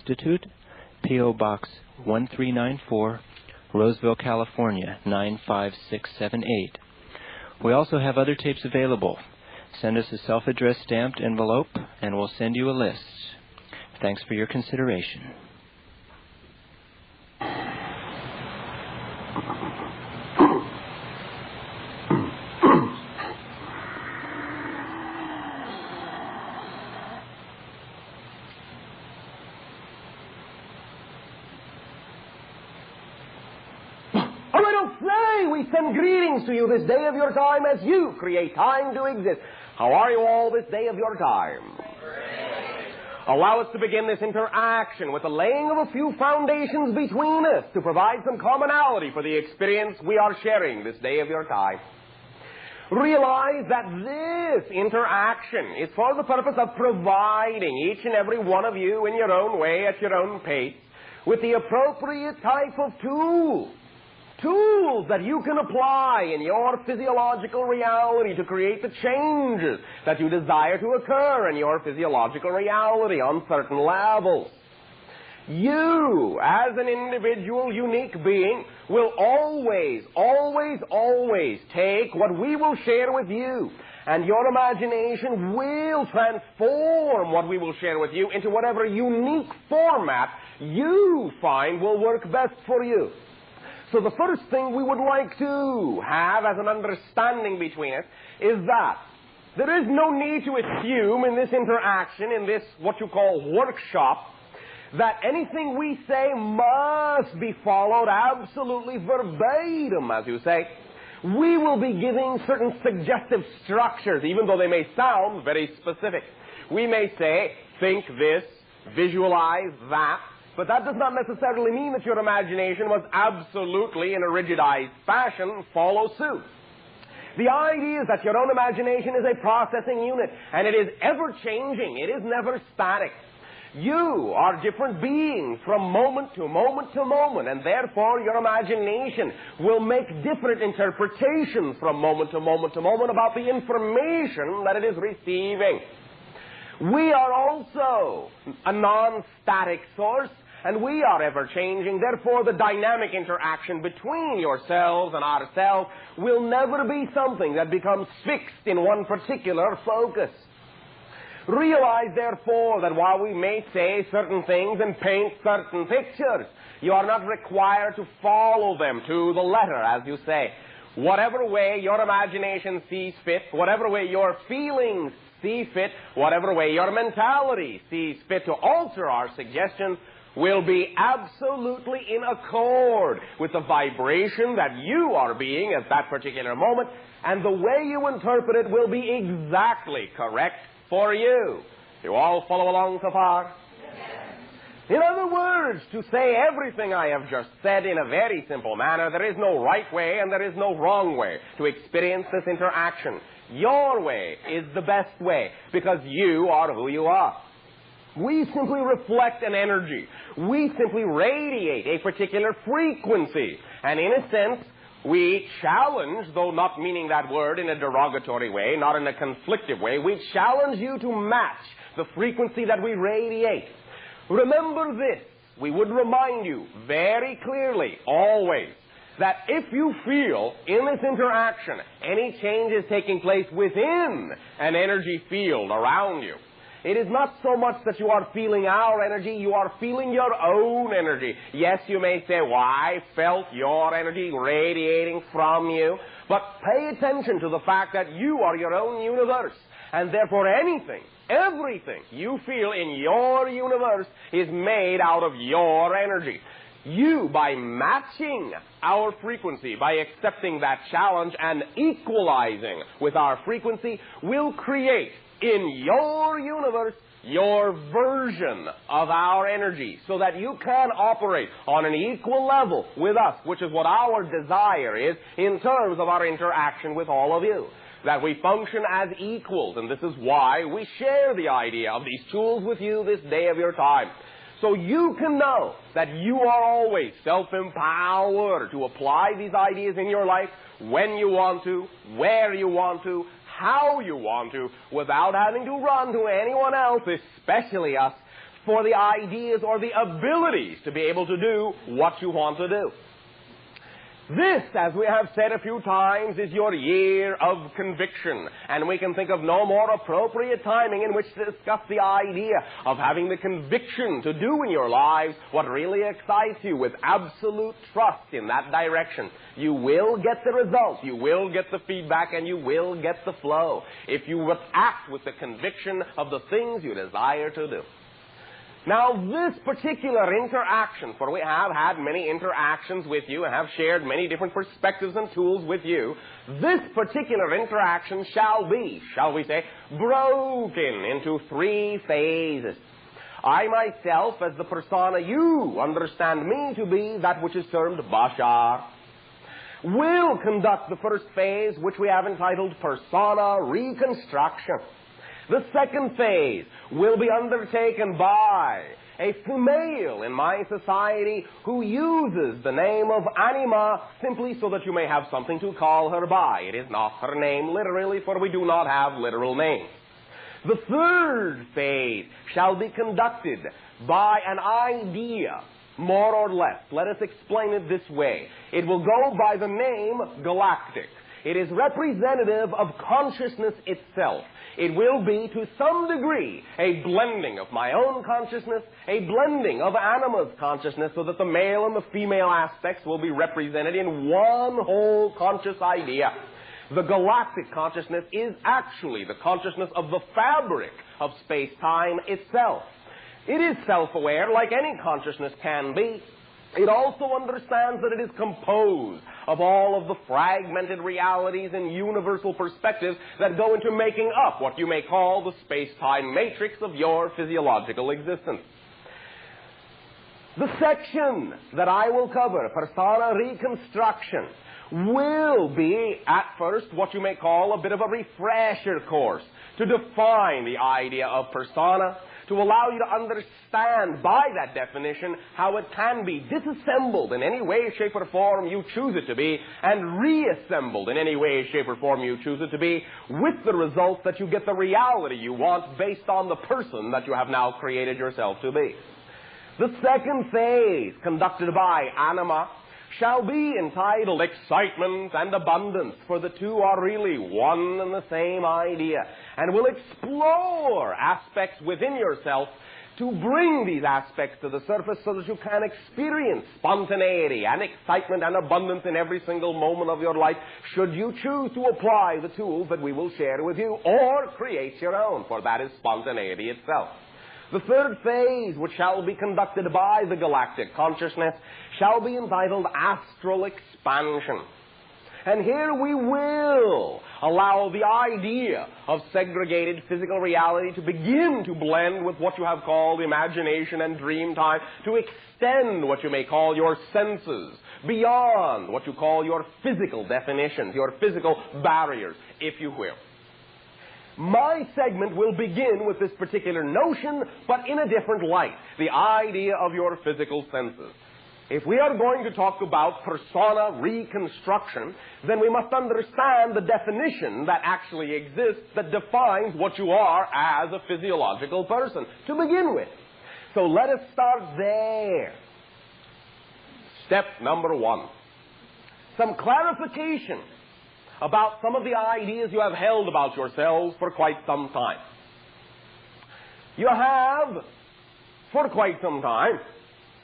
Institute, P.O. Box 1394, Roseville, California 95678. We also have other tapes available. Send us a self-addressed stamped envelope, and we'll send you a list. Thanks for your consideration. We send greetings to you this day of your time as you create time to exist. How are you all this day of your time? Allow us to begin this interaction with the laying of a few foundations between us to provide some commonality for the experience we are sharing this day of your time. Realize that this interaction is for the purpose of providing each and every one of you in your own way, at your own pace, with the appropriate type of tools that you can apply in your physiological reality to create the changes that you desire to occur in your physiological reality on certain levels. You, as an individual, unique being, will always take what we will share with you, and your imagination will transform what we will share with you into whatever unique format you find will work best for you. So the first thing we would like to have as an understanding between us is that there is no need to assume in this interaction, in this what you call workshop, that anything we say must be followed absolutely verbatim, as you say. We will be giving certain suggestive structures, even though they may sound very specific. We may say, think this, visualize that, but that does not necessarily mean that your imagination must absolutely, in a rigidized fashion, follow suit. The idea is that your own imagination is a processing unit, and it is ever-changing. It is never static. You are different beings from moment to moment to moment, and therefore your imagination will make different interpretations from moment to moment to moment about the information that it is receiving. We are also a non-static source, and we are ever-changing. Therefore, the dynamic interaction between yourselves and ourselves will never be something that becomes fixed in one particular focus. Realize, therefore, that while we may say certain things and paint certain pictures, you are not required to follow them to the letter, as you say. Whatever way your imagination sees fit, whatever way your feelings see fit, whatever way your mentality sees fit to alter our suggestions, will be absolutely in accord with the vibration that you are being at that particular moment, and the way you interpret it will be exactly correct for you. You all follow along so far? Yes. In other words, to say everything I have just said in a very simple manner, there is no right way and there is no wrong way to experience this interaction. Your way is the best way, because you are who you are. We simply reflect an energy. We simply radiate a particular frequency. And in a sense, we challenge, though not meaning that word in a derogatory way, not in a conflictive way, we challenge you to match the frequency that we radiate. Remember this. We would remind you very clearly, always, that if you feel in this interaction any changes taking place within an energy field around you, it is not so much that you are feeling our energy, you are feeling your own energy. Yes, you may say, well, I felt your energy radiating from you. But pay attention to the fact that you are your own universe. And therefore anything, everything you feel in your universe is made out of your energy. You, by matching our frequency, by accepting that challenge and equalizing with our frequency, will create in your universe your version of our energy, so that you can operate on an equal level with us, which is what our desire is in terms of our interaction with all of you. That we function as equals, and this is why we share the idea of these tools with you this day of your time. So you can know that you are always self-empowered to apply these ideas in your life when you want to, where you want to, how you want to, without having to run to anyone else, especially us, for the ideas or the abilities to be able to do what you want to do. This, as we have said a few times, is your year of conviction. And we can think of no more appropriate timing in which to discuss the idea of having the conviction to do in your lives what really excites you with absolute trust in that direction. You will get the result, you will get the feedback, and you will get the flow if you would act with the conviction of the things you desire to do. Now, this particular interaction, for we have had many interactions with you and have shared many different perspectives and tools with you, this particular interaction shall be, shall we say, broken into 3 phases. I myself, as the persona you understand me to be, that which is termed Bashar, will conduct the first phase, which we have entitled Persona Reconstruction. The second phase will be undertaken by a female in my society who uses the name of Anima simply so that you may have something to call her by. It is not her name literally, for we do not have literal names. The third phase shall be conducted by an idea, more or less. Let us explain it this way. It will go by the name galactic. It is representative of consciousness itself. It will be, to some degree, a blending of my own consciousness, a blending of Anima's consciousness, so that the male and the female aspects will be represented in one whole conscious idea. The galactic consciousness is actually the consciousness of the fabric of space-time itself. It is self-aware, like any consciousness can be. It also understands that it is composed of all of the fragmented realities and universal perspectives that go into making up what you may call the space-time matrix of your physiological existence. The section that I will cover, Persona Reconstruction, will be, at first, what you may call a bit of a refresher course to define the idea of persona, to allow you to understand by that definition how it can be disassembled in any way, shape, or form you choose it to be, and reassembled in any way, shape, or form you choose it to be, with the result that you get the reality you want based on the person that you have now created yourself to be. The second phase, conducted by Anima, shall be entitled Excitement and Abundance, for the two are really one and the same idea, and will explore aspects within yourself to bring these aspects to the surface so that you can experience spontaneity and excitement and abundance in every single moment of your life, should you choose to apply the tools that we will share with you, or create your own, for that is spontaneity itself. The third phase, which shall be conducted by the galactic consciousness, shall be entitled Astral Expansion. And here we will allow the idea of segregated physical reality to begin to blend with what you have called imagination and dream time, to extend what you may call your senses beyond what you call your physical definitions, your physical barriers, if you will. My segment will begin with this particular notion, but in a different light, the idea of your physical senses. If we are going to talk about persona reconstruction, then we must understand the definition that actually exists that defines what you are as a physiological person, to begin with. So let us start there. Step number 1. Some clarification about some of the ideas you have held about yourselves for quite some time. You have, for quite some time,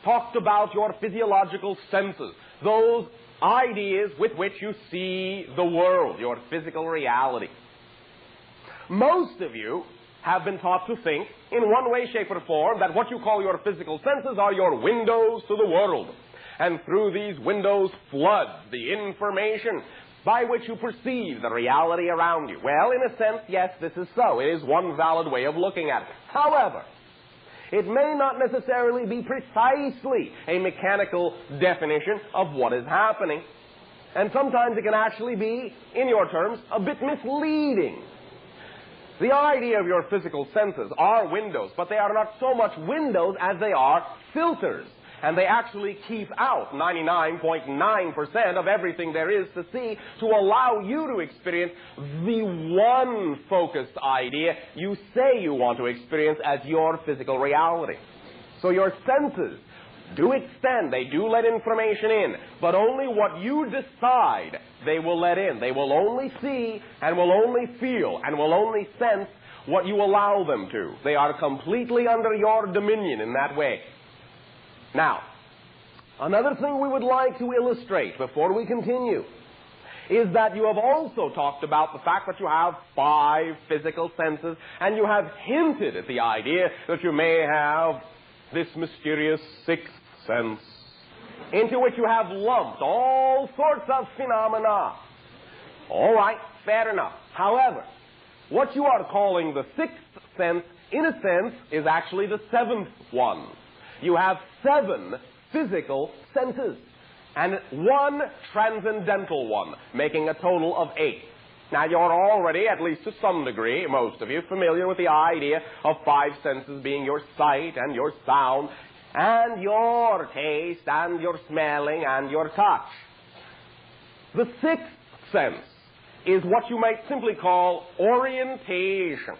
talked about your physiological senses, those ideas with which you see the world, your physical reality. Most of you have been taught to think, in one way, shape, or form, that what you call your physical senses are your windows to the world. And through these windows floods the information by which you perceive the reality around you. Well, in a sense, yes, this is so. It is one valid way of looking at it. However, it may not necessarily be precisely a mechanical definition of what is happening. And sometimes it can actually be, in your terms, a bit misleading. The idea of your physical senses are windows, but they are not so much windows as they are filters. And they actually keep out 99.9% of everything there is to see, to allow you to experience the one focused idea you say you want to experience as your physical reality. So your senses do extend, they do let information in, but only what you decide they will let in. They will only see and will only feel and will only sense what you allow them to. They are completely under your dominion in that way. Now, another thing we would like to illustrate before we continue is that you have also talked about the fact that you have 5 physical senses, and you have hinted at the idea that you may have this mysterious 6th sense, into which you have lumped all sorts of phenomena. All right, fair enough. However, what you are calling the 6th sense, in a sense, is actually the 7th one. You have 7 physical senses, and 1 transcendental one, making a total of 8. Now, you're already, at least to some degree, most of you, familiar with the idea of 5 senses being your sight and your sound and your taste and your smelling and your touch. The 6th sense is what you might simply call orientation.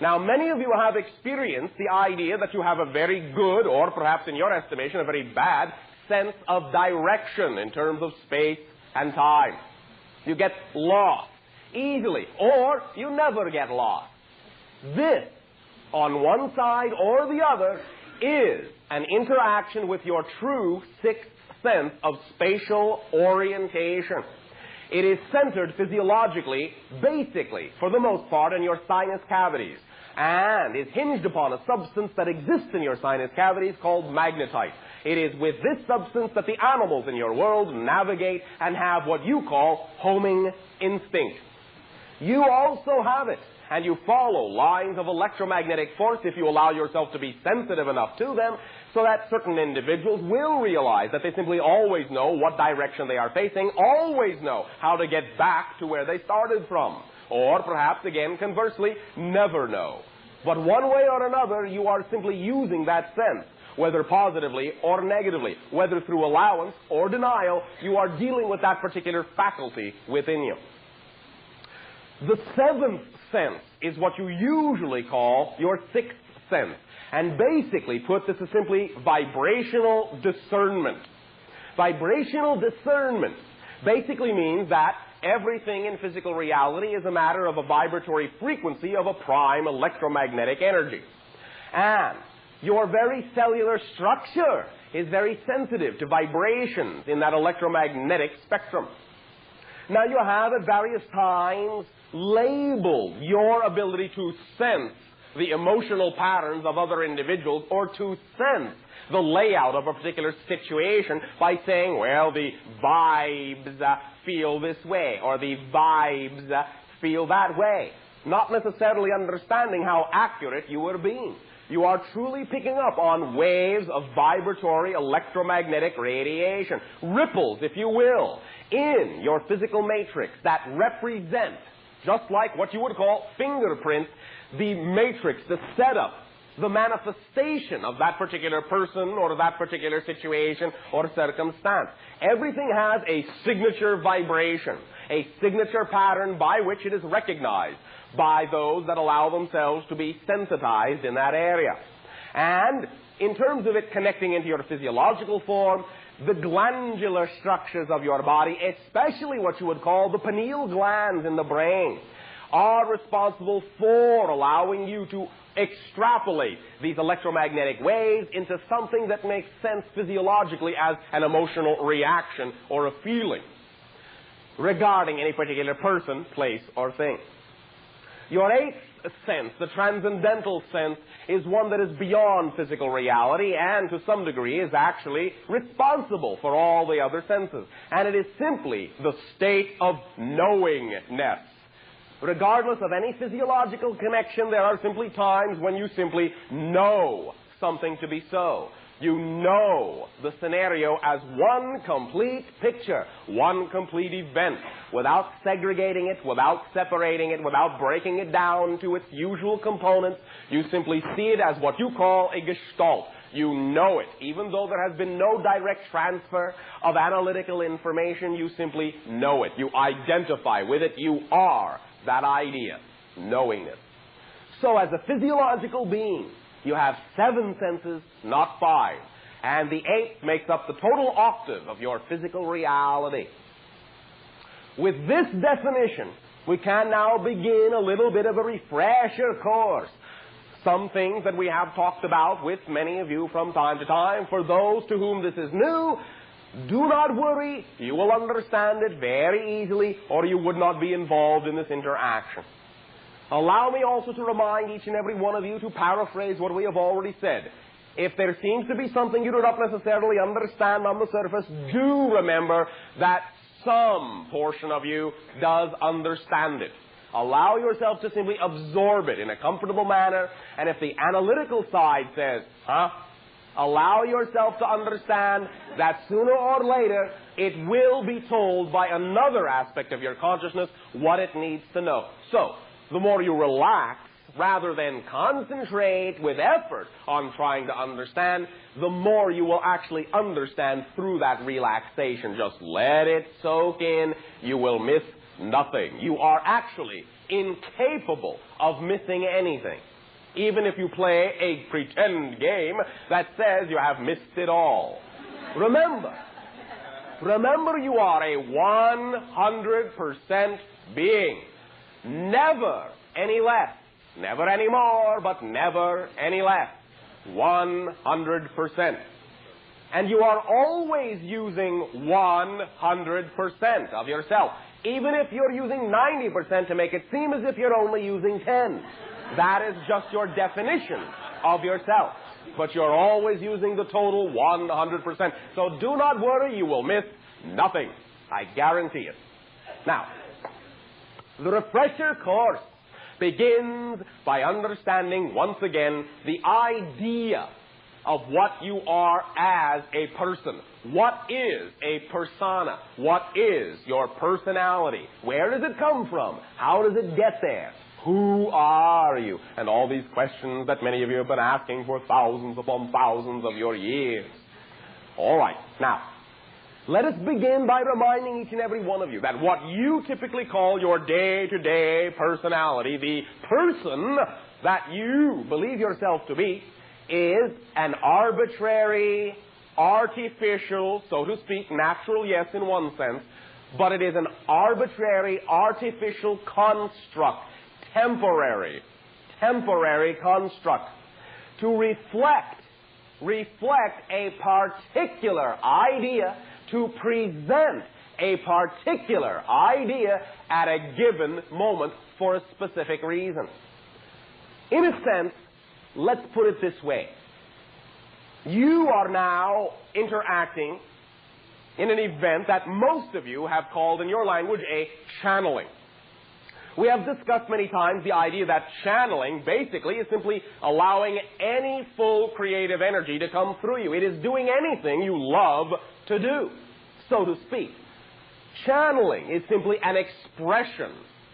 Now, many of you have experienced the idea that you have a very good, or perhaps in your estimation, a very bad sense of direction in terms of space and time. You get lost easily, or you never get lost. This, on one side or the other, is an interaction with your true 6th sense of spatial orientation. It is centered physiologically, basically, for the most part, in your sinus cavities, and is hinged upon a substance that exists in your sinus cavities called magnetite. It is with this substance that the animals in your world navigate and have what you call homing instinct. You also have it, and you follow lines of electromagnetic force if you allow yourself to be sensitive enough to them, so that certain individuals will realize that they simply always know what direction they are facing, always know how to get back to where they started from. Or perhaps, again, conversely, never know. But one way or another, you are simply using that sense, whether positively or negatively, whether through allowance or denial, you are dealing with that particular faculty within you. The 7th sense is what you usually call your 6th sense. And basically put, this is simply vibrational discernment. Vibrational discernment basically means that everything in physical reality is a matter of a vibratory frequency of a prime electromagnetic energy. And your very cellular structure is very sensitive to vibrations in that electromagnetic spectrum. Now, you have at various times labeled your ability to sense the emotional patterns of other individuals, or to sense the layout of a particular situation by saying, well, the vibes feel this way, or the vibes feel that way, not necessarily understanding how accurate you are being. You are truly picking up on waves of vibratory electromagnetic radiation, ripples, if you will, in your physical matrix that represent, just like what you would call fingerprints, the matrix, the setup, the manifestation of that particular person or that particular situation or circumstance. Everything has a signature vibration, a signature pattern by which it is recognized by those that allow themselves to be sensitized in that area. And in terms of it connecting into your physiological form, the glandular structures of your body, especially what you would call the pineal glands in the brain, are responsible for allowing you to extrapolate these electromagnetic waves into something that makes sense physiologically as an emotional reaction or a feeling regarding any particular person, place, or thing. Your 8th sense, the transcendental sense, is one that is beyond physical reality and to some degree is actually responsible for all the other senses. And it is simply the state of knowingness. Regardless of any physiological connection, there are simply times when you simply know something to be so. You know the scenario as one complete picture, one complete event, without segregating it, without separating it, without breaking it down to its usual components. You simply see it as what you call a gestalt. You know it. Even though there has been no direct transfer of analytical information, you simply know it. You identify with it. You are that idea, knowingness. So as a physiological being, You have 7 senses, not 5. And the 8th makes up the total octave of your physical reality. With this definition, we can now begin a little bit of a refresher course. Some things that we have talked about with many of you from time to time. For those to whom this is new, do not worry. You will understand it very easily, or you would not be involved in this interaction. Allow me also to remind each and every one of you to paraphrase what we have already said. If there seems to be something you do not necessarily understand on the surface, do remember that some portion of you does understand it. Allow yourself to simply absorb it in a comfortable manner. And if the analytical side says, allow yourself to understand that sooner or later it will be told by another aspect of your consciousness what it needs to know. So, the more you relax, rather than concentrate with effort on trying to understand, the more you will actually understand through that relaxation. Just let it soak in. You will miss nothing. You are actually incapable of missing anything, even if you play a pretend game that says you have missed it all. Remember you are a 100% being. Never any less. Never any more, but never any less. 100%. And you are always using 100% of yourself, even if you're using 90% to make it seem as if you're only using 10. That is just your definition of yourself. But you're always using the total 100%. So do not worry, you will miss nothing. I guarantee it. Now, the refresher course begins by understanding once again the idea of what you are as a person. What is a persona? What is your personality? Where does it come from? How does it get there? Who are you? And all these questions that many of you have been asking for thousands upon thousands of your years. All right, now, let us begin by reminding each and every one of you that what you typically call your day-to-day personality, the person that you believe yourself to be, is an arbitrary, artificial, so to speak, natural, yes, in one sense, but it is an arbitrary, artificial construct, temporary construct, to reflect a particular idea, to present a particular idea at a given moment for a specific reason. In a sense, let's put it this way. You are now interacting in an event that most of you have called in your language a channeling. We have discussed many times the idea that channeling basically is simply allowing any full creative energy to come through you. It is doing anything you love to do, so to speak. Channeling is simply an expression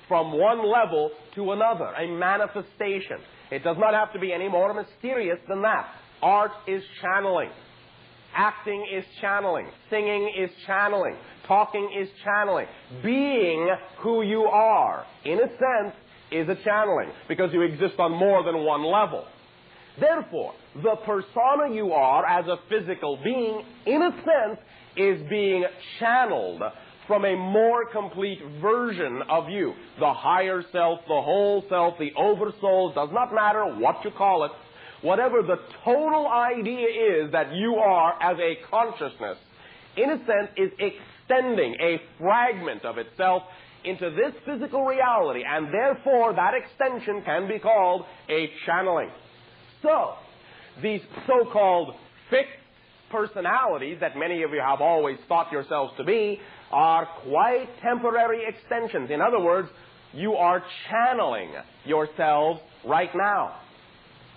from one level to another, a manifestation. It does not have to be any more mysterious than that. Art is channeling. Acting is channeling. Singing is channeling. Talking is channeling. Being who you are, in a sense, is a channeling, because you exist on more than one level. Therefore, the persona you are as a physical being, in a sense, is being channeled from a more complete version of you. The higher self, the whole self, the oversoul, does not matter what you call it. Whatever the total idea is that you are as a consciousness, in a sense, is extending a fragment of itself into this physical reality, and therefore that extension can be called a channeling. So, these so-called fixed personalities that many of you have always thought yourselves to be are quite temporary extensions. In other words, you are channeling yourselves right now.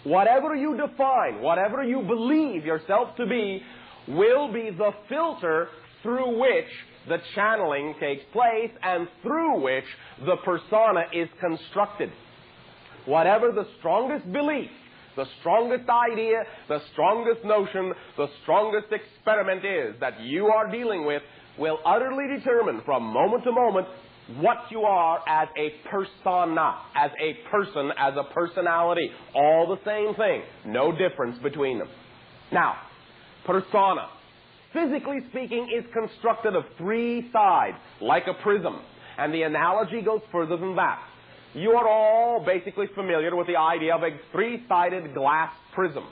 Whatever you define, whatever you believe yourself to be, will be the filter through which the channeling takes place and through which the persona is constructed. Whatever the strongest belief, the strongest idea, the strongest notion, the strongest experiment is that you are dealing with, will utterly determine from moment to moment what you are as a persona, as a person, as a personality. All the same thing. No difference between them. Now, persona, physically speaking, is constructed of three sides, like a prism. And the analogy goes further than that. You are all basically familiar with the idea of a three-sided glass prism.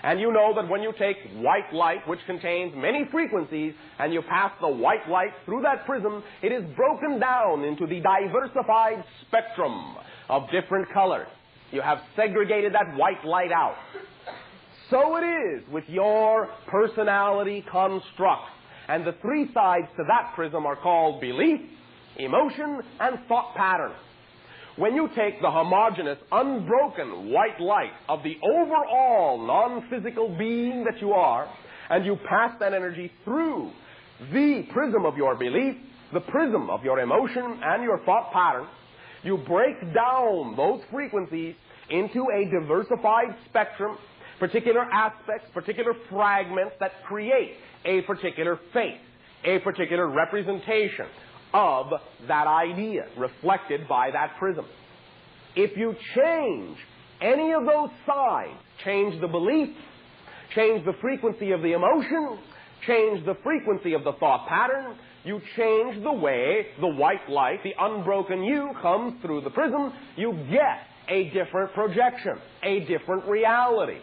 And you know that when you take white light, which contains many frequencies, and you pass the white light through that prism, it is broken down into the diversified spectrum of different colors. You have segregated that white light out. So it is with your personality construct. And the three sides to that prism are called belief, emotion, and thought pattern. When you take the homogeneous, unbroken white light of the overall non-physical being that you are, and you pass that energy through the prism of your belief, the prism of your emotion and your thought pattern, you break down those frequencies into a diversified spectrum, particular aspects, particular fragments that create a particular face, a particular representation of that idea reflected by that prism. If you change any of those sides, change the belief, change the frequency of the emotion, change the frequency of the thought pattern, you change the way the white light, the unbroken you, comes through the prism, you get a different projection, a different reality.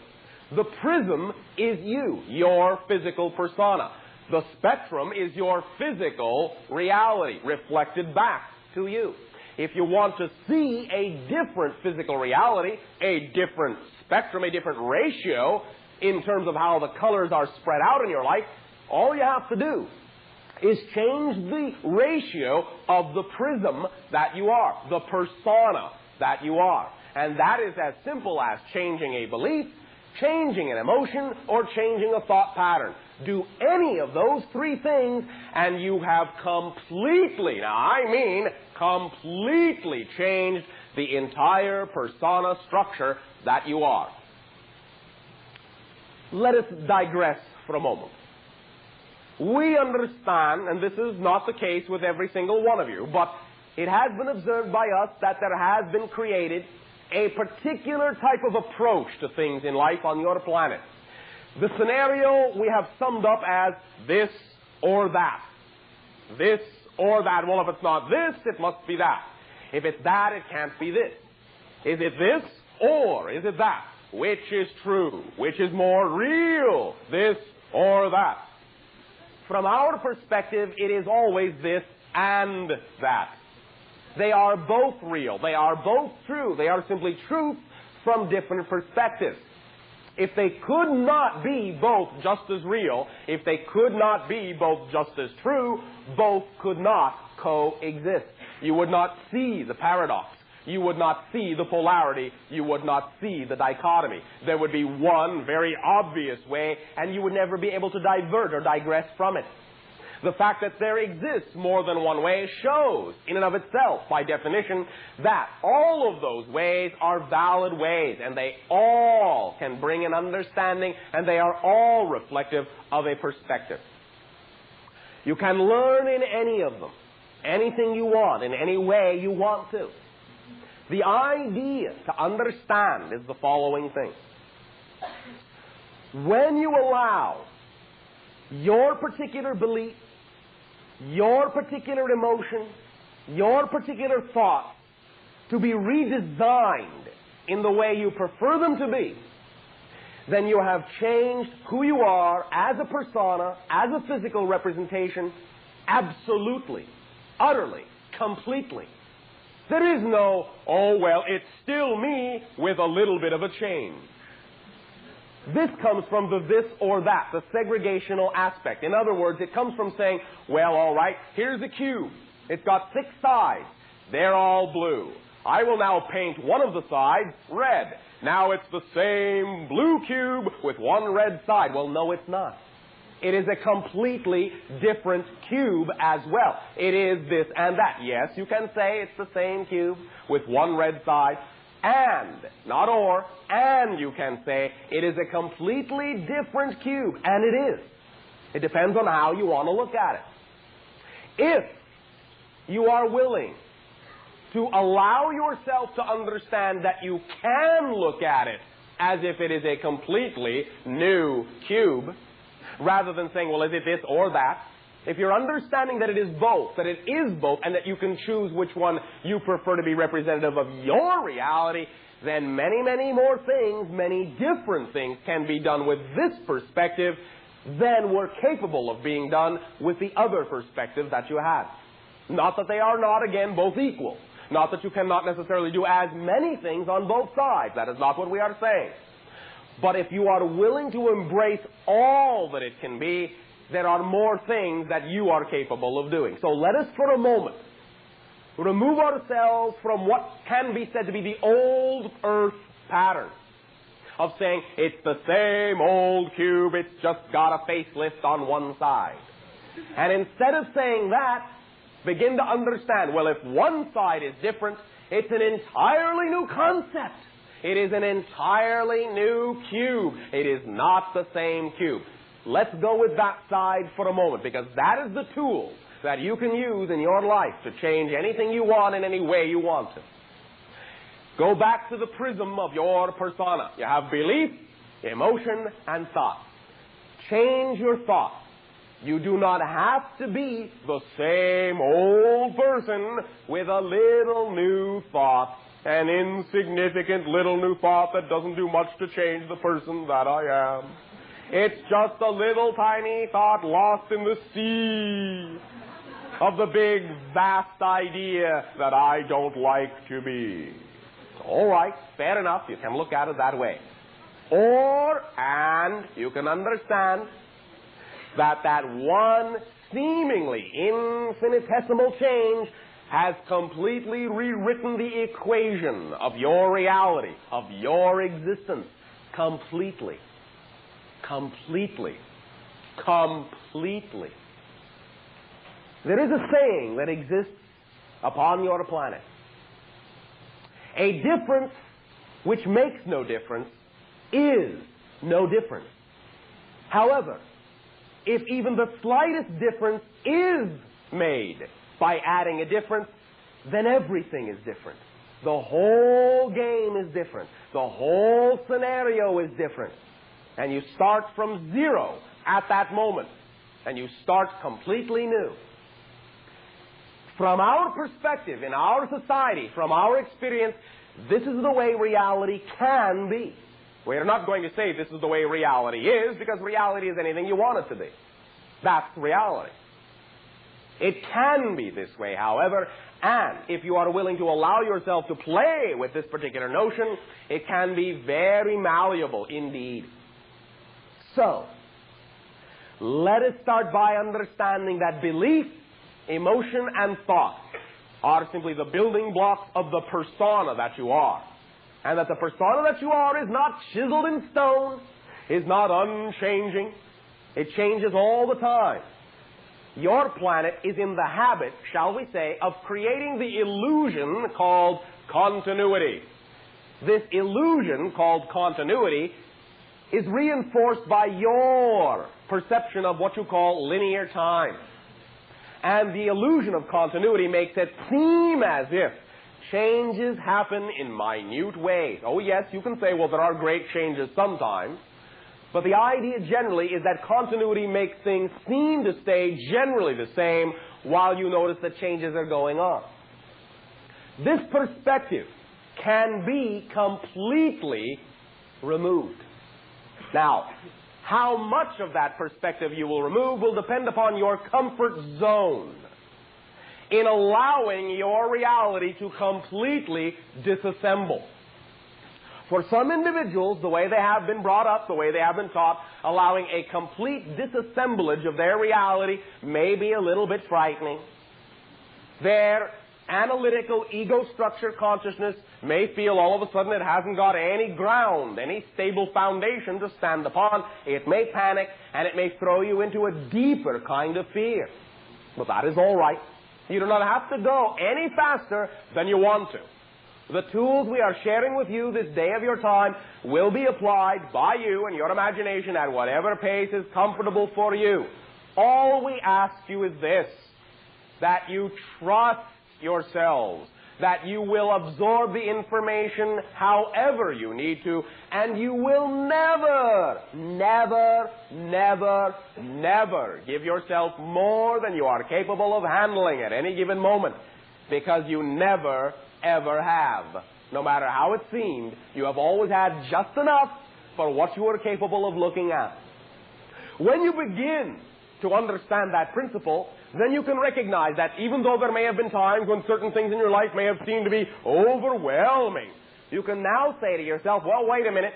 The prism is you, your physical persona. The spectrum is your physical reality reflected back to you. If you want to see a different physical reality, a different spectrum, a different ratio in terms of how the colors are spread out in your life, all you have to do is change the ratio of the prism that you are, the persona that you are. And that is as simple as changing a belief, changing an emotion, or changing a thought pattern. Do any of those three things, and you have completely, now I mean completely changed the entire persona structure that you are. Let us digress for a moment. We understand, and this is not the case with every single one of you, but it has been observed by us that there has been created a particular type of approach to things in life on your planet. The scenario we have summed up as this or that. This or that. Well, if it's not this, it must be that. If it's that, it can't be this. Is it this or is it that? Which is true? Which is more real? This or that? From our perspective, it is always this and that. They are both real. They are both true. They are simply truth from different perspectives. If they could not be both just as real, if they could not be both just as true, both could not coexist. You would not see the paradox. You would not see the polarity. You would not see the dichotomy. There would be one very obvious way, and you would never be able to divert or digress from it. The fact that there exists more than one way shows, in and of itself, by definition, that all of those ways are valid ways, and they all can bring an understanding, and they are all reflective of a perspective. You can learn in any of them, anything you want, in any way you want to. The idea to understand is the following thing. When you allow your particular belief, your particular emotion, your particular thought to be redesigned in the way you prefer them to be, then you have changed who you are as a persona, as a physical representation, absolutely, utterly, completely. There is no, oh, well, it's still me with a little bit of a change. This comes from the this or that, the segregational aspect. In other words, it comes from saying, well, all right, here's a cube. It's got 6 sides. They're all blue. I will now paint one of the sides red. Now it's the same blue cube with one red side. Well, no, it's not. It is a completely different cube as well. It is this and that. Yes, you can say it's the same cube with one red side. And, not or, and you can say it is a completely different cube. And it is. It depends on how you want to look at it. If you are willing to allow yourself to understand that you can look at it as if it is a completely new cube, rather than saying, well, is it this or that? If you're understanding that it is both, and that you can choose which one you prefer to be representative of your reality, then many, many more things, many different things can be done with this perspective than were capable of being done with the other perspective that you had. Not that they are not, again, both equal. Not that you cannot necessarily do as many things on both sides. That is not what we are saying. But if you are willing to embrace all that it can be, there are more things that you are capable of doing. So let us for a moment remove ourselves from what can be said to be the old earth pattern of saying it's the same old cube, it's just got a facelift on one side. And instead of saying that, begin to understand, well, if one side is different, it's an entirely new concept. It is an entirely new cube. It is not the same cube. Let's go with that side for a moment, because that is the tool that you can use in your life to change anything you want in any way you want to. Go back to the prism of your persona. You have belief, emotion, and thought. Change your thought. You do not have to be the same old person with a little new thought, an insignificant little new thought that doesn't do much to change the person that I am. It's just a little tiny thought lost in the sea of the big, vast idea that I don't like to be. All right, fair enough, you can look at it that way. And you can understand that one seemingly infinitesimal change has completely rewritten the equation of your reality, of your existence, completely. Completely. Completely. There is a saying that exists upon your planet. A difference which makes no difference is no difference. However, if even the slightest difference is made by adding a difference, then everything is different. The whole game is different. The whole scenario is different. And you start from zero at that moment. And you start completely new. From our perspective, in our society, from our experience, this is the way reality can be. We're not going to say this is the way reality is, because reality is anything you want it to be. That's reality. It can be this way, however, and if you are willing to allow yourself to play with this particular notion, it can be very malleable indeed. So, let us start by understanding that belief, emotion, and thought are simply the building blocks of the persona that you are. And that the persona that you are is not chiseled in stone, is not unchanging. It changes all the time. Your planet is in the habit, shall we say, of creating the illusion called continuity. This illusion called continuity is reinforced by your perception of what you call linear time. And the illusion of continuity makes it seem as if changes happen in minute ways. Oh yes, you can say, well, there are great changes sometimes. But the idea generally is that continuity makes things seem to stay generally the same while you notice that changes are going on. This perspective can be completely removed. Now, how much of that perspective you will remove will depend upon your comfort zone in allowing your reality to completely disassemble. For some individuals, the way they have been brought up, the way they have been taught, allowing a complete disassemblage of their reality may be a little bit frightening. Their analytical ego structure consciousness may feel all of a sudden it hasn't got any ground, any stable foundation to stand upon. It may panic, and it may throw you into a deeper kind of fear. But that is all right. You do not have to go any faster than you want to. The tools we are sharing with you this day of your time will be applied by you and your imagination at whatever pace is comfortable for you. All we ask you is this: that you trust yourselves, that you will absorb the information however you need to, and you will never, never, never, never give yourself more than you are capable of handling at any given moment, because you never, ever have. No matter how it seemed, you have always had just enough for what you are capable of looking at. When you begin to understand that principle, then you can recognize that even though there may have been times when certain things in your life may have seemed to be overwhelming, you can now say to yourself, well, wait a minute.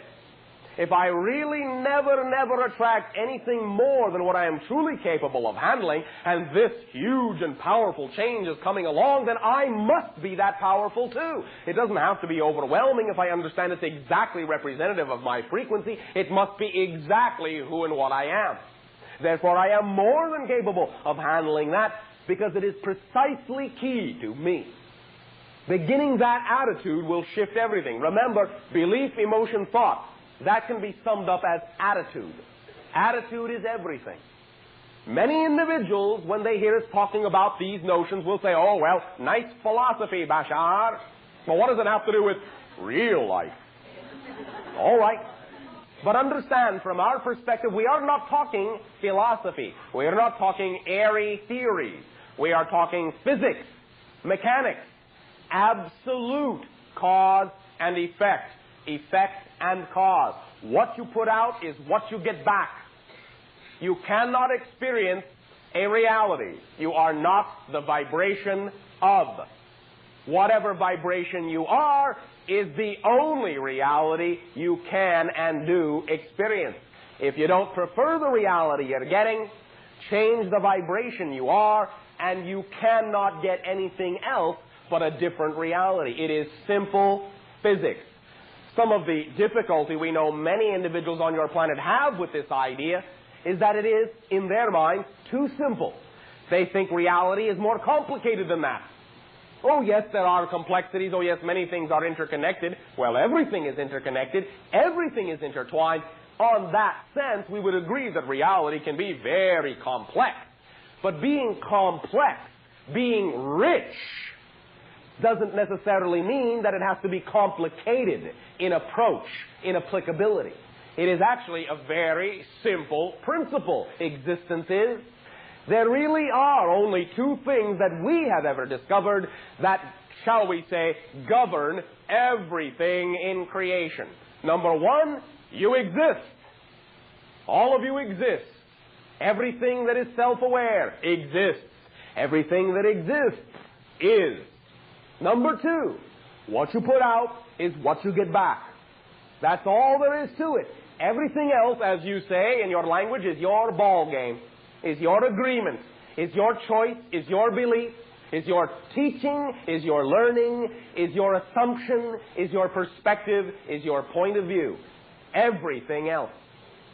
If I really never attract anything more than what I am truly capable of handling, and this huge and powerful change is coming along, then I must be that powerful too. It doesn't have to be overwhelming if I understand it's exactly representative of my frequency. It must be exactly who and what I am. Therefore, I am more than capable of handling that because it is precisely key to me. Beginning that attitude will shift everything. Remember, belief, emotion, thought. That can be summed up as attitude. Attitude is everything. Many individuals, when they hear us talking about these notions, will say, oh, well, nice philosophy, Bashar. But what does it have to do with real life? All right. But understand, from our perspective, we are not talking philosophy. We are not talking airy theories. We are talking physics, mechanics, absolute cause and effect. Effect and cause. What you put out is what you get back. You cannot experience a reality. You are not the vibration of. Whatever vibration you are is the only reality you can and do experience. If you don't prefer the reality you're getting, change the vibration you are, and you cannot get anything else but a different reality. It is simple physics. Some of the difficulty we know many individuals on your planet have with this idea is that it is, in their minds, too simple. They think reality is more complicated than that. Oh, yes, there are complexities. Oh, yes, many things are interconnected. Well, everything is interconnected. Everything is intertwined. On that sense, we would agree that reality can be very complex. But being complex, being rich, doesn't necessarily mean that it has to be complicated in approach, in applicability. It is actually a very simple principle. Existence is. There really are only two things that we have ever discovered that, shall we say, govern everything in creation. Number one, you exist. All of you exist. Everything that is self-aware exists. Everything that exists is. Number two, what you put out is what you get back. That's all there is to it. Everything else, as you say in your language, is your ball game, is your agreement, is your choice, is your belief, is your teaching, is your learning, is your assumption, is your perspective, is your point of view. Everything else.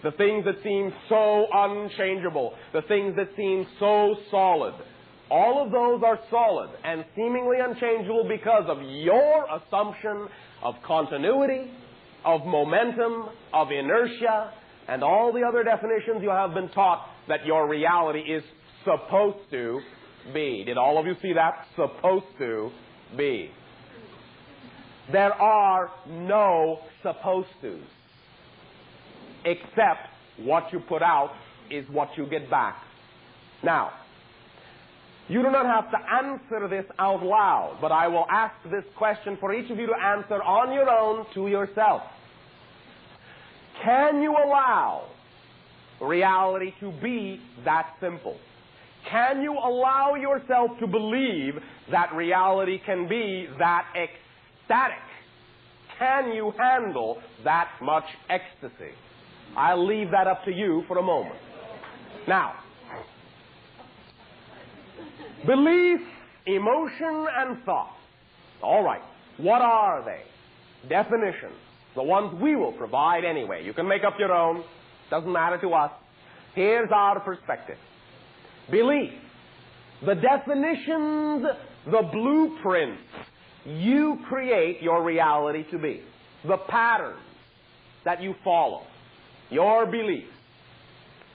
The things that seem so unchangeable, the things that seem so solid, all of those are solid and seemingly unchangeable because of your assumption of continuity, of momentum, of inertia, and all the other definitions you have been taught that your reality is supposed to be. Did all of you see that? Supposed to be. There are no supposed tos, except what you put out is what you get back. Now, you do not have to answer this out loud, but I will ask this question for each of you to answer on your own to yourself. Can you allow reality to be that simple? Can you allow yourself to believe that reality can be that ecstatic? Can you handle that much ecstasy? I'll leave that up to you for a moment. Now, belief, emotion, and thought. All right. What are they? Definitions. The ones we will provide anyway. You can make up your own. Doesn't matter to us. Here's our perspective. Belief. The definitions, the blueprints you create your reality to be. The patterns that you follow. Your beliefs.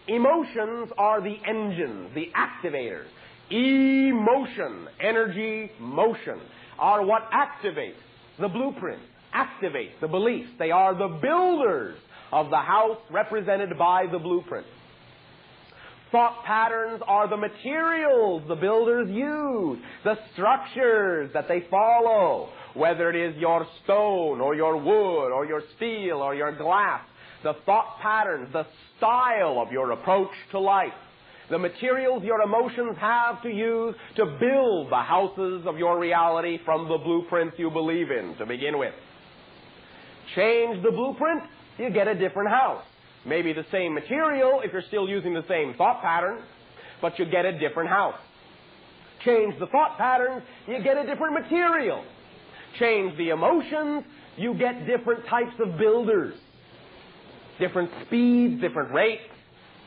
Emotions are the engines, the activators. emotion, energy, motion, are what activate the blueprint, activate the beliefs. They are the builders of the house represented by the blueprint. Thought patterns are the materials the builders use, the structures that they follow, whether it is your stone or your wood or your steel or your glass. The thought patterns, the style of your approach to life, the materials your emotions have to use to build the houses of your reality from the blueprints you believe in to begin with. Change the blueprint, you get a different house. Maybe the same material if you're still using the same thought patterns, but you get a different house. Change the thought patterns, you get a different material. Change the emotions, you get different types of builders. Different speeds, different rates,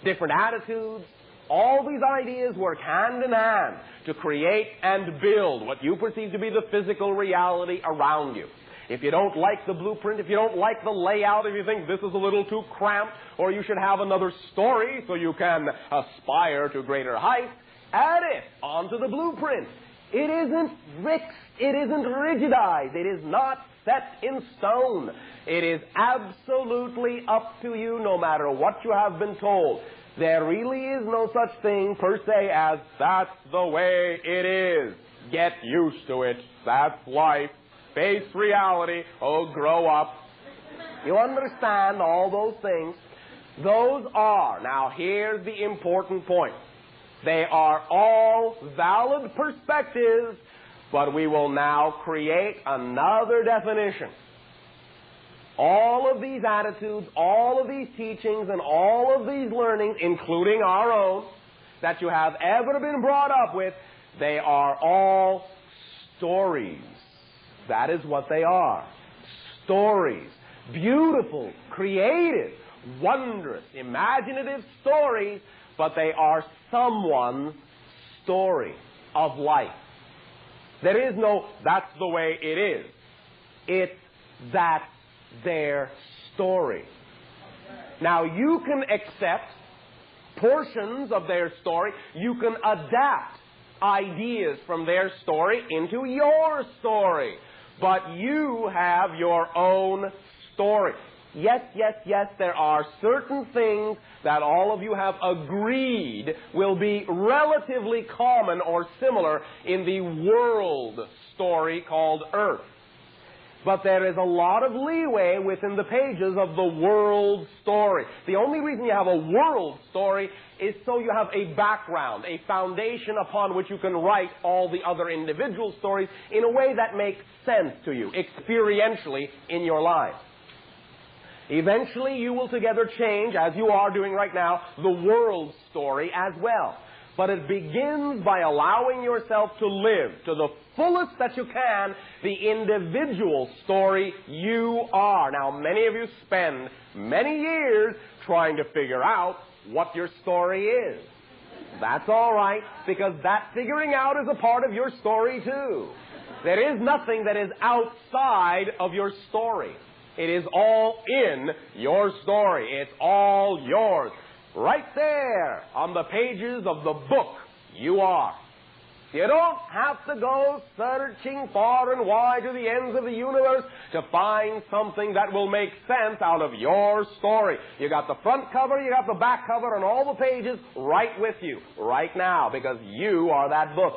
different attitudes. All these ideas work hand in hand to create and build what you perceive to be the physical reality around you. If you don't like the blueprint, if you don't like the layout, if you think this is a little too cramped, or you should have another story so you can aspire to greater heights, add it onto the blueprint. It isn't fixed. It isn't rigidized. It is not set in stone. It is absolutely up to you no matter what you have been told. There really is no such thing per se as that's the way it is. Get used to it. That's life. Face reality. Oh, grow up. You understand all those things. Those are, now here's the important point. They are all valid perspectives, but we will now create another definition. All of these attitudes, all of these teachings, and all of these learnings, including our own, that you have ever been brought up with, they are all stories. That is what they are. Stories. Beautiful, creative, wondrous, imaginative stories, but they are someone's story of life. There is no, that's the way it is. It's that's their story. Now, you can accept portions of their story. You can adapt ideas from their story into your story. But you have your own story. Yes, there are certain things that all of you have agreed will be relatively common or similar in the world story called Earth. But there is a lot of leeway within the pages of the world story. The only reason you have a world story is so you have a background, a foundation upon which you can write all the other individual stories in a way that makes sense to you, experientially, in your life. Eventually, you will together change, as you are doing right now, the world story as well. But it begins by allowing yourself to live to the fullest that you can the individual story you are. Now, many of you spend many years trying to figure out what your story is. That's all right, because that figuring out is a part of your story too. There is nothing that is outside of your story. It is all in your story. It's all yours. Right there on the pages of the book you are. You don't have to go searching far and wide to the ends of the universe to find something that will make sense out of your story. You got the front cover, you got the back cover, and all the pages right with you right now, because you are that book.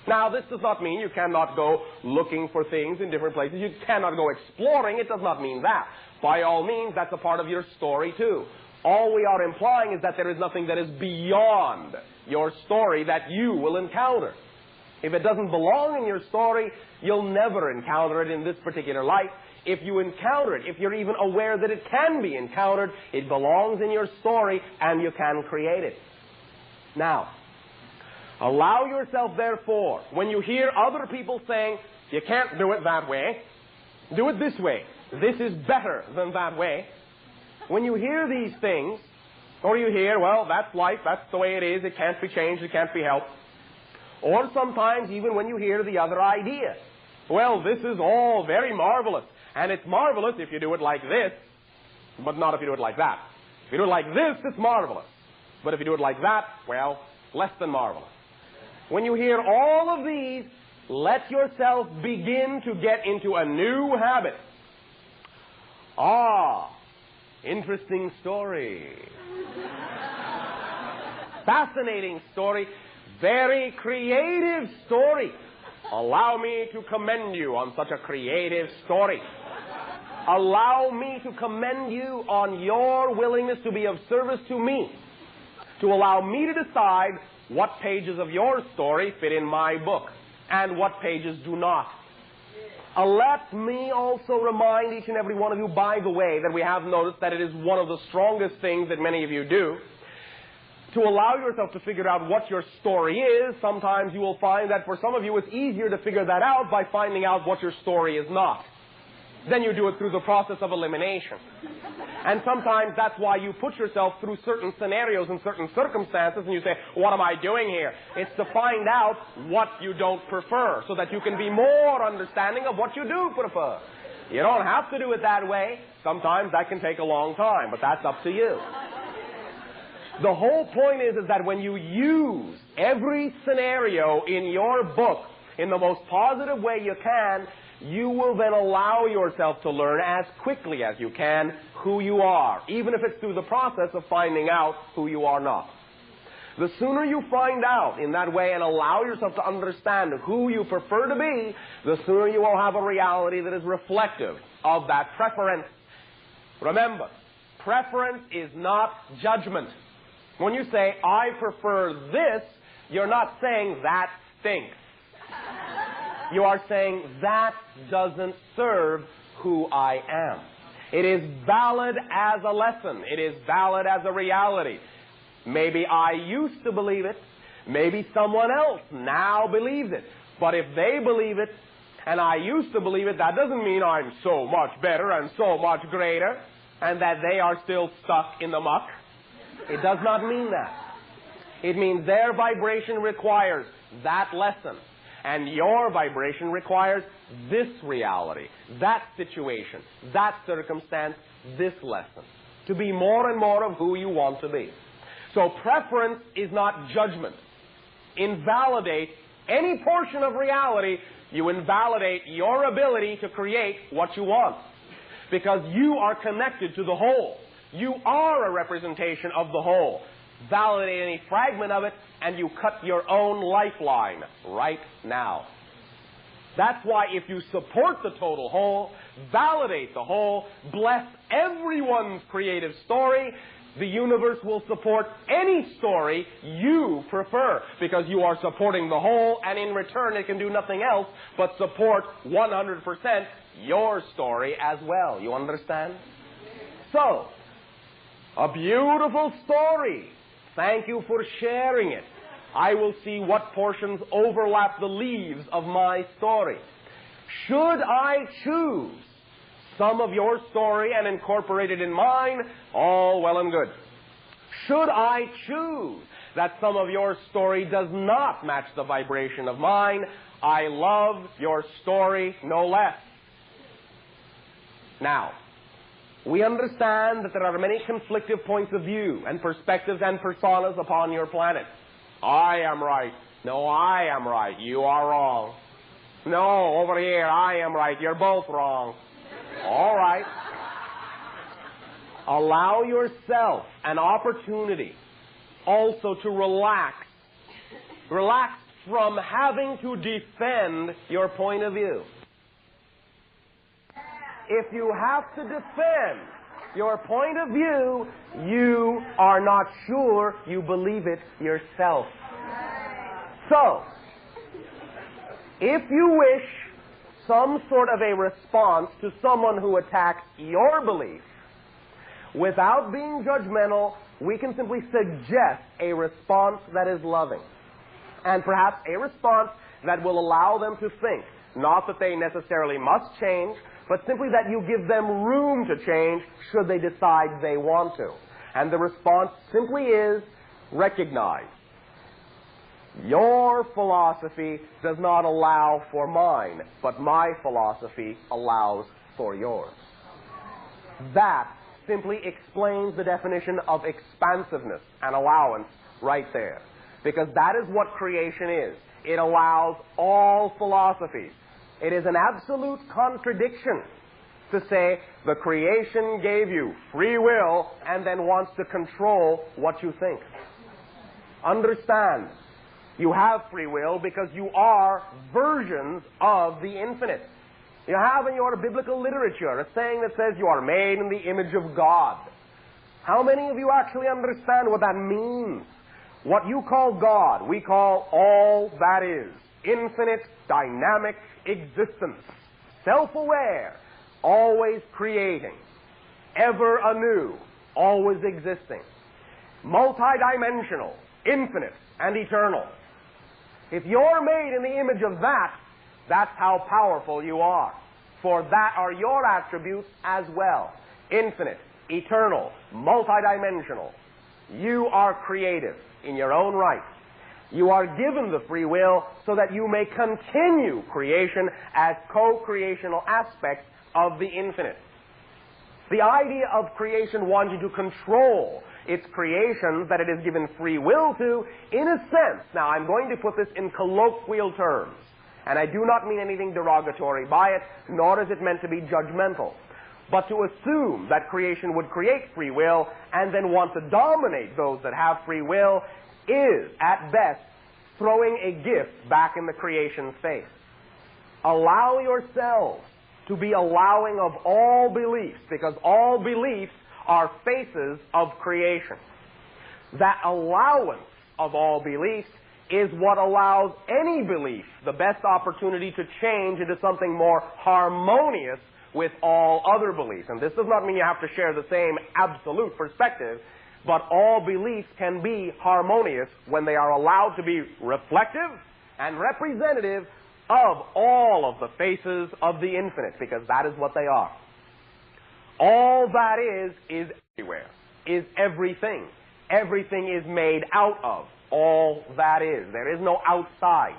Now, this does not mean you cannot go looking for things in different places. You cannot go exploring. It does not mean that. By all means, that's a part of your story, too. All we are implying is that there is nothing that is beyond your story that you will encounter. If it doesn't belong in your story, you'll never encounter it in this particular life. If you encounter it, if you're even aware that it can be encountered, it belongs in your story and you can create it. Now, allow yourself, therefore, when you hear other people saying, you can't do it that way, do it this way. This is better than that way. When you hear these things, or you hear, well, that's life, that's the way it is, it can't be changed, it can't be helped. Or sometimes even when you hear the other idea, well, this is all very marvelous, and it's marvelous if you do it like this, but not if you do it like that. If you do it like this, it's marvelous. But if you do it like that, well, less than marvelous. When you hear all of these, let yourself begin to get into a new habit. Ah, interesting story. Fascinating story. Very creative story. Allow me to commend you on such a creative story. Allow me to commend you on your willingness to be of service to me. To allow me to decide what pages of your story fit in my book and what pages do not. Let me also remind each and every one of you, by the way, that we have noticed that it is one of the strongest things that many of you do. To allow yourself to figure out what your story is, sometimes you will find that for some of you it's easier to figure that out by finding out what your story is not. Then you do it through the process of elimination. And sometimes that's why you put yourself through certain scenarios and certain circumstances and you say, what am I doing here? It's to find out what you don't prefer so that you can be more understanding of what you do prefer. You don't have to do it that way. Sometimes that can take a long time, but that's up to you. The whole point is that when you use every scenario in your book in the most positive way you can, you will then allow yourself to learn as quickly as you can who you are, even if it's through the process of finding out who you are not. The sooner you find out in that way and allow yourself to understand who you prefer to be, the sooner you will have a reality that is reflective of that preference. Remember, preference is not judgment. When you say, I prefer this, you're not saying that stinks. You are saying that doesn't serve who I am. It is valid as a lesson. It is valid as a reality. Maybe I used to believe it. Maybe someone else now believes it. But if they believe it and I used to believe it, that doesn't mean I'm so much better and so much greater and that they are still stuck in the muck. It does not mean that. It means their vibration requires that lesson. And your vibration requires this reality, that situation, that circumstance, this lesson. To be more and more of who you want to be. So preference is not judgment. Invalidate any portion of reality, you invalidate your ability to create what you want. Because you are connected to the whole. You are a representation of the whole. Validate any fragment of it, and you cut your own lifeline right now. That's why if you support the total whole, validate the whole, bless everyone's creative story, the universe will support any story you prefer, because you are supporting the whole, and in return it can do nothing else but support 100% your story as well. You understand? So, a beautiful story. Thank you for sharing it. I will see what portions overlap the leaves of my story. Should I choose some of your story and incorporate it in mine, all well and good. Should I choose that some of your story does not match the vibration of mine, I love your story no less. Now, we understand that there are many conflicting points of view and perspectives and personas upon your planet. I am right. No, I am right. You are wrong. No, over here, I am right. You're both wrong. All right. Allow yourself an opportunity also to relax. Relax from having to defend your point of view. If you have to defend your point of view, you are not sure you believe it yourself. So, if you wish some sort of a response to someone who attacks your belief, without being judgmental, we can simply suggest a response that is loving. And perhaps a response that will allow them to think. Not that they necessarily must change, but simply that you give them room to change should they decide they want to. And the response simply is, recognize. Your philosophy does not allow for mine, but my philosophy allows for yours. That simply explains the definition of expansiveness and allowance right there. because that is what creation is. It allows all philosophies. It is an absolute contradiction to say the creation gave you free will and then wants to control what you think. Understand, you have free will because you are versions of the infinite. You have in your biblical literature a saying that says you are made in the image of God. How many of you actually understand what that means? What you call God, we call all that is. Infinite, dynamic existence. Self-aware, always creating. Ever anew, always existing. Multidimensional, infinite, and eternal. If you're made in the image of that, that's how powerful you are. For that are your attributes as well. Infinite, eternal, multidimensional. You are creative in your own right. You are given the free will so that you may continue creation as co-creational aspects of the infinite. The idea of creation wanting to control its creations that it is given free will to, in a sense, now I'm going to put this in colloquial terms, and I do not mean anything derogatory by it, nor is it meant to be judgmental. But to assume that creation would create free will and then want to dominate those that have free will is, at best, throwing a gift back in the creation's face. Allow yourselves to be allowing of all beliefs, because all beliefs are faces of creation. That allowance of all beliefs is what allows any belief the best opportunity to change into something more harmonious with all other beliefs. And this does not mean you have to share the same absolute perspective, but all beliefs can be harmonious when they are allowed to be reflective and representative of all of the faces of the infinite, because that is what they are. All that is everywhere, is everything. Everything is made out of all that is. There is no outside.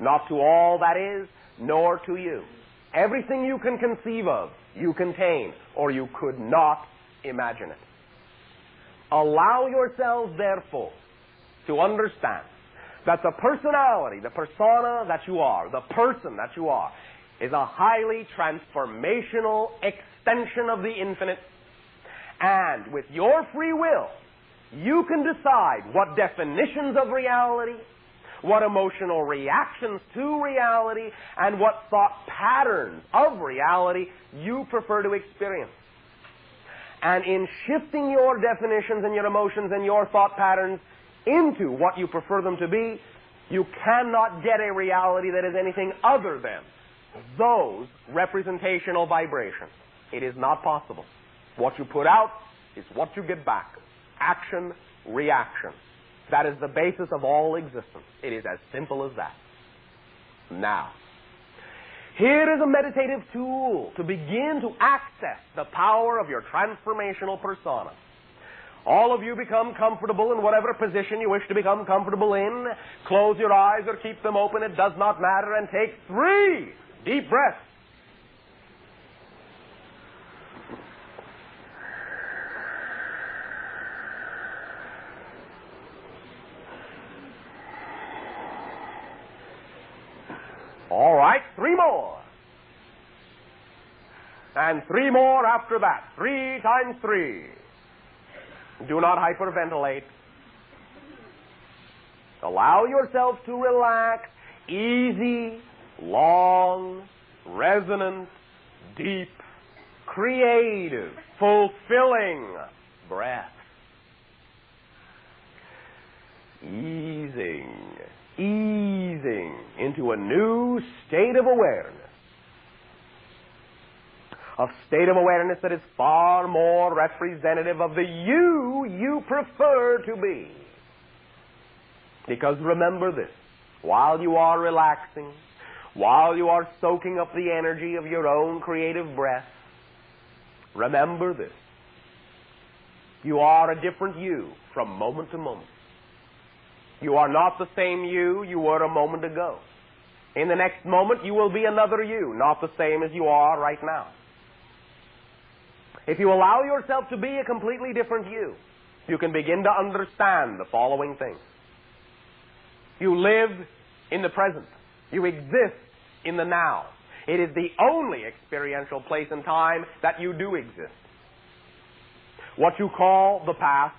Not to all that is, nor to you. Everything you can conceive of, you contain, or you could not imagine it. Allow yourselves, therefore, to understand that the personality, the persona that you are, the person that you are, is a highly transformational extension of the infinite. And with your free will, you can decide what definitions of reality, what emotional reactions to reality, and what thought patterns of reality you prefer to experience. And in shifting your definitions and your emotions and your thought patterns into what you prefer them to be, you cannot get a reality that is anything other than those representational vibrations. It is not possible. What you put out is what you get back. Action, reaction. That is the basis of all existence. It is as simple as that. Now, here is a meditative tool to begin to access the power of your transformational persona. All of you become comfortable in whatever position you wish to become comfortable in. Close your eyes or keep them open, it does not matter, and take 3 deep breaths. All right, 3 more. And 3 more after that. 3 times 3. Do not hyperventilate. Allow yourself to relax. Easy, long, resonant, deep, creative, fulfilling breath. Easing into a new state of awareness. A state of awareness that is far more representative of the you prefer to be. Because remember this, while you are relaxing, while you are soaking up the energy of your own creative breath, remember this. You are a different you from moment to moment. You are not the same you were a moment ago. In the next moment, you will be another you, not the same as you are right now. If you allow yourself to be a completely different you can begin to understand the following things. You live in the present. You exist in the now. It is the only experiential place and time that you do exist. What you call the past,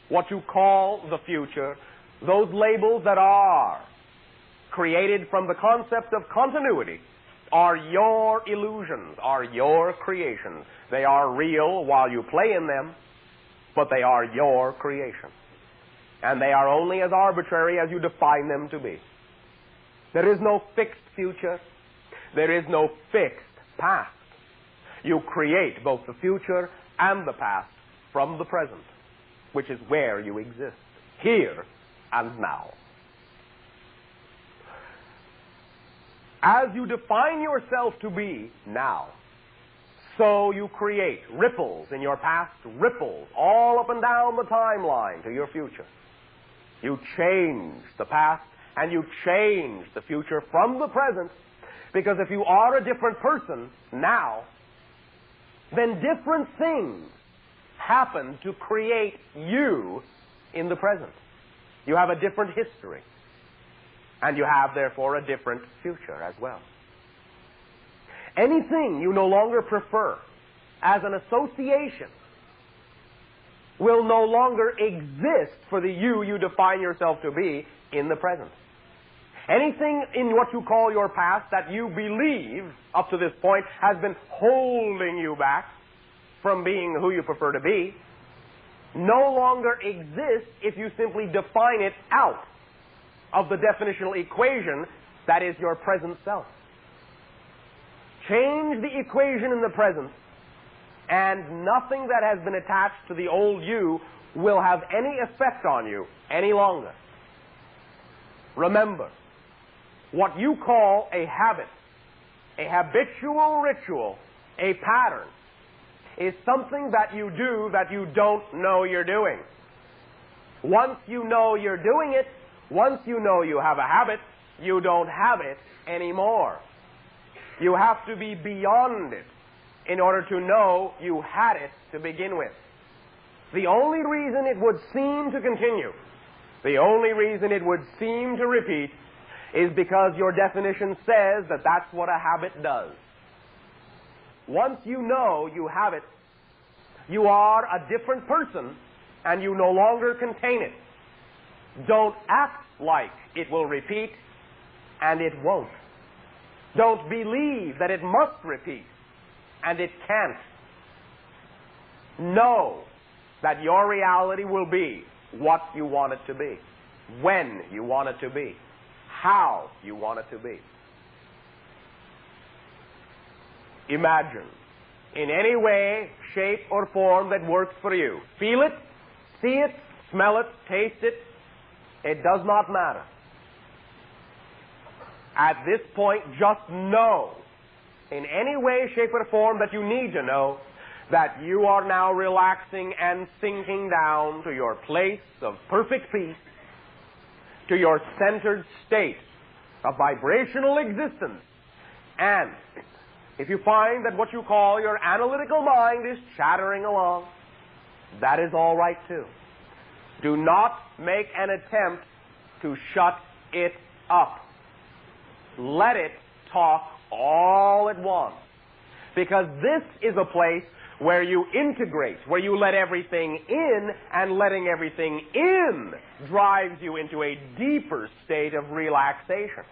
what you call the future, those labels that are created from the concept of continuity are your illusions, are your creations. They are real while you play in them, but they are your creation. And they are only as arbitrary as you define them to be. There is no fixed future. There is no fixed past. You create both the future and the past from the present, which is where you exist, here and now. As you define yourself to be now, so you create ripples in your past, ripples all up and down the timeline to your future. You change the past and you change the future from the present, because if you are a different person now, then different things happen to create you in the present. You have a different history, and you have, therefore, a different future as well. Anything you no longer prefer as an association will no longer exist for the you define yourself to be in the present. Anything in what you call your past that you believe up to this point has been holding you back from being who you prefer to be no longer exists if you simply define it out of the definitional equation that is your present self. Change the equation in the present, and nothing that has been attached to the old you will have any effect on you any longer. Remember, what you call a habit, a habitual ritual, a pattern, is something that you do that you don't know you're doing. Once you know you're doing it, once you know you have a habit, you don't have it anymore. You have to be beyond it in order to know you had it to begin with. The only reason it would seem to continue, the only reason it would seem to repeat, is because your definition says that that's what a habit does. Once you know you have it, you are a different person and you no longer contain it. Don't act like it will repeat, and it won't. Don't believe that it must repeat, and it can't. Know that your reality will be what you want it to be, when you want it to be, how you want it to be. Imagine, in any way, shape, or form that works for you. Feel it, see it, smell it, taste it. It does not matter. At this point, just know, in any way, shape, or form that you need to know, that you are now relaxing and sinking down to your place of perfect peace, to your centered state of vibrational existence. And if you find that what you call your analytical mind is chattering along, that is all right too. Do not make an attempt to shut it up. Let it talk all it wants. Because this is a place where you integrate, where you let everything in, and letting everything in drives you into a deeper state of relaxation.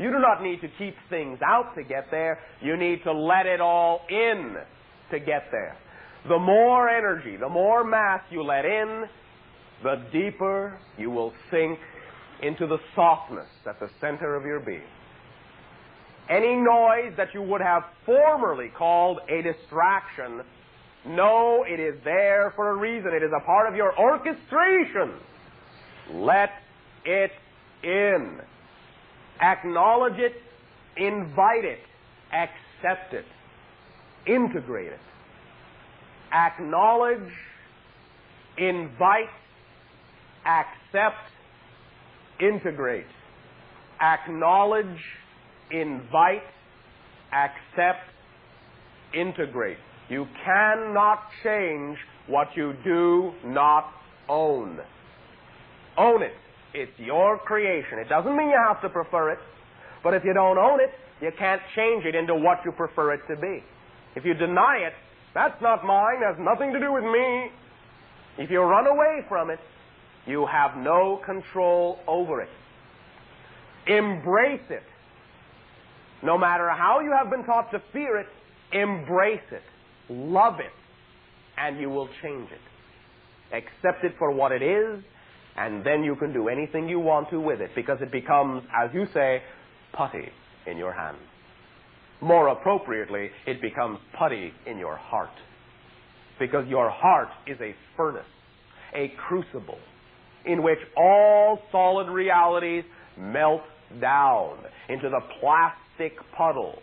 You do not need to keep things out to get there. You need to let it all in to get there. The more energy, the more mass you let in, the deeper you will sink into the softness at the center of your being. Any noise that you would have formerly called a distraction, know it is there for a reason. It is a part of your orchestration. Let it in. Acknowledge it, invite it, accept it, integrate it. Acknowledge, invite, accept, integrate. Acknowledge, invite, accept, integrate. You cannot change what you do not own. Own it. It's your creation. It doesn't mean you have to prefer it. But if you don't own it, you can't change it into what you prefer it to be. If you deny it, that's not mine, has nothing to do with me. If you run away from it, you have no control over it. Embrace it. No matter how you have been taught to fear it, embrace it. Love it. And you will change it. Accept it for what it is, and then you can do anything you want to with it, because it becomes, as you say, putty in your hand. More appropriately, it becomes putty in your heart. Because your heart is a furnace, a crucible, in which all solid realities melt down into the plastic puddle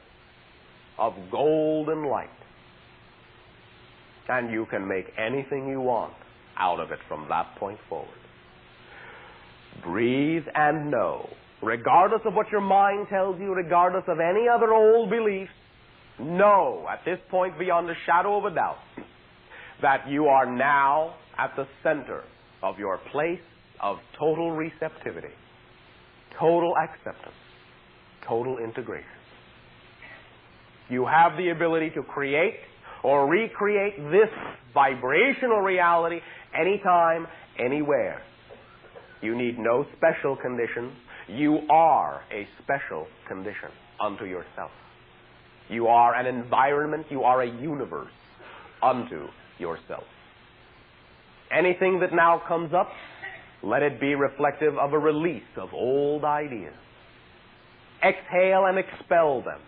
of golden light. And you can make anything you want out of it from that point forward. Breathe and know, regardless of what your mind tells you, regardless of any other old beliefs, know at this point beyond a shadow of a doubt that you are now at the center of your place of total receptivity, total acceptance, total integration. You have the ability to create or recreate this vibrational reality anytime, anywhere. You need no special conditions. You are a special condition unto yourself. You are an environment, you are a universe unto yourself. Anything that now comes up, let it be reflective of a release of old ideas. Exhale and expel them.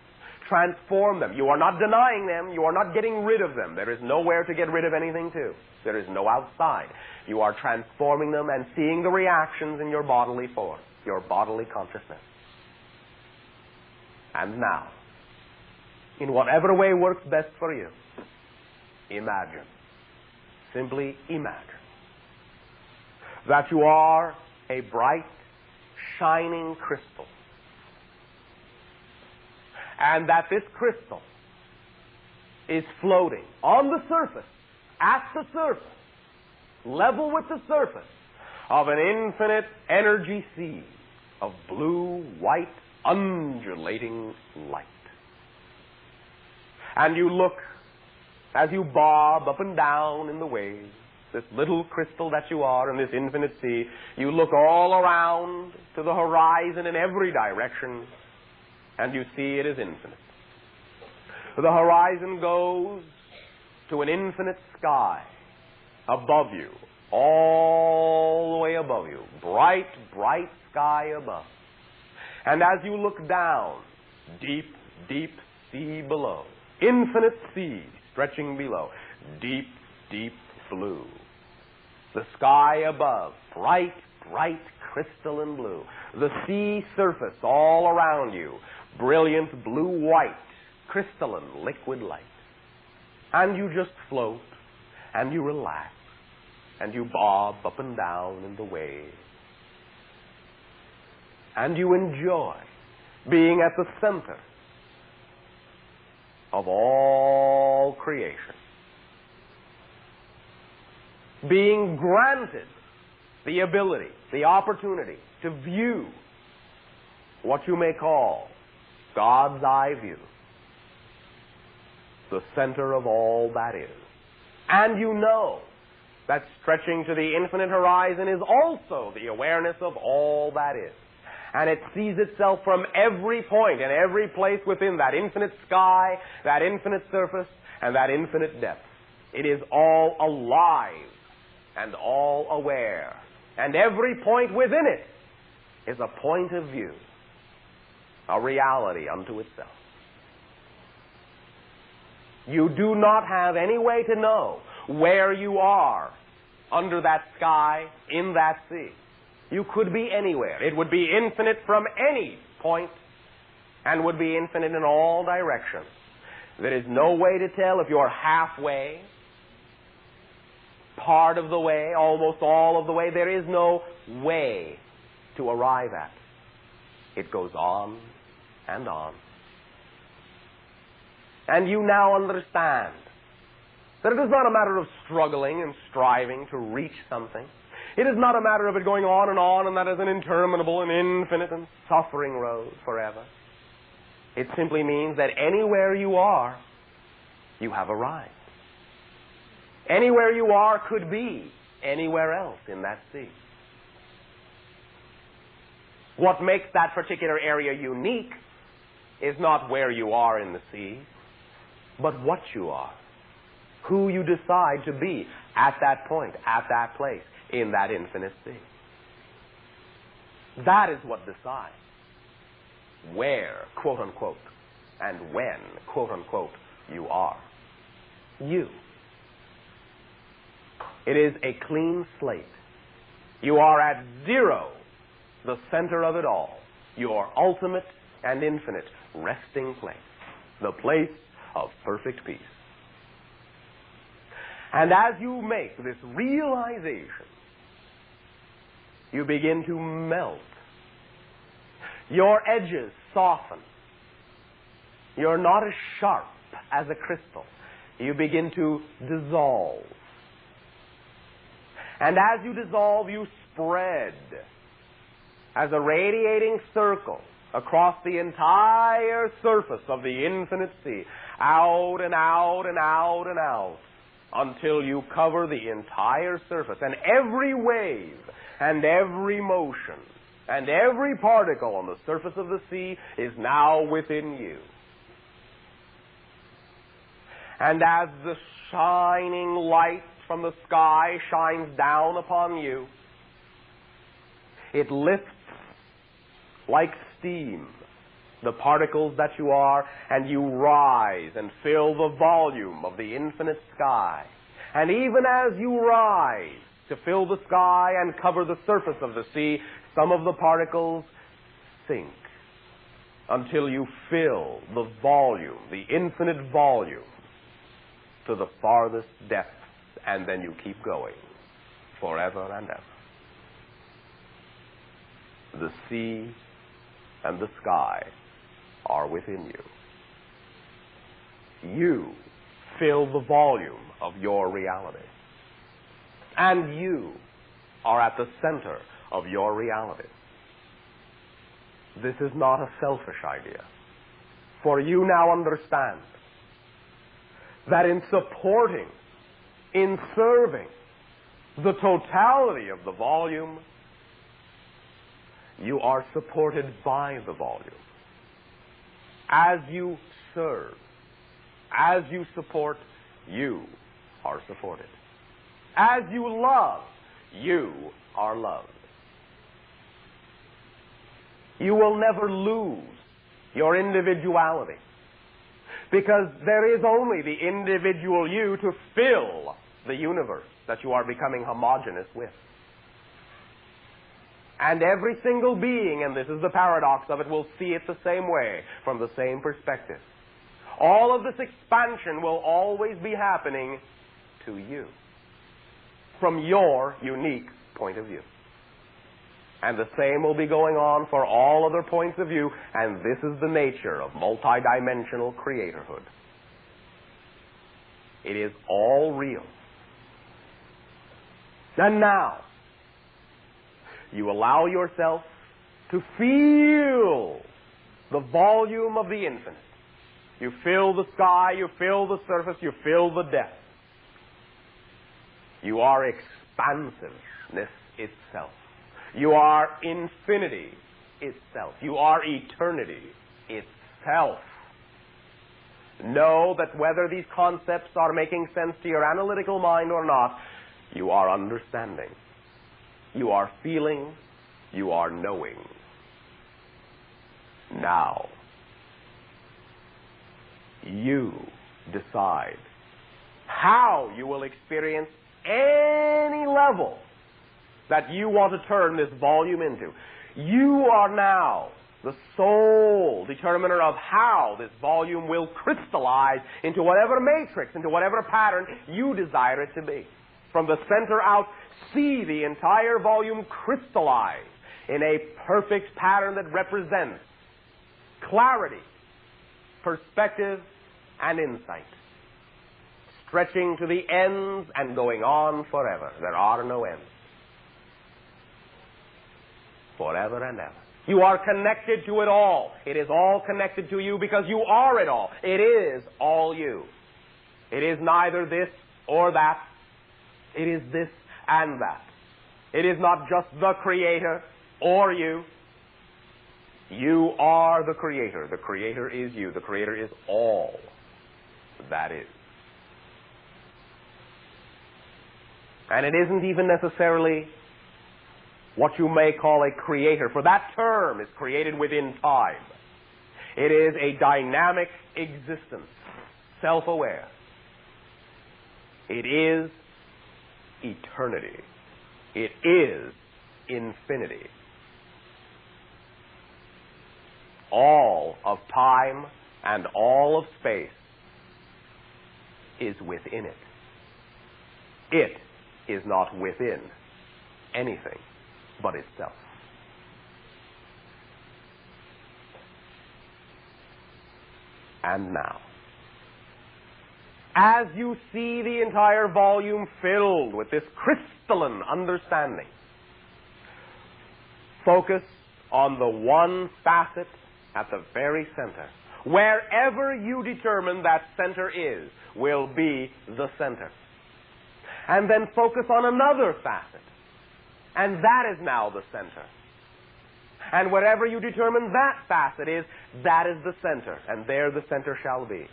Transform them. You are not denying them. You are not getting rid of them. There is nowhere to get rid of anything to. There is no outside. You are transforming them and seeing the reactions in your bodily form, your bodily consciousness. And now, in whatever way works best for you, imagine. Simply imagine that you are a bright, shining crystal. And that this crystal is floating on the surface, at the surface, level with the surface of an infinite energy sea of blue, white, undulating light. And you look, as you bob up and down in the waves, this little crystal that you are in this infinite sea, you look all around to the horizon in every direction, and you see it is infinite. The horizon goes to an infinite sky above you, all the way above you. Bright, bright sky above. And as you look down, deep, deep sea below. Infinite sea stretching below. Deep, deep blue. The sky above, bright, bright crystalline blue. The sea surface all around you, brilliant blue-white, crystalline liquid light. And you just float, and you relax, and you bob up and down in the waves. And you enjoy being at the center of all creation. Being granted the ability, the opportunity to view what you may call God's eye view, the center of all that is. And you know that stretching to the infinite horizon is also the awareness of all that is. And it sees itself from every point and every place within that infinite sky, that infinite surface, and that infinite depth. It is all alive and all aware. And every point within it is a point of view, a reality unto itself. You do not have any way to know where you are under that sky, in that sea. You could be anywhere. It would be infinite from any point and would be infinite in all directions. There is no way to tell if you're halfway, part of the way, almost all of the way. There is no way to arrive at. It goes on and on. And you now understand that it is not a matter of struggling and striving to reach something. It is not a matter of it going on, and that is an interminable and infinite and suffering road forever. It simply means that anywhere you are, you have arrived. Anywhere you are could be anywhere else in that sea. What makes that particular area unique is not where you are in the sea, but what you are, who you decide to be at that point, at that place, in that infinite sea. That is what decides where, quote unquote, and when, quote unquote, you are. You. It is a clean slate. You are at zero, the center of it all, your ultimate and infinite resting place, the place of perfect peace. And as you make this realization, you begin to melt. Your edges soften. You're not as sharp as a crystal. You begin to dissolve. And as you dissolve, you spread as a radiating circle across the entire surface of the infinite sea, out and out and out and out, until you cover the entire surface. And every wave and every motion and every particle on the surface of the sea is now within you. And as the shining light from the sky shines down upon you, it lifts like steam the particles that you are, and you rise and fill the volume of the infinite sky. And even as you rise to fill the sky and cover the surface of the sea, some of the particles sink until you fill the volume, the infinite volume, to the farthest depths, and then you keep going forever and ever. The sea and the sky are within you. You fill the volume of your reality. And you are at the center of your reality. This is not a selfish idea. For you now understand that in supporting, in serving the totality of the volume, you are supported by the volume. As you serve, as you support, you are supported. As you love, you are loved. You will never lose your individuality, because there is only the individual you to fill the universe that you are becoming homogeneous with. And every single being, and this is the paradox of it, will see it the same way, from the same perspective. All of this expansion will always be happening to you, from your unique point of view. And the same will be going on for all other points of view, and this is the nature of multidimensional creatorhood. It is all real. And now, you allow yourself to feel the volume of the infinite. You fill the sky, you fill the surface, you fill the depth. You are expansiveness itself. You are infinity itself. You are eternity itself. Know that whether these concepts are making sense to your analytical mind or not, you are understanding. You are feeling. You are knowing. Now, you decide how you will experience any level that you want to turn this volume into. You are now the sole determiner of how this volume will crystallize into whatever matrix, into whatever pattern you desire it to be. From the center out, see the entire volume crystallize in a perfect pattern that represents clarity, perspective, and insight, stretching to the ends and going on forever. There are no ends. forever and ever. You are connected to it all. It is all connected to you because you are it all. It is all you. It is neither this or that. It is this and that. It is not just the Creator or you. You are the Creator. The Creator is you. The Creator is all that is. And it isn't even necessarily what you may call a creator, for that term is created within time. It is a dynamic existence, self-aware. It is eternity. It is infinity. All of time and all of space is within it. It is not within anything but itself. And now, as you see the entire volume filled with this crystalline understanding, focus on the one facet at the very center. Wherever you determine that center is, will be the center. And then focus on another facet. And that is now the center. And wherever you determine that facet is, that is the center. And there the center shall be.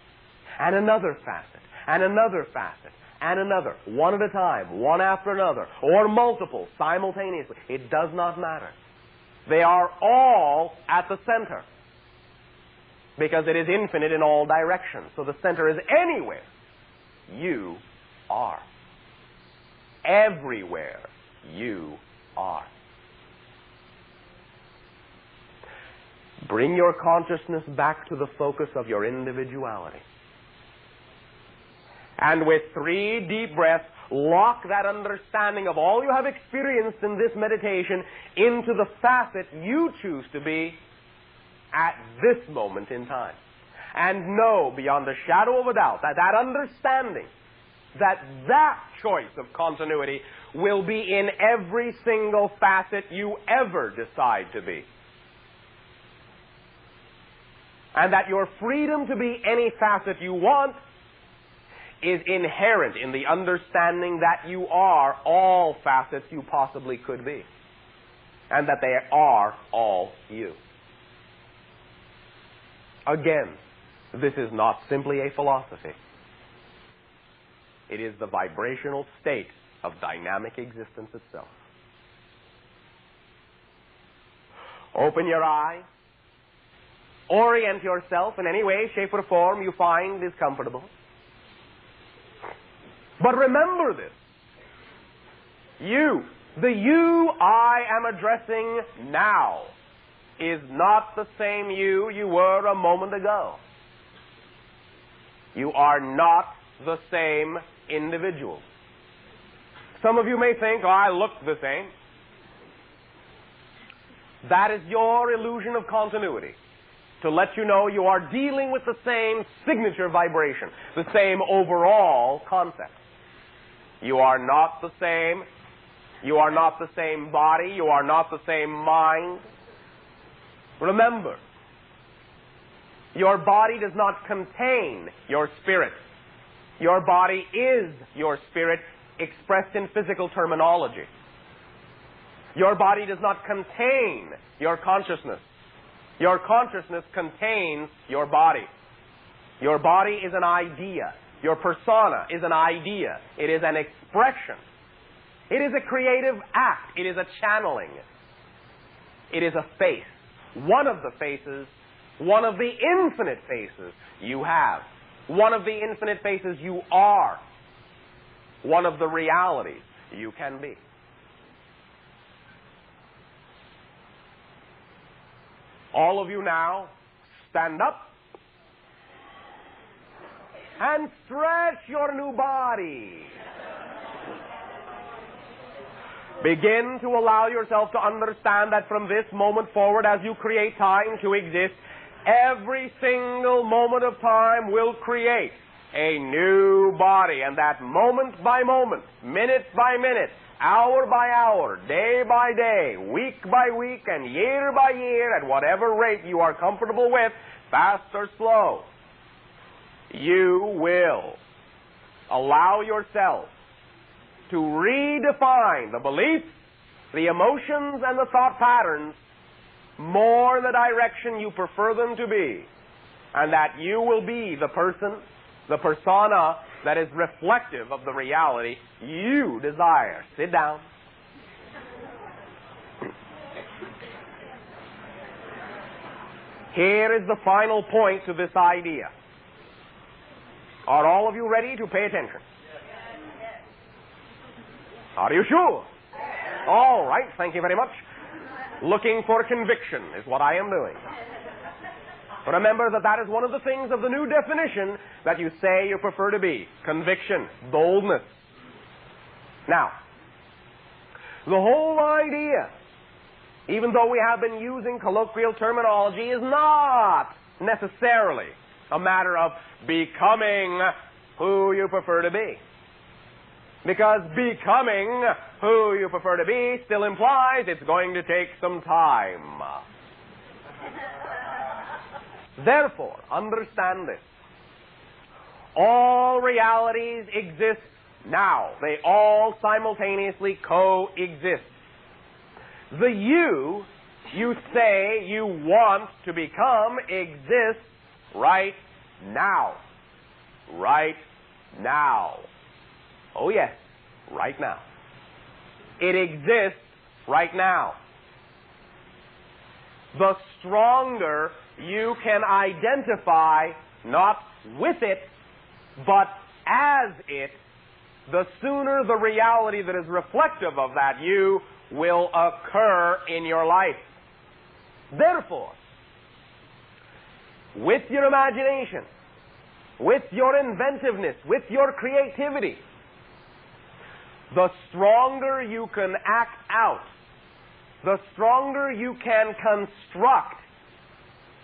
And another facet. And another facet. And another. One at a time. One after another. Or multiple simultaneously. It does not matter. They are all at the center. Because it is infinite in all directions. So the center is anywhere. You are. Everywhere you are. Bring your consciousness back to the focus of your individuality. And with 3 deep breaths, lock that understanding of all you have experienced in this meditation into the facet you choose to be at this moment in time. And know beyond a shadow of a doubt that that understanding, that choice of continuity will be in every single facet you ever decide to be. And that your freedom to be any facet you want is inherent in the understanding that you are all facets you possibly could be. And that they are all you. Again, this is not simply a philosophy. It is the vibrational state of dynamic existence itself. Open your eyes. Orient yourself in any way, shape, or form you find is comfortable. But remember this. You, the you I am addressing now, is not the same you were a moment ago. You are not the same individual. Some of you may think, oh, I look the same. That is your illusion of continuity. To let you know you are dealing with the same signature vibration, the same overall concept. You are not the same. You are not the same body. You are not the same mind. Remember, your body does not contain your spirit. Your body is your spirit expressed in physical terminology. Your body does not contain your consciousness. Your consciousness contains your body. Your body is an idea. Your persona is an idea. It is an expression. It is a creative act. It is a channeling. It is a face. One of the faces, one of the infinite faces you have. One of the infinite faces you are. One of the realities you can be. All of you now, stand up and stretch your new body. Begin to allow yourself to understand that from this moment forward, as you create time to exist, every single moment of time will create a new body. And that moment by moment, minute by minute, hour by hour, day by day, week by week, and year by year, at whatever rate you are comfortable with, fast or slow, you will allow yourself to redefine the beliefs, the emotions, and the thought patterns more in the direction you prefer them to be, and that you will be the person, the persona that is reflective of the reality you desire. Sit down. Here is the final point to this idea. Are all of you ready to pay attention? Are you sure? All right, thank you very much. Looking for conviction is what I am doing. Remember that is one of the things of the new definition that you say you prefer to be. Conviction, boldness. Now, the whole idea, even though we have been using colloquial terminology, is not necessarily a matter of becoming who you prefer to be. Because becoming who you prefer to be still implies it's going to take some time. Therefore, understand this. All realities exist now. They all simultaneously coexist. The you say you want to become exists right now. Right now. Oh yes, right now. It exists right now. The stronger you can identify not with it, but as it, the sooner the reality that is reflective of that you will occur in your life. Therefore, with your imagination, with your inventiveness, with your creativity, the stronger you can act out, the stronger you can construct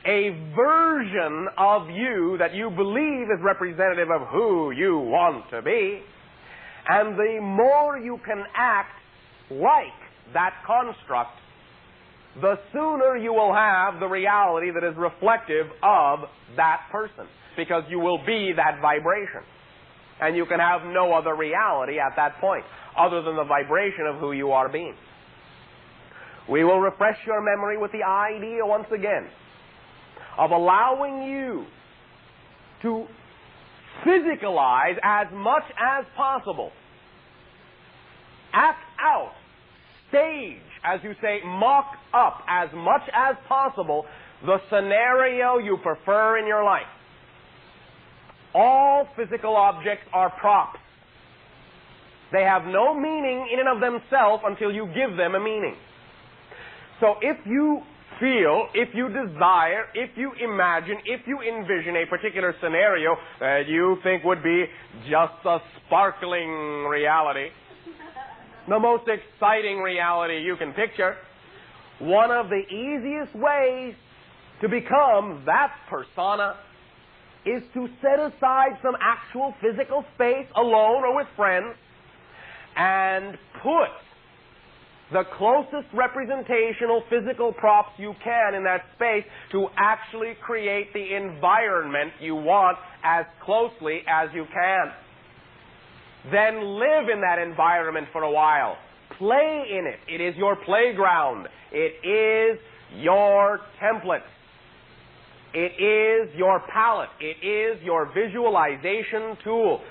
a version of you that you believe is representative of who you want to be, and the more you can act like that construct, the sooner you will have the reality that is reflective of that person, because you will be that vibration. And you can have no other reality at that point, other than the vibration of who you are being. We will refresh your memory with the idea once again of allowing you to physicalize as much as possible, act out, stage, as you say, mock up as much as possible the scenario you prefer in your life. All physical objects are props. They have no meaning in and of themselves until you give them a meaning. So if you feel, if you desire, if you imagine, if you envision a particular scenario that you think would be just a sparkling reality, the most exciting reality you can picture, one of the easiest ways to become that persona is to set aside some actual physical space alone or with friends and put the closest representational physical props you can in that space to actually create the environment you want as closely as you can. Then live in that environment for a while. Play in it. It is your playground. It is your template. It is your palette. It is your visualization tool.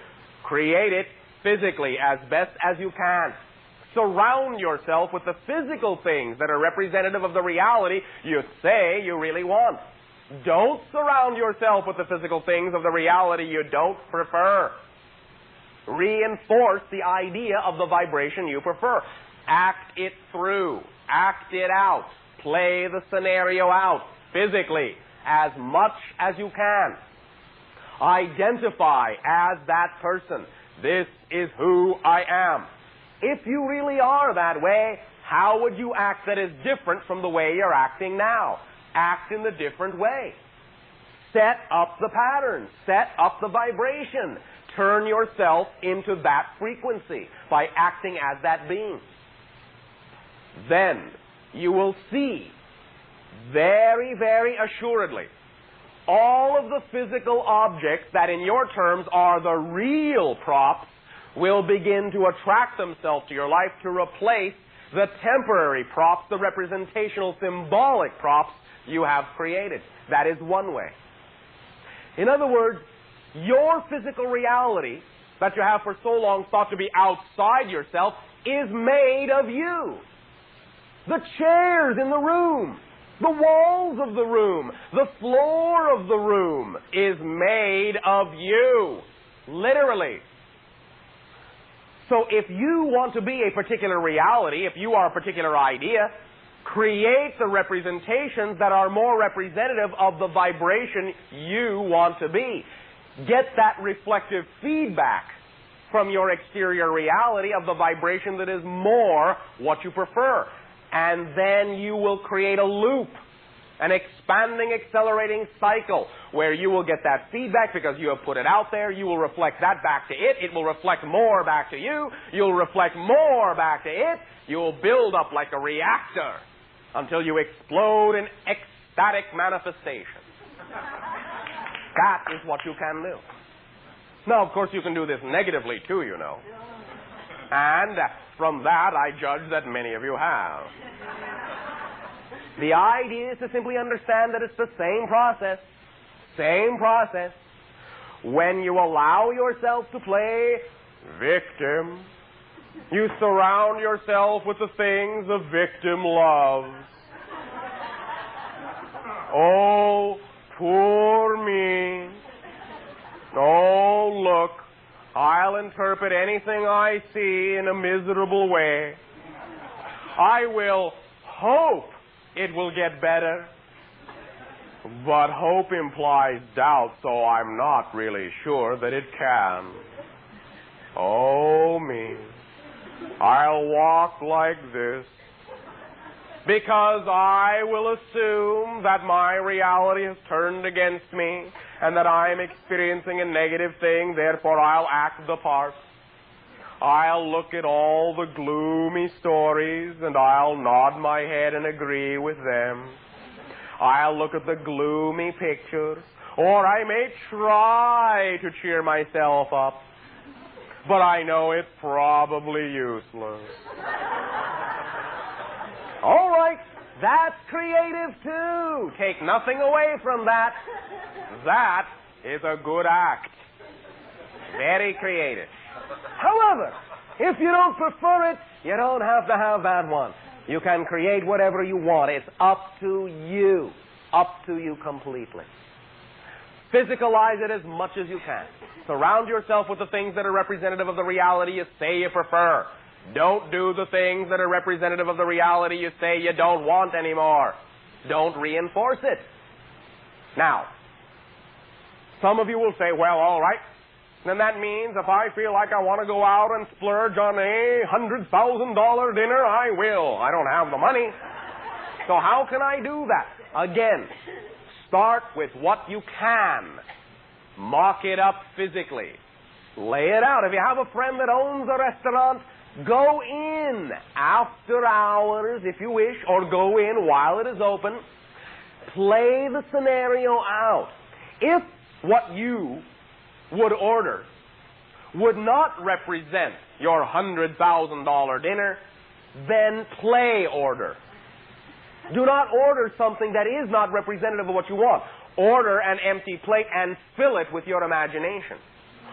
Create it physically as best as you can. Surround yourself with the physical things that are representative of the reality you say you really want. Don't surround yourself with the physical things of the reality you don't prefer. Reinforce the idea of the vibration you prefer. Act it through. Act it out. Play the scenario out physically as much as you can. Identify as that person. This is who I am. If you really are that way, how would you act that is different from the way you're acting now? Act in the different way. Set up the pattern. Set up the vibration. turn yourself into that frequency by acting as that being. Then you will see very, very assuredly all of the physical objects that in your terms are the real props will begin to attract themselves to your life to replace the temporary props, the representational, symbolic props you have created. That is one way. In other words, your physical reality that you have for so long thought to be outside yourself is made of you. The chairs in the room, the walls of the room, the floor of the room is made of you. Literally. So if you want to be a particular reality, if you are a particular idea, create the representations that are more representative of the vibration you want to be. Get that reflective feedback from your exterior reality of the vibration that is more what you prefer. And then you will create a loop, an expanding, accelerating cycle where you will get that feedback because you have put it out there. You will reflect that back to it. It will reflect more back to you. You'll reflect more back to it. You'll build up like a reactor until you explode in ecstatic manifestation. That is what you can do. Now, of course, you can do this negatively too, you know. And from that, I judge that many of you have. The idea is to simply understand that it's the same process. Same process. When you allow yourself to play victim, you surround yourself with the things a victim loves. Oh, poor me. Oh, look, I'll interpret anything I see in a miserable way. I will hope it will get better. But hope implies doubt, so I'm not really sure that it can. Oh, me. I'll walk like this because I will assume that my reality has turned against me and that I'm experiencing a negative thing, therefore I'll act the part. I'll look at all the gloomy stories and I'll nod my head and agree with them. I'll look at the gloomy pictures, or I may try to cheer myself up, but I know it's probably useless. All right, that's creative too. Take nothing away from that. That is a good act. Very creative. However, if you don't prefer it, you don't have to have that one. You can create whatever you want. It's up to you. Up to you completely. Physicalize it as much as you can. Surround yourself with the things that are representative of the reality you say you prefer. Don't do the things that are representative of the reality you say you don't want anymore. Don't reinforce it. Now, some of you will say, well, all right, then that means if I feel like I want to go out and splurge on a $100,000 dinner, I will. I don't have the money. So how can I do that? Again, start with what you can. Mock it up physically. Lay it out. If you have a friend that owns a restaurant, go in after hours, if you wish, or go in while it is open. Play the scenario out. If what you would order would not represent your $100,000 dinner, then play order. Do not order something that is not representative of what you want. Order an empty plate and fill it with your imagination.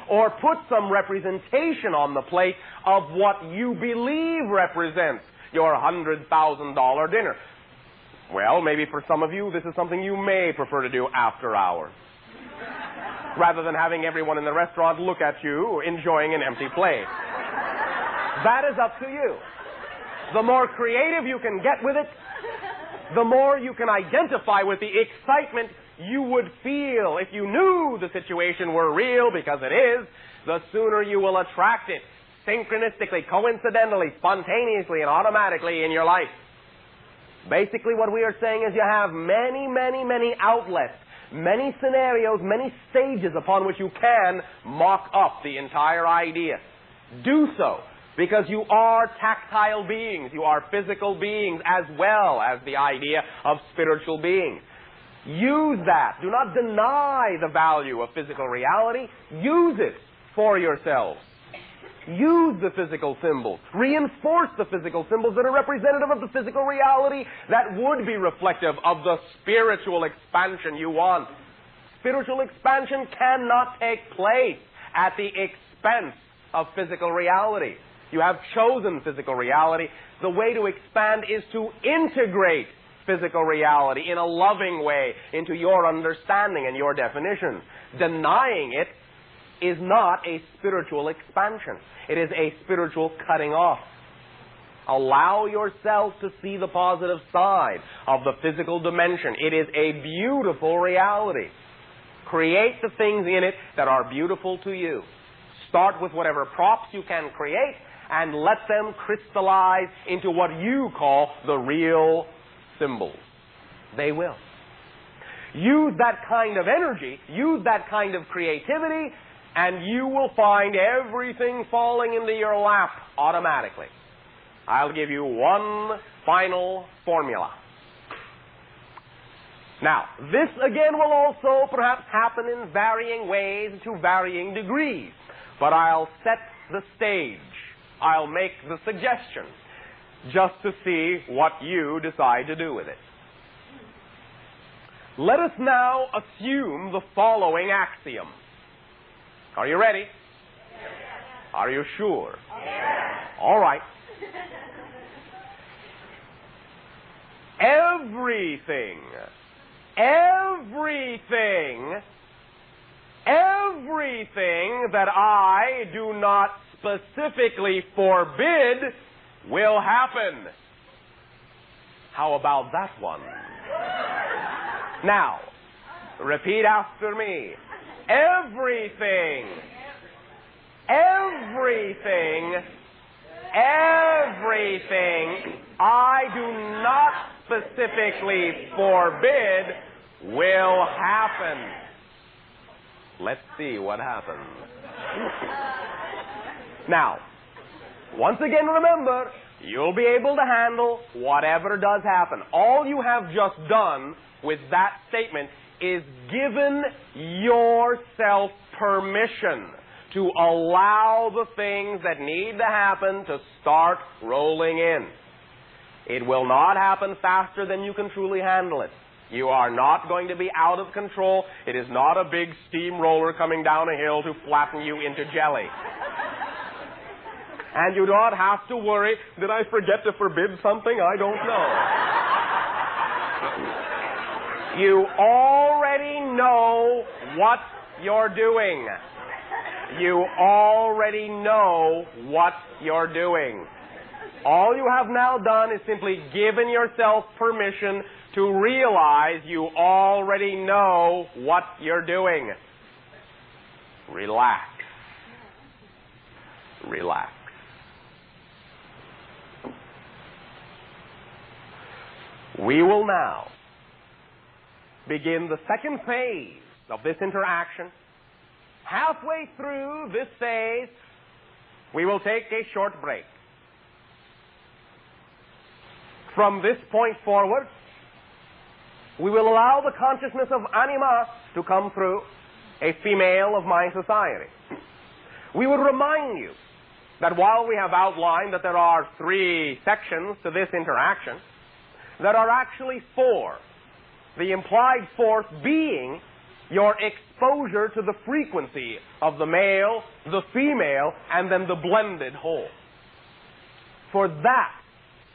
Or put some representation on the plate of what you believe represents your $100,000 dinner. Well, maybe for some of you, this is something you may prefer to do after hours, rather than having everyone in the restaurant look at you enjoying an empty plate. That is up to you. The more creative you can get with it, the more you can identify with the excitement you would feel if you knew the situation were real, because it is. The sooner you will attract it synchronistically, coincidentally, spontaneously, and automatically in your life. Basically what we are saying is you have many, many, many outlets, many scenarios, many stages upon which you can mock up the entire idea. Do so, because you are tactile beings. You are physical beings as well as the idea of spiritual beings. Use that. Do not deny the value of physical reality. Use it for yourselves. Use the physical symbols. Reinforce the physical symbols that are representative of the physical reality that would be reflective of the spiritual expansion you want. Spiritual expansion cannot take place at the expense of physical reality. You have chosen physical reality. The way to expand is to integrate physical reality in a loving way into your understanding and your definitions. Denying it is not a spiritual expansion. It is a spiritual cutting off. Allow yourself to see the positive side of the physical dimension. It is a beautiful reality. Create the things in it that are beautiful to you. Start with whatever props you can create and let them crystallize into what you call the real symbols. They will. Use that kind of energy, use that kind of creativity, and you will find everything falling into your lap automatically. I'll give you one final formula. Now, this again will also perhaps happen in varying ways to varying degrees, but I'll set the stage. I'll make the suggestion just to see what you decide to do with it. Let us now assume the following axiom. Are you ready? Yes. Are you sure? Yes. All right. Everything that I do not specifically forbid will happen. How about that one? Now, repeat after me. Everything I do not specifically forbid will happen. Let's see what happens. Now, once again, remember, you'll be able to handle whatever does happen. All you have just done with that statement is given yourself permission to allow the things that need to happen to start rolling in. It will not happen faster than you can truly handle it. You are not going to be out of control. It is not a big steamroller coming down a hill to flatten you into jelly. And you don't have to worry, did I forget to forbid something? I don't know. You already know what you're doing. You already know what you're doing. All you have now done is simply given yourself permission to realize you already know what you're doing. Relax. Relax. We will now begin the second phase of this interaction. Halfway through this phase, we will take a short break. From this point forward, we will allow the consciousness of anima to come through, a female of my society. We would remind you that while we have outlined that there are 3 sections to this interaction, there are actually 4. The implied 4th being your exposure to the frequency of the male, the female, and then the blended whole. For that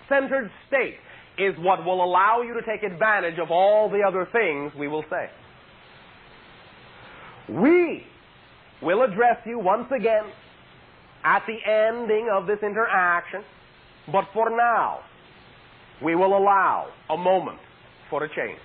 centered state is what will allow you to take advantage of all the other things we will say. We will address you once again at the ending of this interaction, but for now, we will allow a moment for a change.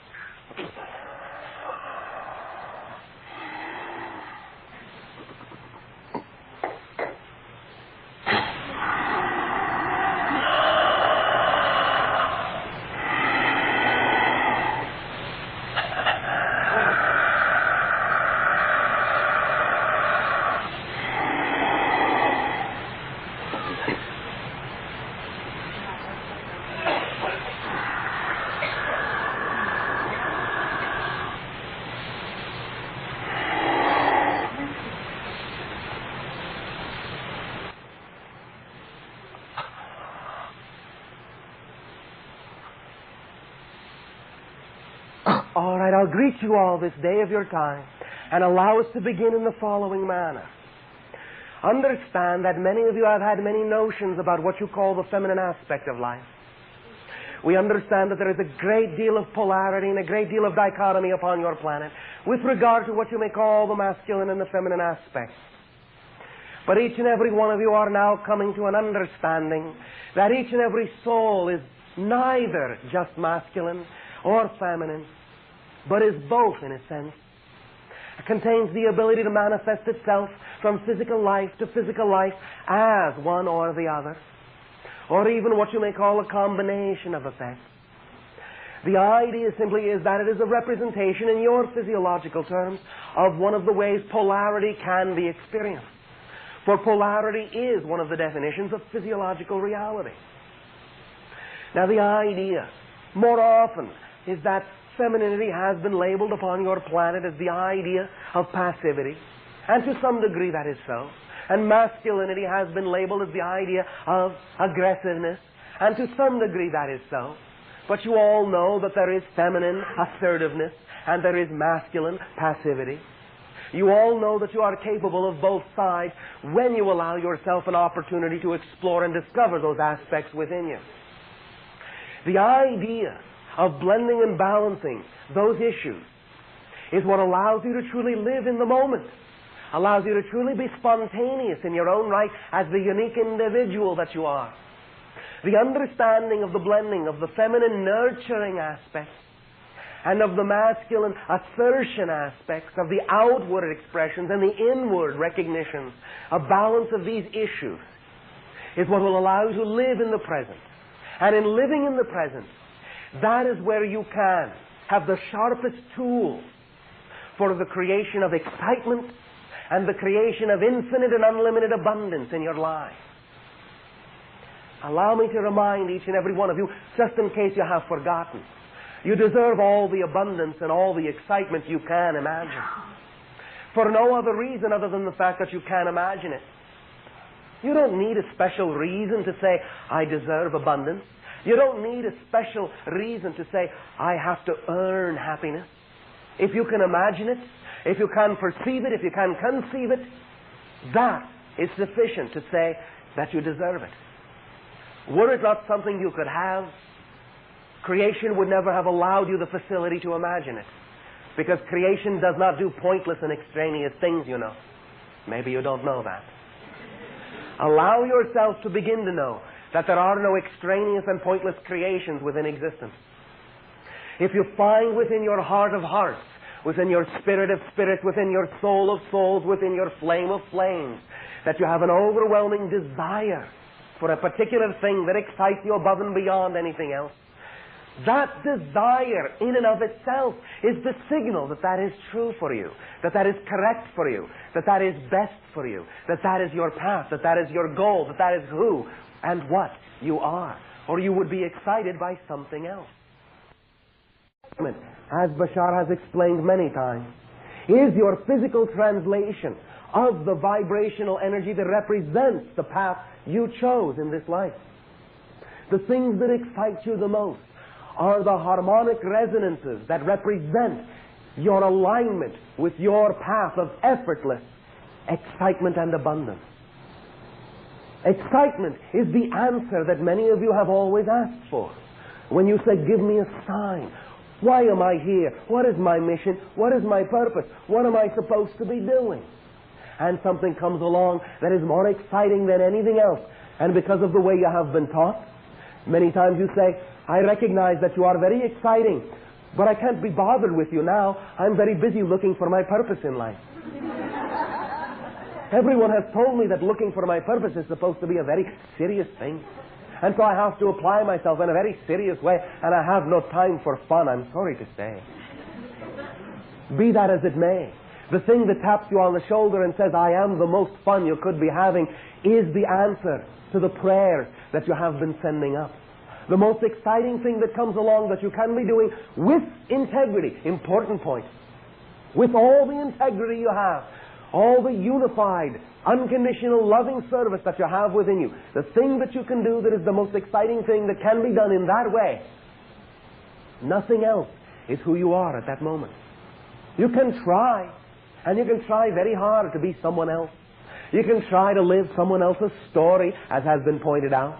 All right, I'll greet you all this day of your time and allow us to begin in the following manner. Understand that many of you have had many notions about what you call the feminine aspect of life. We understand that there is a great deal of polarity and a great deal of dichotomy upon your planet with regard to what you may call the masculine and the feminine aspects. But each and every one of you are now coming to an understanding that each and every soul is neither just masculine or feminine, but is both in a sense. It contains the ability to manifest itself from physical life to physical life as one or the other, or even what you may call a combination of effects. The idea simply is that it is a representation in your physiological terms of one of the ways polarity can be experienced. For polarity is one of the definitions of physiological reality. Now the idea, more often, is that femininity has been labeled upon your planet as the idea of passivity, and to some degree that is so. And masculinity has been labeled as the idea of aggressiveness, and to some degree that is so. But you all know that there is feminine assertiveness, and there is masculine passivity. You all know that you are capable of both sides when you allow yourself an opportunity to explore and discover those aspects within you. The idea of blending and balancing those issues is what allows you to truly live in the moment, allows you to truly be spontaneous in your own right as the unique individual that you are. The understanding of the blending of the feminine nurturing aspects and of the masculine assertion aspects, of the outward expressions and the inward recognitions, a balance of these issues is what will allow you to live in the present. And in living in the present, that is where you can have the sharpest tools for the creation of excitement and the creation of infinite and unlimited abundance in your life. Allow me to remind each and every one of you, just in case you have forgotten, you deserve all the abundance and all the excitement you can imagine. For no other reason other than the fact that you can imagine it. You don't need a special reason to say, I deserve abundance. You don't need a special reason to say, I have to earn happiness. If you can imagine it, if you can perceive it, if you can conceive it, that is sufficient to say that you deserve it. Were it not something you could have, creation would never have allowed you the facility to imagine it. Because creation does not do pointless and extraneous things, you know. Maybe you don't know that. Allow yourself to begin to know that there are no extraneous and pointless creations within existence. If you find within your heart of hearts, within your spirit of spirits, within your soul of souls, within your flame of flames, that you have an overwhelming desire for a particular thing that excites you above and beyond anything else, that desire in and of itself is the signal that that is true for you, that that is correct for you, that that is best for you, that that is your path, that that is your goal, that that is who and what you are. Or you would be excited by something else. As Bashar has explained many times, is your physical translation of the vibrational energy that represents the path you chose in this life. The things that excite you the most are the harmonic resonances that represent your alignment with your path of effortless excitement and abundance. Excitement is the answer that many of you have always asked for. When you say, give me a sign. Why am I here? What is my mission? What is my purpose? What am I supposed to be doing? And something comes along that is more exciting than anything else. And because of the way you have been taught, many times you say, I recognize that you are very exciting, but I can't be bothered with you now. I'm very busy looking for my purpose in life. Everyone has told me that looking for my purpose is supposed to be a very serious thing. And so I have to apply myself in a very serious way, and I have no time for fun, I'm sorry to say. Be that as it may, the thing that taps you on the shoulder and says, I am the most fun you could be having, is the answer to the prayers that you have been sending up. The most exciting thing that comes along that you can be doing with integrity, important point, with all the integrity you have, all the unified, unconditional, loving service that you have within you, the thing that you can do that is the most exciting thing that can be done in that way, nothing else is who you are at that moment. You can try, and you can try very hard to be someone else. You can try to live someone else's story, as has been pointed out.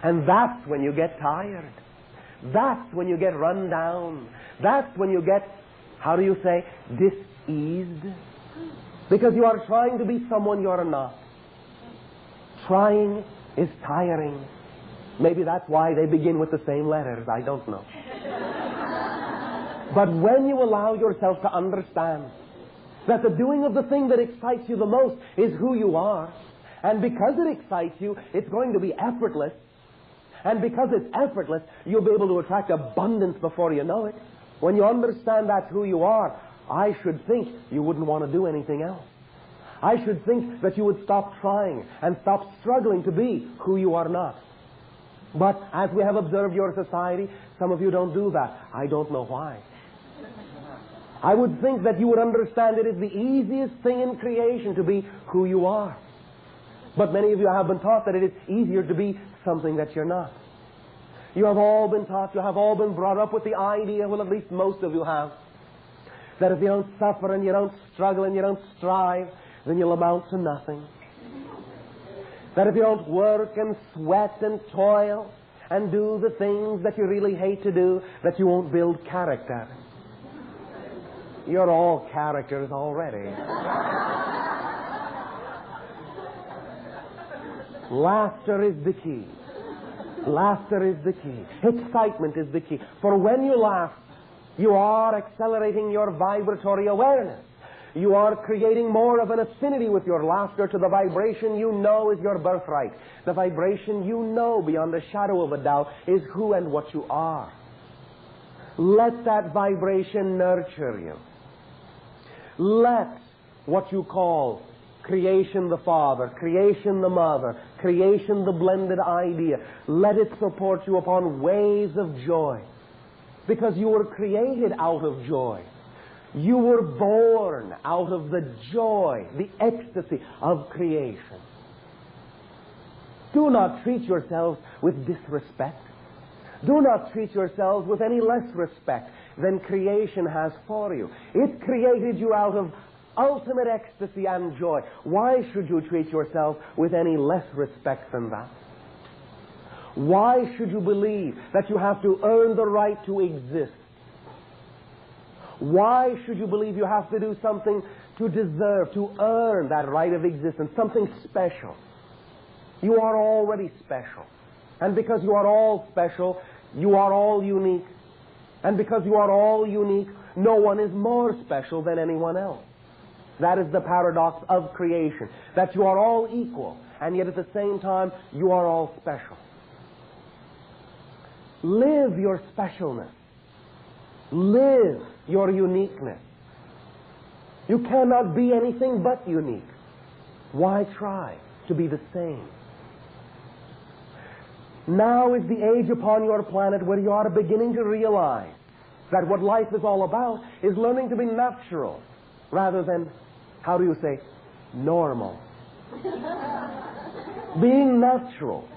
And that's when you get tired. That's when you get run down. That's when you get, how do you say, diseased. Because you are trying to be someone you are not. Trying is tiring. Maybe that's why they begin with the same letters. I don't know. But when you allow yourself to understand that the doing of the thing that excites you the most is who you are, and because it excites you, it's going to be effortless, and because it's effortless, you'll be able to attract abundance before you know it. When you understand that's who you are, I should think you wouldn't want to do anything else. I should think that you would stop trying and stop struggling to be who you are not. But as we have observed your society, some of you don't do that. I don't know why. I would think that you would understand it is the easiest thing in creation to be who you are. But many of you have been taught that it is easier to be something that you're not. You have all been taught, you have all been brought up with the idea, well, at least most of you have, that if you don't suffer and you don't struggle and you don't strive, then you'll amount to nothing. That if you don't work and sweat and toil and do the things that you really hate to do, that you won't build character. You're all characters already. Laughter is the key. Laughter is the key. Excitement is the key. For when you laugh, you are accelerating your vibratory awareness. You are creating more of an affinity with your laughter to the vibration you know is your birthright. The vibration you know beyond a shadow of a doubt is who and what you are. Let that vibration nurture you. Let what you call creation the Father, creation the Mother, creation the blended idea, let it support you upon waves of joy. Because you were created out of joy. You were born out of the joy, the ecstasy of creation. Do not treat yourselves with disrespect. Do not treat yourselves with any less respect than creation has for you. It created you out of ultimate ecstasy and joy. Why should you treat yourself with any less respect than that? Why should you believe that you have to earn the right to exist? Why should you believe you have to do something to deserve, to earn that right of existence, something special? You are already special. And because you are all special, you are all unique. And because you are all unique, no one is more special than anyone else. That is the paradox of creation, that you are all equal, and yet at the same time, you are all special. Live your specialness. Live your uniqueness. You cannot be anything but unique. Why try to be the same? Now is the age upon your planet where you are beginning to realize that what life is all about is learning to be natural rather than, how do you say, normal. Being natural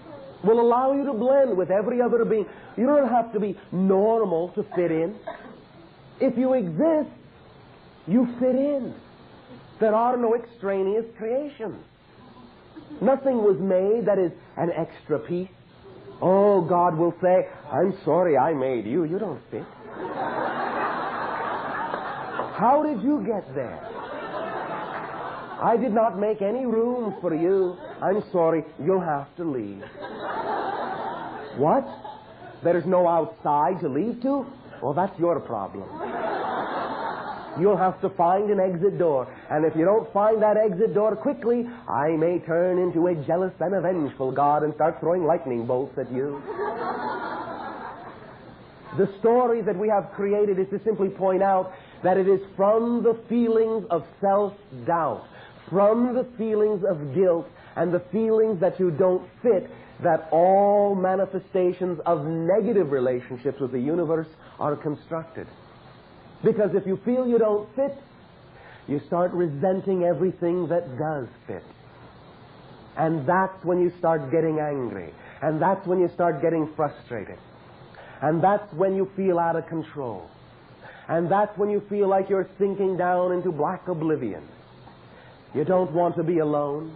will allow you to blend with every other being. You don't have to be normal to fit in. If you exist, you fit in. There are no extraneous creations. Nothing was made that is an extra piece. Oh, God will say, I'm sorry I made you. You don't fit. How did you get there? I did not make any room for you. I'm sorry, you'll have to leave. What? There's no outside to leave to? Well, that's your problem. You'll have to find an exit door. And if you don't find that exit door quickly, I may turn into a jealous and a vengeful God and start throwing lightning bolts at you. The story that we have created is to simply point out that it is from the feelings of self-doubt, from the feelings of guilt, and the feelings that you don't fit, that all manifestations of negative relationships with the universe are constructed. Because if you feel you don't fit, you start resenting everything that does fit. And that's when you start getting angry. And that's when you start getting frustrated. And that's when you feel out of control. And that's when you feel like you're sinking down into black oblivion. You don't want to be alone.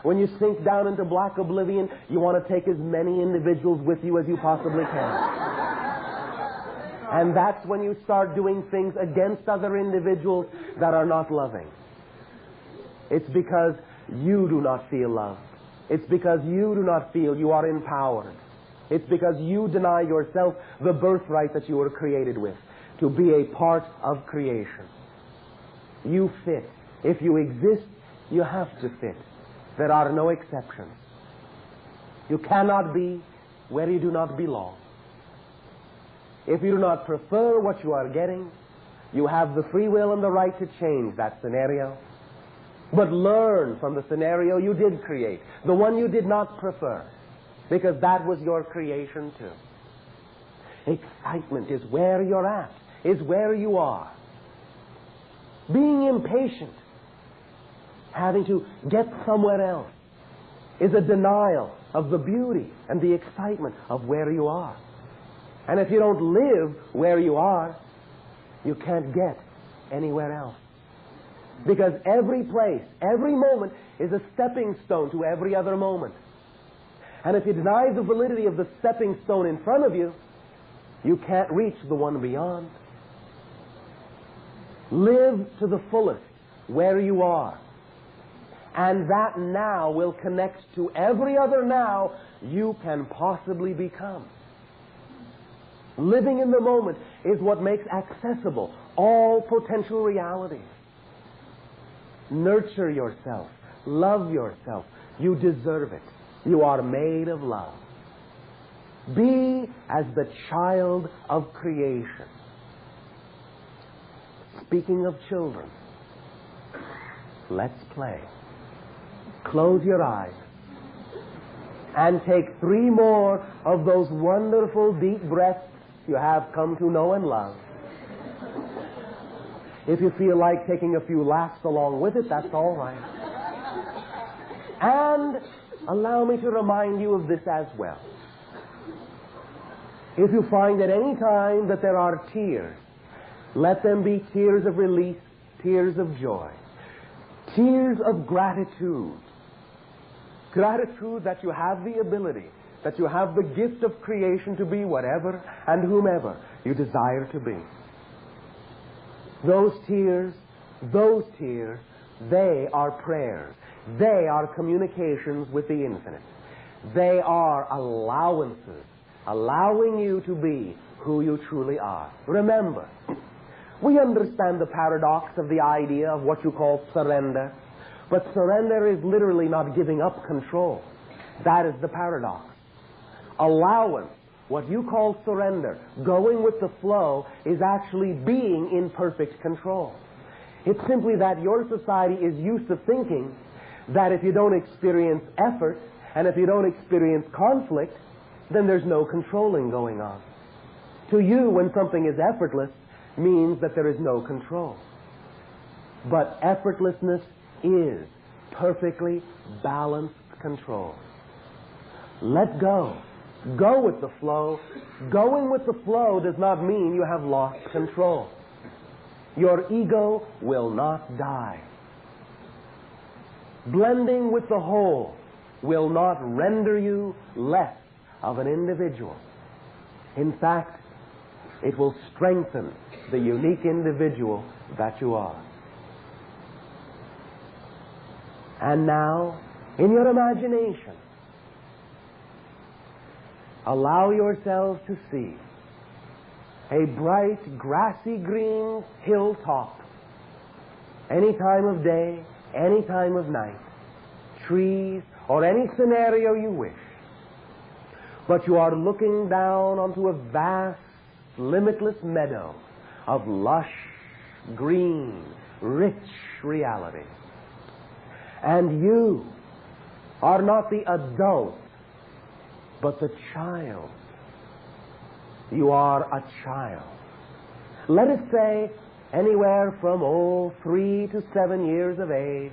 When you sink down into black oblivion, you want to take as many individuals with you as you possibly can. And that's when you start doing things against other individuals that are not loving. It's because you do not feel loved. It's because you do not feel you are empowered. It's because you deny yourself the birthright that you were created with, to be a part of creation. You fit. If you exist, you have to fit. There are no exceptions. You cannot be where you do not belong. If you do not prefer what you are getting, you have the free will and the right to change that scenario. But learn from the scenario you did create, the one you did not prefer, because that was your creation too. Excitement is where you're at, is where you are. Being impatient, having to get somewhere else, is a denial of the beauty and the excitement of where you are. And if you don't live where you are, you can't get anywhere else. Because every place, every moment is a stepping stone to every other moment. And if you deny the validity of the stepping stone in front of you, you can't reach the one beyond. Live to the fullest where you are. And that now will connect to every other now you can possibly become. Living in the moment is what makes accessible all potential realities. Nurture yourself. Love yourself. You deserve it. You are made of love. Be as the child of creation. Speaking of children, let's play. Close your eyes and take 3 more of those wonderful deep breaths you have come to know and love. If you feel like taking a few laughs along with it, that's all right. And allow me to remind you of this as well. If you find at any time that there are tears, let them be tears of release, tears of joy, tears of gratitude. Gratitude that you have the ability, that you have the gift of creation to be whatever and whomever you desire to be. Those tears, they are prayers. They are communications with the infinite. They are allowances, allowing you to be who you truly are. Remember, we understand the paradox of the idea of what you call surrender, but surrender is literally not giving up control. That is the paradox. Allowance, what you call surrender, going with the flow, is actually being in perfect control. It's simply that your society is used to thinking that if you don't experience effort and if you don't experience conflict, then there's no controlling going on. To you, when something is effortless, means that there is no control. But effortlessness is perfectly balanced control. Let go. Go with the flow. Going with the flow does not mean you have lost control. Your ego will not die. Blending with the whole will not render you less of an individual. In fact, it will strengthen the unique individual that you are. And now, in your imagination, allow yourself to see a bright, grassy green hilltop, any time of day, any time of night, trees, or any scenario you wish. But you are looking down onto a vast, limitless meadow of lush, green, rich reality. And you are not the adult, but the child. You are a child. Let us say anywhere from 3 to 7 years of age.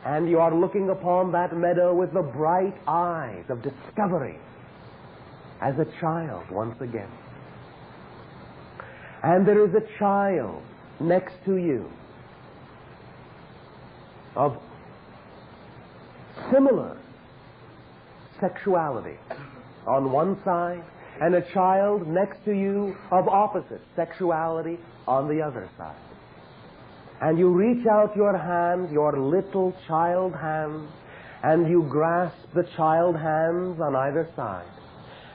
And you are looking upon that meadow with the bright eyes of discovery as a child once again. And there is a child next to you of similar sexuality on one side, and a child next to you of opposite sexuality on the other side. And you reach out your hand, your little child hand, and you grasp the child hands on either side.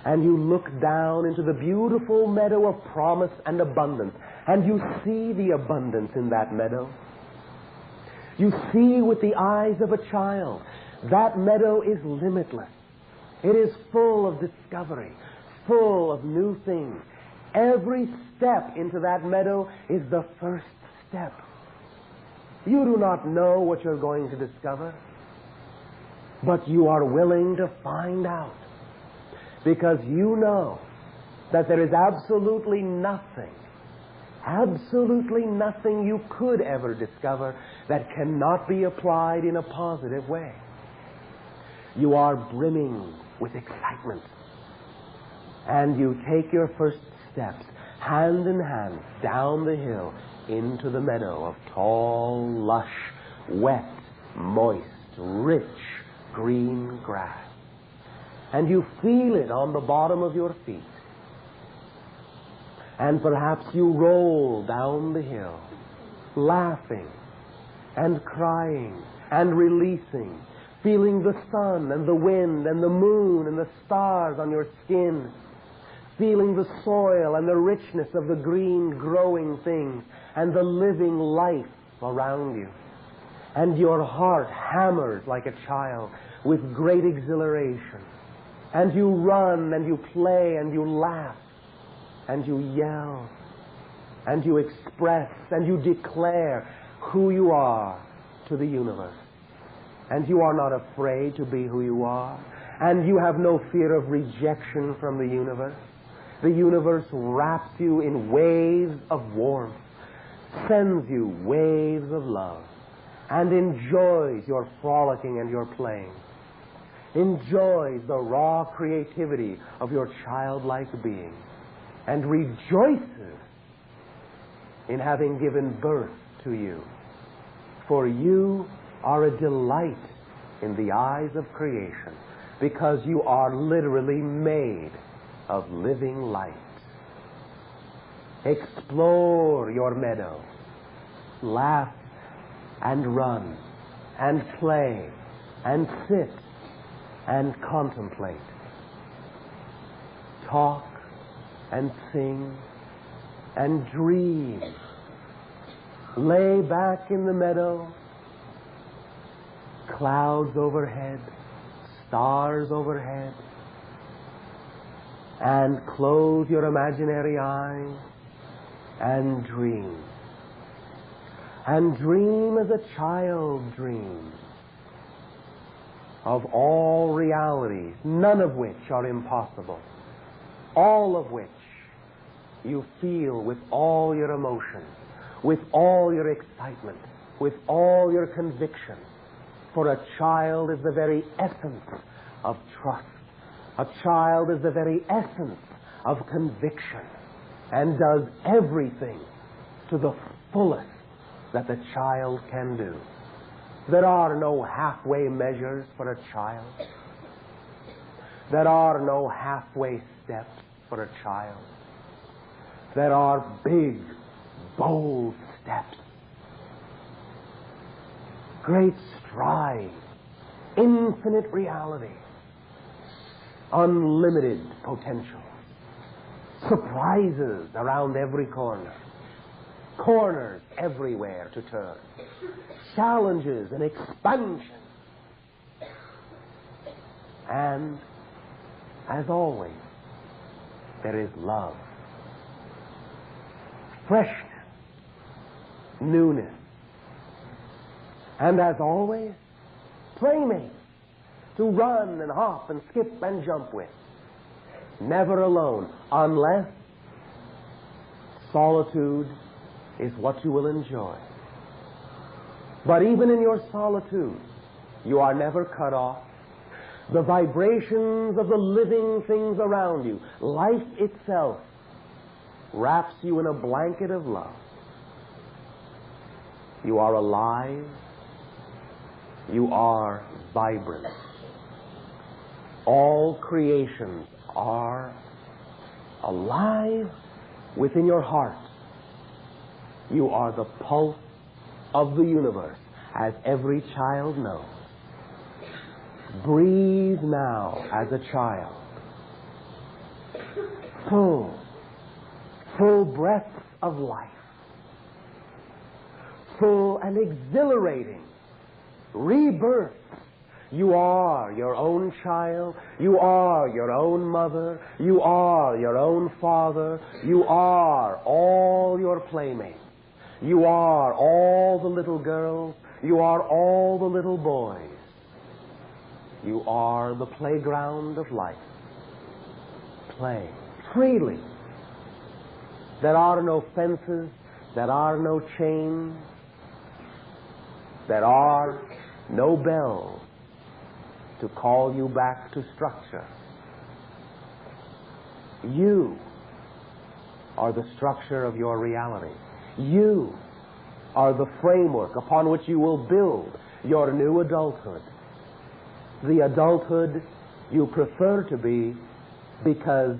And you look down into the beautiful meadow of promise and abundance. And you see the abundance in that meadow. You see with the eyes of a child. That meadow is limitless. It is full of discovery, full of new things. Every step into that meadow is the first step. You do not know what you're going to discover, but you are willing to find out, because you know that there is absolutely nothing you could ever discover that cannot be applied in a positive way. You are brimming with excitement, and you take your first steps, hand in hand, down the hill into the meadow of tall, lush, wet, moist, rich, green grass. And you feel it on the bottom of your feet. And perhaps you roll down the hill, laughing and crying and releasing, feeling the sun and the wind and the moon and the stars on your skin, feeling the soil and the richness of the green growing things and the living life around you. And your heart hammers like a child with great exhilaration. And you run and you play and you laugh and you yell and you express and you declare who you are to the universe. And you are not afraid to be who you are. And you have no fear of rejection from the universe. The universe wraps you in waves of warmth, sends you waves of love, and enjoys your frolicking and your playing. Enjoys the raw creativity of your childlike being, and rejoices in having given birth to you. For you are a delight in the eyes of creation, because you are literally made of living light. Explore your meadow. Laugh and run and play and sit and contemplate. Talk and sing and dream. Lay back in the meadow. Clouds overhead, stars overhead, and close your imaginary eyes and dream. And dream as a child dreams of all realities, none of which are impossible, all of which you feel with all your emotions, with all your excitement, with all your conviction. For a child is the very essence of trust. A child is the very essence of conviction, and does everything to the fullest that the child can do. There are no halfway measures for a child. There are no halfway steps for a child. There are big, bold steps. Great strides, infinite reality, unlimited potential, surprises around every corner, corners everywhere to turn, challenges and expansion. And, as always, there is love, freshness, newness, and, as always, playmates to run and hop and skip and jump with. Never alone, unless solitude is what you will enjoy. But even in your solitude, you are never cut off. The vibrations of the living things around you, life itself, wraps you in a blanket of love. You are alive. You are vibrant. All creations are alive within your heart. You are the pulse of the universe, as every child knows. Breathe now as a child. Full breaths of life. Full and exhilarating rebirth. You are your own child. You are your own mother. You are your own father. You are all your playmates. You are all the little girls. You are all the little boys. You are the playground of life. Play freely. There are no fences. There are no chains. There are no bells to call you back to structure. You are the structure of your reality. You are the framework upon which you will build your new adulthood. The adulthood you prefer to be because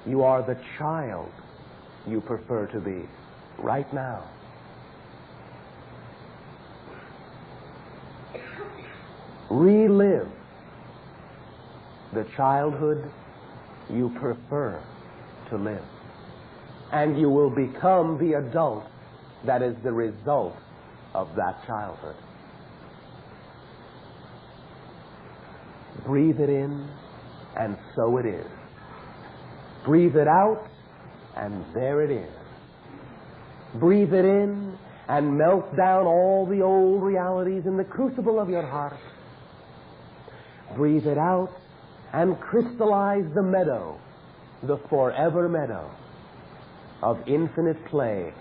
you are the child you prefer to be right now. Relive the childhood you prefer to live. And you will become the adult that is the result of that childhood. Breathe it in, and so it is. Breathe it out, and there it is. Breathe it in, and melt down all the old realities in the crucible of your heart. Breathe it out, and crystallize the meadow, the forever meadow of infinite play,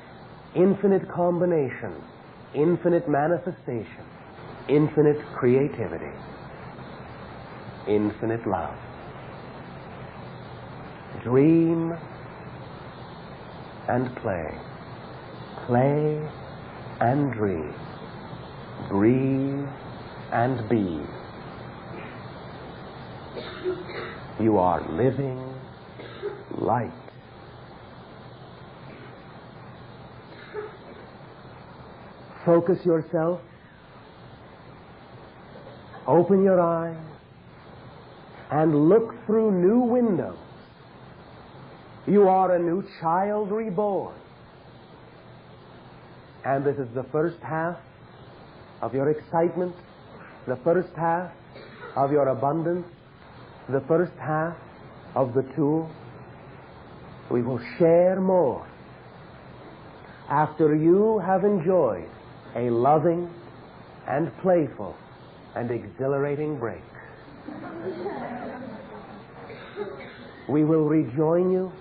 infinite combination, infinite manifestation, infinite creativity, infinite love. Dream and play. Play and dream. Breathe and be. You are living light. Focus yourself. Open your eyes and look through new windows. You are a new child reborn. And this is the first half of your excitement, the first half of your abundance, the first half of the tour. We will share more after you have enjoyed a loving and playful and exhilarating break. We will rejoin you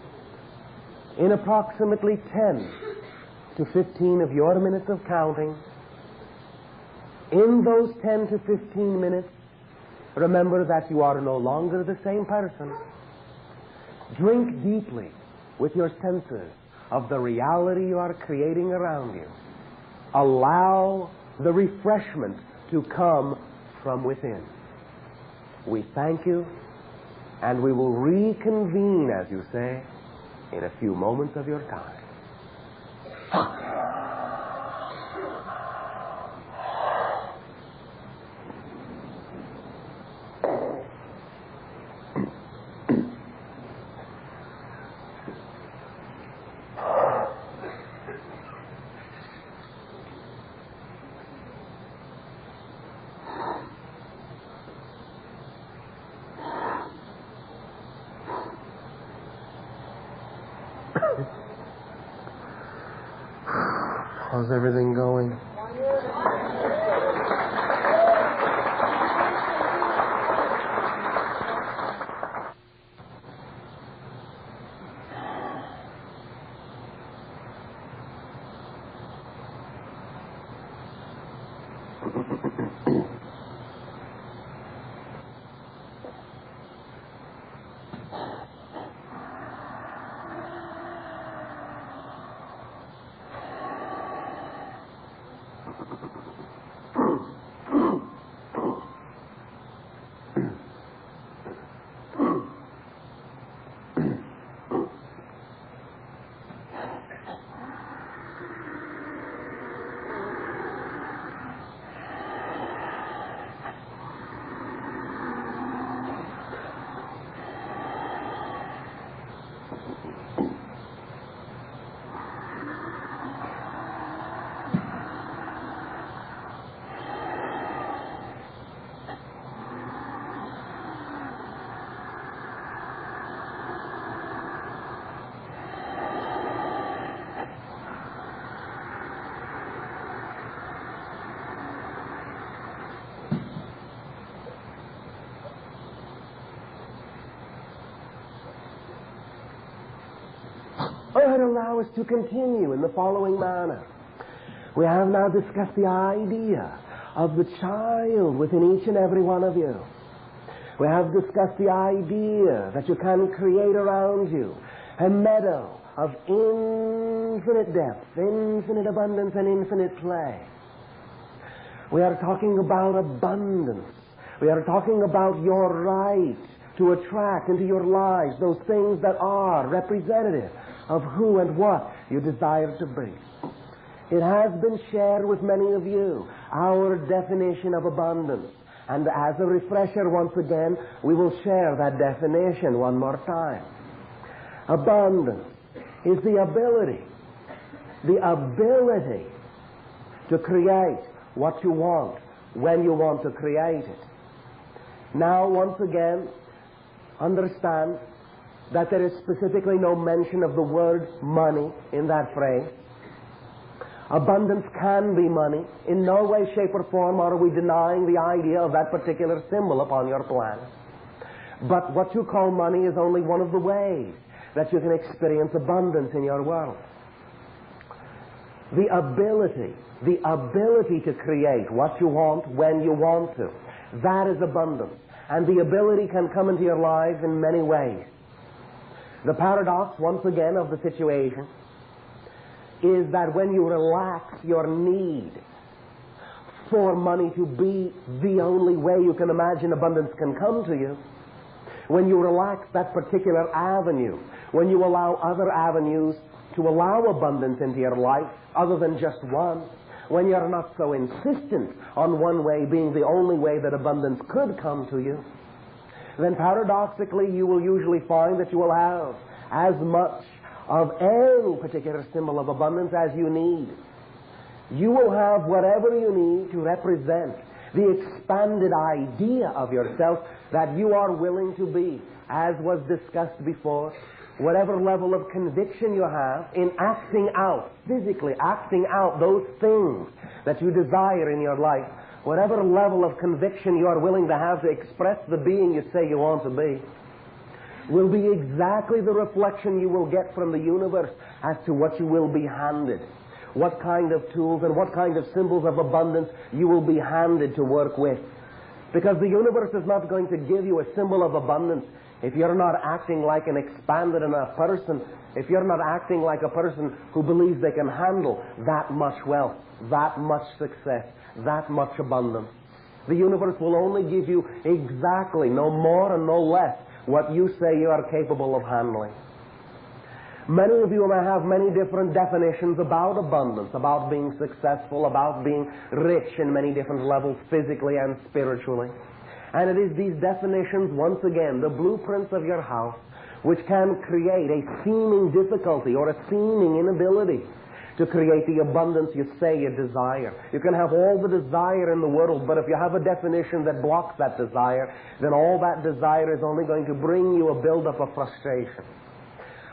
in approximately 10 to 15 of your minutes of counting. In those 10 to 15 minutes, remember that you are no longer the same person. Drink deeply with your senses of the reality you are creating around you. Allow the refreshment to come from within. We thank you, and we will reconvene, as you say, in a few moments of your time. How's everything going? I would allow us to continue in the following manner. We have now discussed the idea of the child within each and every one of you. We have discussed the idea that you can create around you a meadow of infinite depth, infinite abundance, and infinite play. We are talking about abundance. We are talking about your right to attract into your lives those things that are representative of who and what you desire to be. It has been shared with many of you, our definition of abundance. And as a refresher, once again, we will share that definition one more time. Abundance is the ability to create what you want when you want to create it. Now, once again, understand that there is specifically no mention of the word money in that phrase. Abundance can be money. In no way, shape, or form are we denying the idea of that particular symbol upon your planet. But what you call money is only one of the ways that you can experience abundance in your world. The ability to create what you want when you want to, that is abundance. And the ability can come into your lives in many ways. The paradox, once again, of the situation is that when you relax your need for money to be the only way you can imagine abundance can come to you, when you relax that particular avenue, when you allow other avenues to allow abundance into your life other than just one, when you're not so insistent on one way being the only way that abundance could come to you, then paradoxically you will usually find that you will have as much of any particular symbol of abundance as you need. You will have whatever you need to represent the expanded idea of yourself that you are willing to be, as was discussed before. Whatever level of conviction you have in acting out, physically acting out those things that you desire in your life, whatever level of conviction you are willing to have to express the being you say you want to be, will be exactly the reflection you will get from the universe as to what you will be handed, what kind of tools and what kind of symbols of abundance you will be handed to work with. Because the universe is not going to give you a symbol of abundance if you're not acting like an expanded enough person, if you're not acting like a person who believes they can handle that much wealth, that much success, that much abundance. The universe will only give you exactly, no more and no less, what you say you are capable of handling. Many of you may have many different definitions about abundance, about being successful, about being rich in many different levels, physically and spiritually. And it is these definitions, once again, the blueprints of your house, which can create a seeming difficulty or a seeming inability to create the abundance you say you desire. You can have all the desire in the world, but if you have a definition that blocks that desire, then all that desire is only going to bring you a buildup of frustration.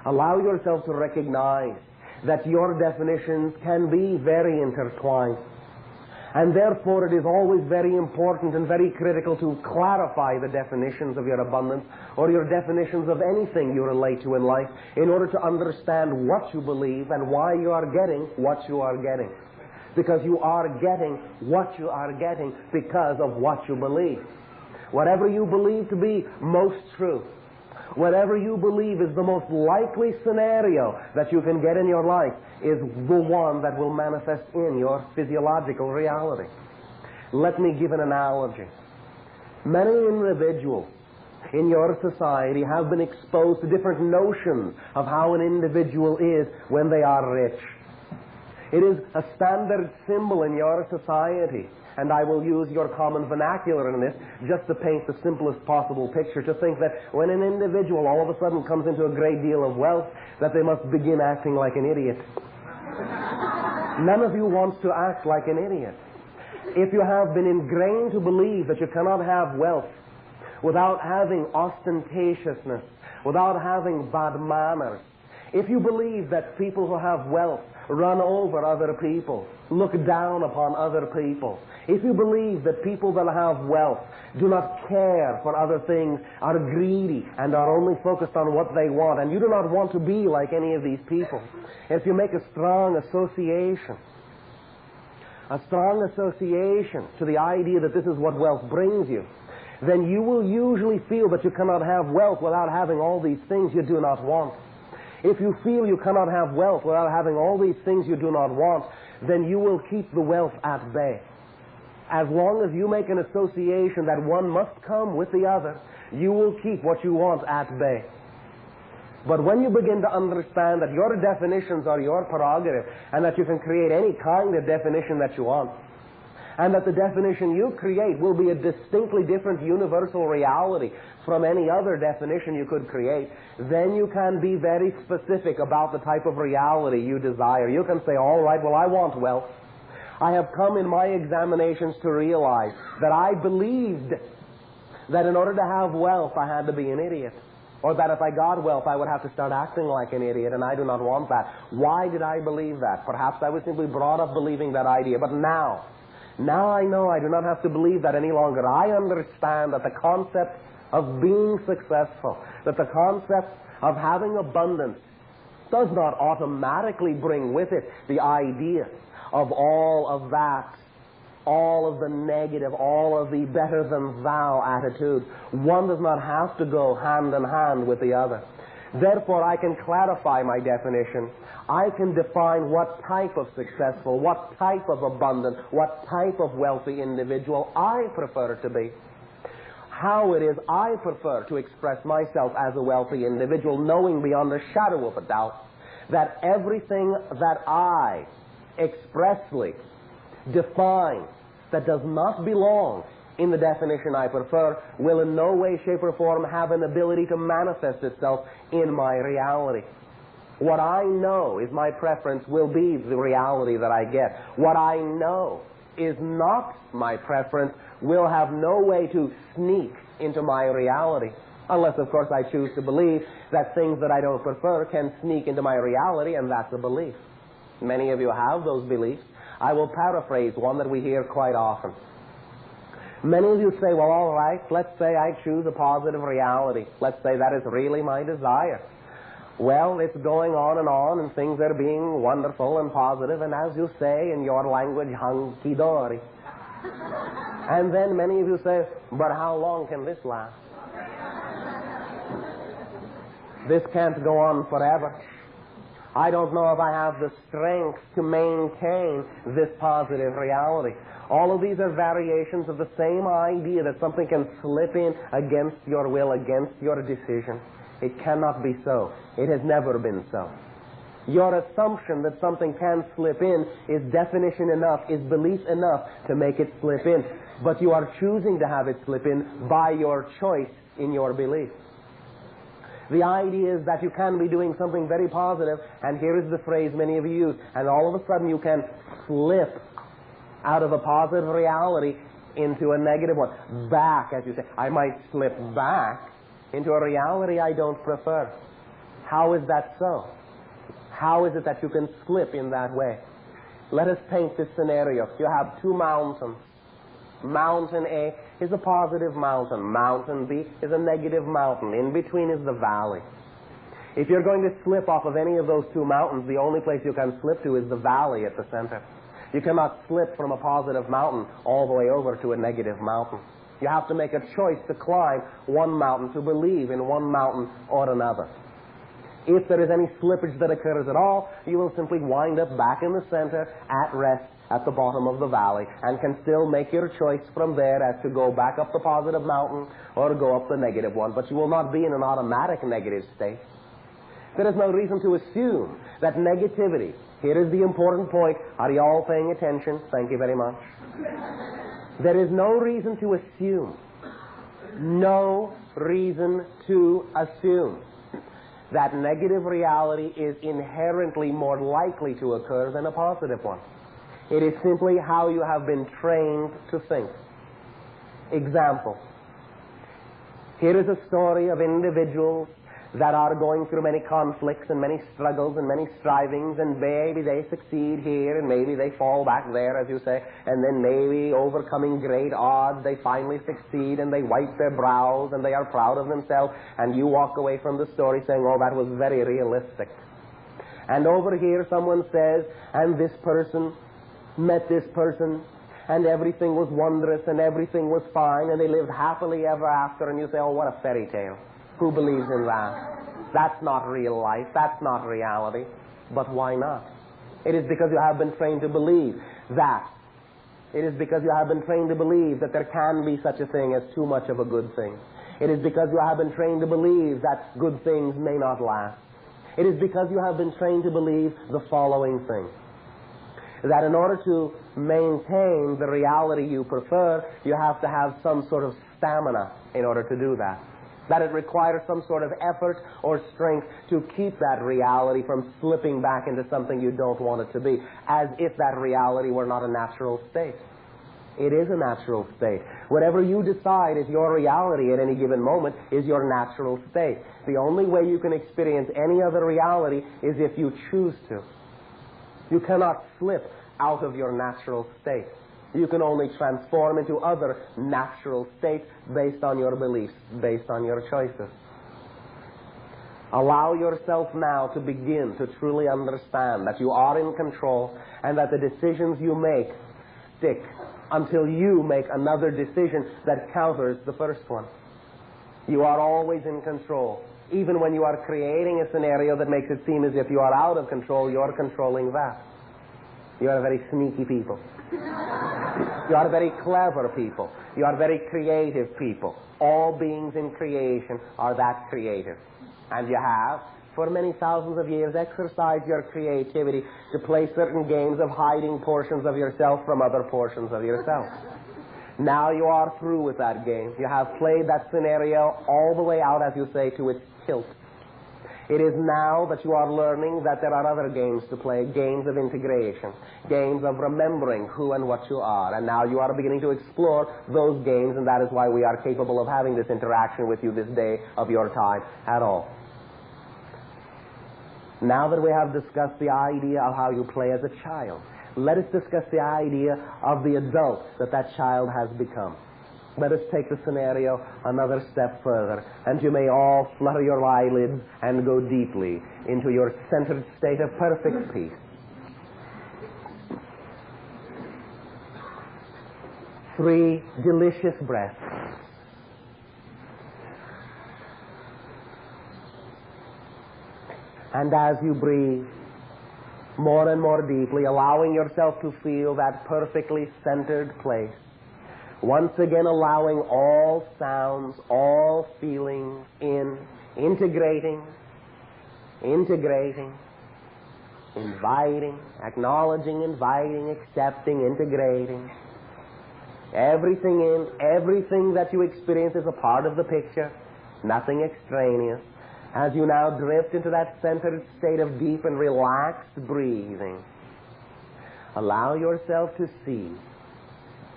Allow yourself to recognize that your definitions can be very intertwined. And therefore it is always very important and very critical to clarify the definitions of your abundance or your definitions of anything you relate to in life in order to understand what you believe and why you are getting what you are getting. Because you are getting what you are getting because of what you believe. Whatever you believe to be most true, Whatever you believe is the most likely scenario that you can get in your life is the one that will manifest in your physiological reality. Let me give an analogy. Many individuals in your society have been exposed to different notions of how an individual is when they are rich. It is a standard symbol in your society, and I will use your common vernacular in this just to paint the simplest possible picture, to think that when an individual all of a sudden comes into a great deal of wealth, that they must begin acting like an idiot. None of you wants to act like an idiot. If you have been ingrained to believe that you cannot have wealth without having ostentatiousness, without having bad manners, if you believe that people who have wealth run over other people, look down upon other people, if you believe that people that have wealth do not care for other things, are greedy, and are only focused on what they want, and you do not want to be like any of these people, if you make a strong association to the idea that this is what wealth brings you, then you will usually feel that you cannot have wealth without having all these things you do not want. If you feel you cannot have wealth without having all these things you do not want, then you will keep the wealth at bay. As long as you make an association that one must come with the other, you will keep what you want at bay. But when you begin to understand that your definitions are your prerogative, and that you can create any kind of definition that you want, and that the definition you create will be a distinctly different universal reality from any other definition you could create, then you can be very specific about the type of reality you desire. You can say, all right, well, I want wealth. I have come in my examinations to realize that I believed that in order to have wealth, I had to be an idiot. Or that if I got wealth, I would have to start acting like an idiot, and I do not want that. Why did I believe that? Perhaps I was simply brought up believing that idea. But now I know I do not have to believe that any longer. I understand that the concept of being successful, that the concept of having abundance does not automatically bring with it the idea of all of that, all of the negative, all of the better than thou attitudes. One does not have to go hand in hand with the other. Therefore, I can clarify my definition. I can define what type of successful, what type of abundant, what type of wealthy individual I prefer to be. How it is I prefer to express myself as a wealthy individual, knowing beyond a shadow of a doubt that everything that I expressly define that does not belong in the definition I prefer will in no way, shape, or form have an ability to manifest itself in my reality. What I know is my preference will be the reality that I get. What I know is not my preference will have no way to sneak into my reality. Unless, of course, I choose to believe that things that I don't prefer can sneak into my reality, and that's a belief. Many of you have those beliefs. I will paraphrase one that we hear quite often. Many of you say, well, all right, let's say I choose a positive reality. Let's say that is really my desire. Well, it's going on, and things are being wonderful and positive, and as you say in your language, hunky-dory. And then many of you say, but how long can this last? This can't go on forever. I don't know if I have the strength to maintain this positive reality. All of these are variations of the same idea that something can slip in against your will, against your decision. It cannot be so. It has never been so. Your assumption that something can slip in is definition enough, is belief enough to make it slip in. But you are choosing to have it slip in by your choice in your belief. The idea is that you can be doing something very positive, and here is the phrase many of you use, and all of a sudden you can slip out of a positive reality into a negative one. Back, as you say. I might slip back into a reality I don't prefer. How is that so? How is it that you can slip in that way? Let us paint this scenario. You have two mountains. Mountain A is a positive mountain. Mountain B is a negative mountain. In between is the valley. If you're going to slip off of any of those two mountains, the only place you can slip to is the valley at the center. You cannot slip from a positive mountain all the way over to a negative mountain. You have to make a choice to climb one mountain, to believe in one mountain or another. If there is any slippage that occurs at all, you will simply wind up back in the center at rest at the bottom of the valley and can still make your choice from there as to go back up the positive mountain or go up the negative one, but you will not be in an automatic negative state. There is no reason to assume that negativity, here is the important point, are you all paying attention? Thank you very much. There is no reason to assume, that negative reality is inherently more likely to occur than a positive one. It is simply how you have been trained to think. Example. Here is a story of individuals that are going through many conflicts and many struggles and many strivings, and maybe they succeed here and maybe they fall back there, as you say, and then maybe overcoming great odds they finally succeed and they wipe their brows and they are proud of themselves, and you walk away from the story saying, oh, that was very realistic. And over here someone says, and this person met this person and everything was wondrous and everything was fine and they lived happily ever after, and you say, oh, what a fairy tale. Who believes in that? That's not real life. That's not reality. But why not? It is because you have been trained to believe that. It is because you have been trained to believe that there can be such a thing as too much of a good thing. It is because you have been trained to believe that good things may not last. It is because you have been trained to believe the following thing. That in order to maintain the reality you prefer, you have to have some sort of stamina in order to do that. That it requires some sort of effort or strength to keep that reality from slipping back into something you don't want it to be, as if that reality were not a natural state. It is a natural state. Whatever you decide is your reality at any given moment is your natural state. The only way you can experience any other reality is if you choose to. You cannot slip out of your natural state. You can only transform into other natural states based on your beliefs, based on your choices. Allow yourself now to begin to truly understand that you are in control and that the decisions you make stick until you make another decision that counters the first one. You are always in control. Even when you are creating a scenario that makes it seem as if you are out of control, you are controlling that. You are very sneaky people. You are very clever people. You are very creative people. All beings in creation are that creative. And you have, for many thousands of years, exercised your creativity to play certain games of hiding portions of yourself from other portions of yourself. Now you are through with that game. You have played that scenario all the way out, as you say, to its tilt. It is now that you are learning that there are other games to play, games of integration, games of remembering who and what you are. And now you are beginning to explore those games, and that is why we are capable of having this interaction with you this day of your time at all. Now that we have discussed the idea of how you play as a child, let us discuss the idea of the adult that child has become. Let us take the scenario another step further, and you may all flutter your eyelids and go deeply into your centered state of perfect peace. Three delicious breaths. And as you breathe more and more deeply, allowing yourself to feel that perfectly centered place, once again allowing all sounds, all feelings in, integrating, inviting, acknowledging, inviting, accepting, integrating. Everything in, everything that you experience is a part of the picture, nothing extraneous. As you now drift into that centered state of deep and relaxed breathing, allow yourself to see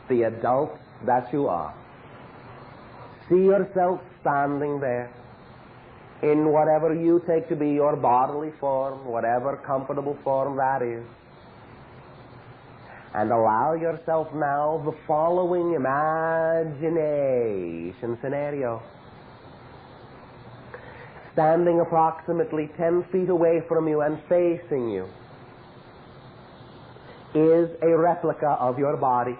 the adult that you are. See yourself standing there in whatever you take to be your bodily form, whatever comfortable form that is. And allow yourself now the following imagination scenario. Standing approximately 10 feet away from you and facing you is a replica of your body.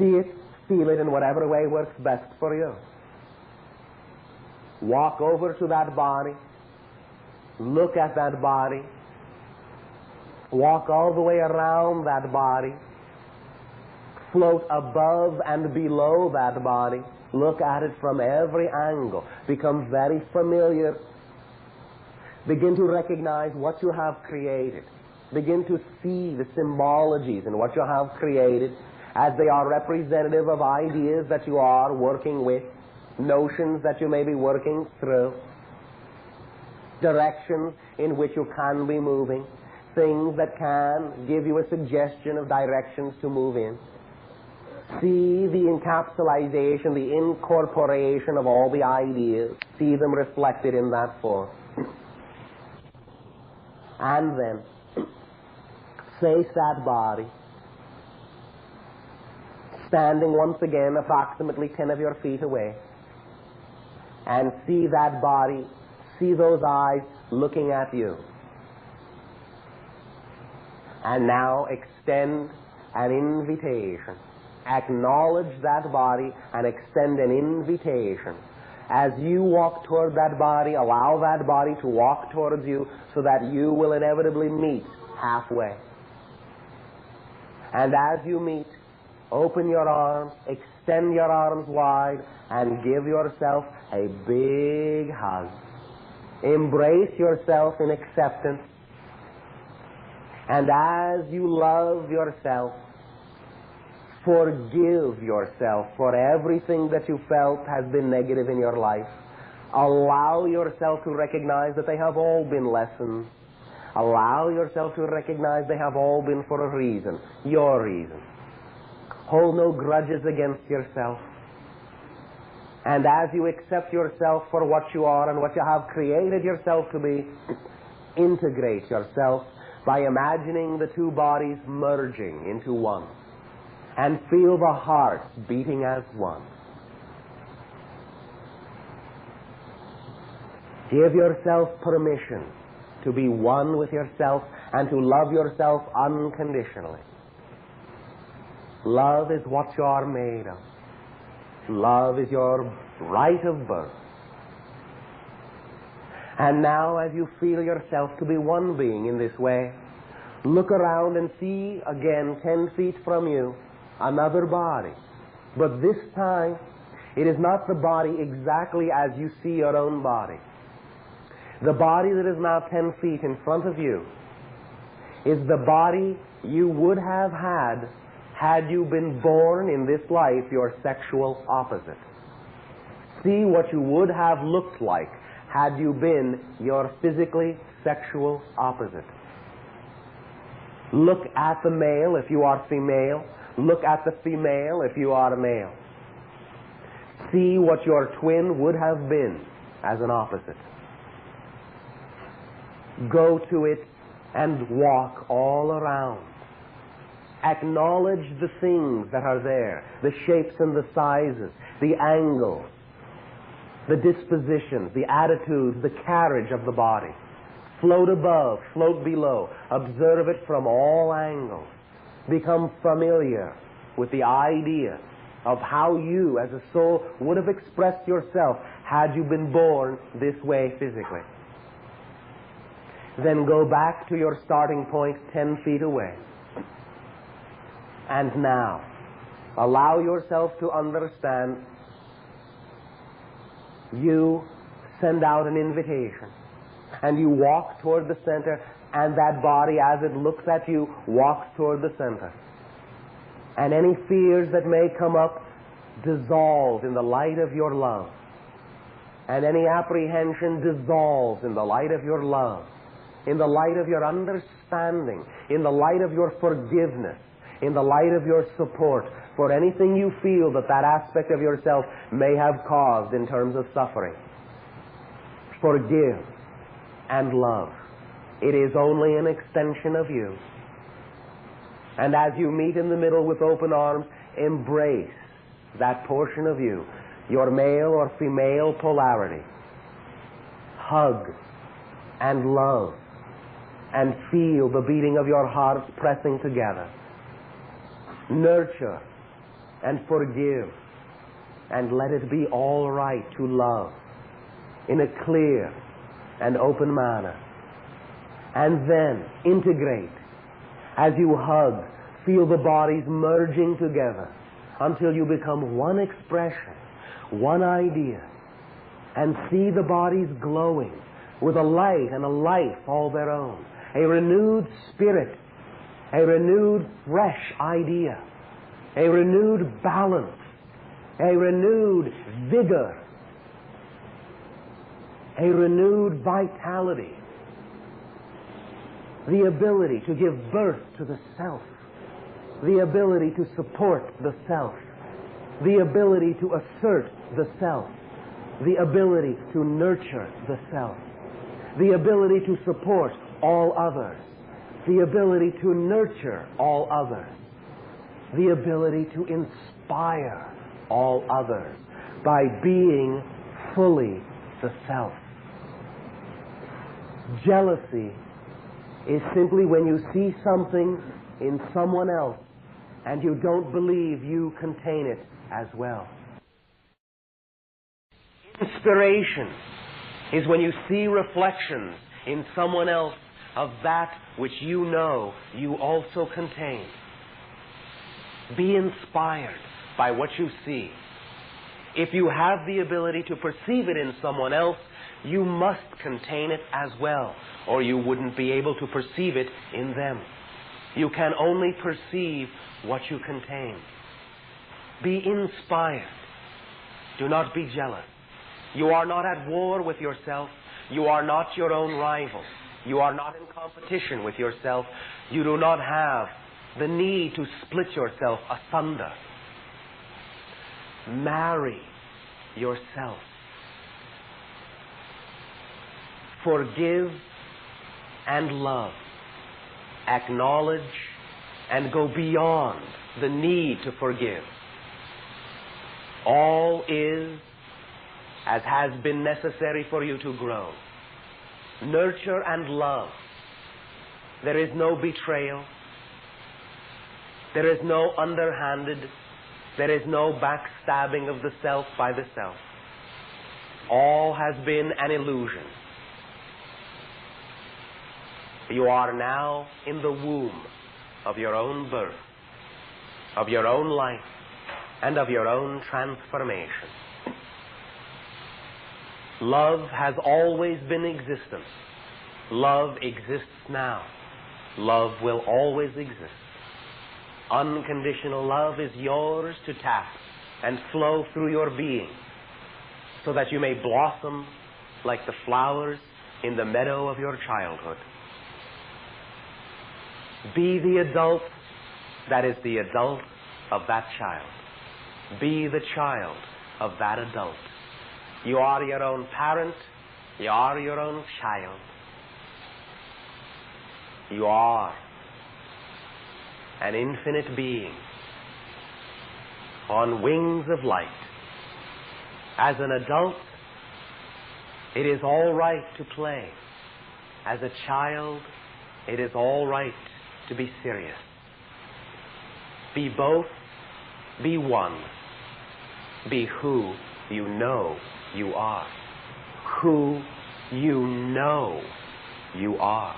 See it, feel it in whatever way works best for you. Walk over to that body. Look at that body. Walk all the way around that body. Float above and below that body. Look at it from every angle. Become very familiar. Begin to recognize what you have created. Begin to see the symbologies in what you have created as they are representative of ideas that you are working with, notions that you may be working through, directions in which you can be moving, things that can give you a suggestion of directions to move in. See the encapsulation, the incorporation of all the ideas. See them reflected in that form. And then, face that body, standing once again approximately 10 of your feet away, and see that body, see those eyes looking at you. And now extend an invitation. Acknowledge that body and extend an invitation. As you walk toward that body, allow that body to walk towards you so that you will inevitably meet halfway. And as you meet, open your arms, extend your arms wide, and give yourself a big hug. Embrace yourself in acceptance. And as you love yourself, forgive yourself for everything that you felt has been negative in your life. Allow yourself to recognize that they have all been lessons. Allow yourself to recognize they have all been for a reason, your reason. Hold no grudges against yourself. And as you accept yourself for what you are and what you have created yourself to be, integrate yourself by imagining the two bodies merging into one. And feel the heart beating as one. Give yourself permission to be one with yourself and to love yourself unconditionally. Love is what you are made of. Love is your right of birth. And now, as you feel yourself to be one being in this way, look around and see again 10 feet from you another body. But this time, it is not the body exactly as you see your own body. The body that is now 10 feet in front of you is the body you would have had you been born in this life your sexual opposite. See what you would have looked like had you been your physically sexual opposite. Look at the male if you are female. Look at the female if you are a male. See what your twin would have been as an opposite. Go to it and walk all around. Acknowledge the things that are there, the shapes and the sizes, the angles, the dispositions, the attitudes, the carriage of the body. Float above, float below. Observe it from all angles. Become familiar with the idea of how you as a soul would have expressed yourself had you been born this way physically. Then go back to your starting point 10 feet away. And now, allow yourself to understand you send out an invitation and you walk toward the center, and that body, as it looks at you, walks toward the center. And any fears that may come up dissolve in the light of your love. And any apprehension dissolves in the light of your love, in the light of your understanding, in the light of your forgiveness, in the light of your support for anything you feel that aspect of yourself may have caused in terms of suffering. Forgive and love. It is only an extension of you. And as you meet in the middle with open arms, embrace that portion of you, your male or female polarity. Hug and love and feel the beating of your hearts pressing together. Nurture and forgive, and let it be all right to love in a clear and open manner. And then integrate. As you hug, feel the bodies merging together until you become one expression, one idea, and see the bodies glowing with a light and a life all their own, a renewed spirit, a renewed fresh idea, a renewed balance, a renewed vigor, a renewed vitality, the ability to give birth to the self, the ability to support the self, the ability to assert the self, the ability to nurture the self, the ability to support all others, the ability to nurture all others, the ability to inspire all others by being fully the self. Jealousy is simply when you see something in someone else and you don't believe you contain it as well. Inspiration is when you see reflections in someone else of that which you know you also contain. Be inspired by what you see. If you have the ability to perceive it in someone else, you must contain it as well, or you wouldn't be able to perceive it in them. You can only perceive what you contain. Be inspired. Do not be jealous. You are not at war with yourself. You are not your own rival. You are not in competition with yourself. You do not have the need to split yourself asunder. Marry yourself. Forgive and love. Acknowledge and go beyond the need to forgive. All is as has been necessary for you to grow. Nurture and love. There is no betrayal. There is no underhanded. There is no backstabbing of the self by the self. All has been an illusion. You are now in the womb of your own birth, of your own life, and of your own transformation. Love has always been existence. Love exists now. Love will always exist. Unconditional love is yours to tap and flow through your being so that you may blossom like the flowers in the meadow of your childhood. Be the adult that is the adult of that child. Be the child of that adult. You are your own parent. You are your own child. You are an infinite being on wings of light. As an adult, it is all right to play. As a child, it is all right to be serious. Be both. Be one. Be who you know you are. Who you know you are.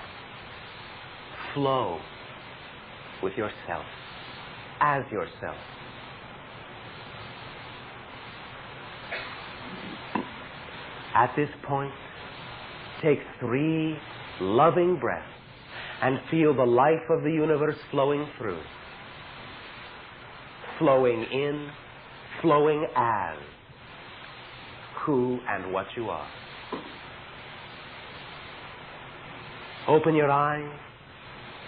Flow with yourself, as yourself. At this point, take 3 loving breaths and feel the life of the universe flowing through. Flowing in, flowing as who and what you are. Open your eyes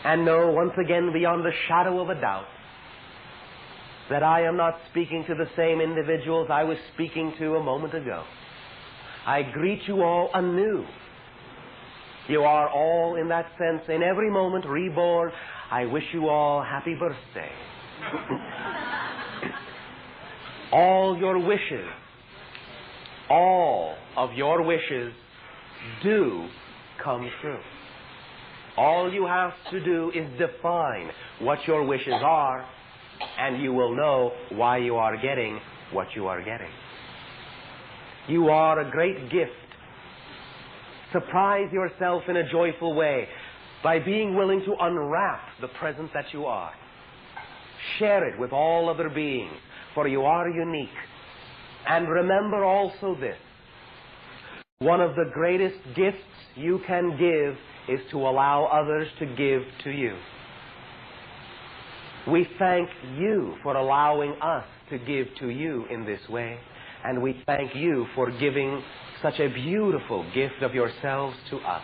and know once again beyond the shadow of a doubt that I am not speaking to the same individuals I was speaking to a moment ago. I greet you all anew. You are all, in that sense, in every moment reborn. I wish you all happy birthday. All your wishes, all of your wishes do come true. All you have to do is define what your wishes are and you will know why you are getting what you are getting. You are a great gift. Surprise yourself in a joyful way by being willing to unwrap the present that you are. Share it with all other beings, for you are unique. And remember also this: one of the greatest gifts you can give is to allow others to give to you. We thank you for allowing us to give to you in this way, and we thank you for giving such a beautiful gift of yourselves to us.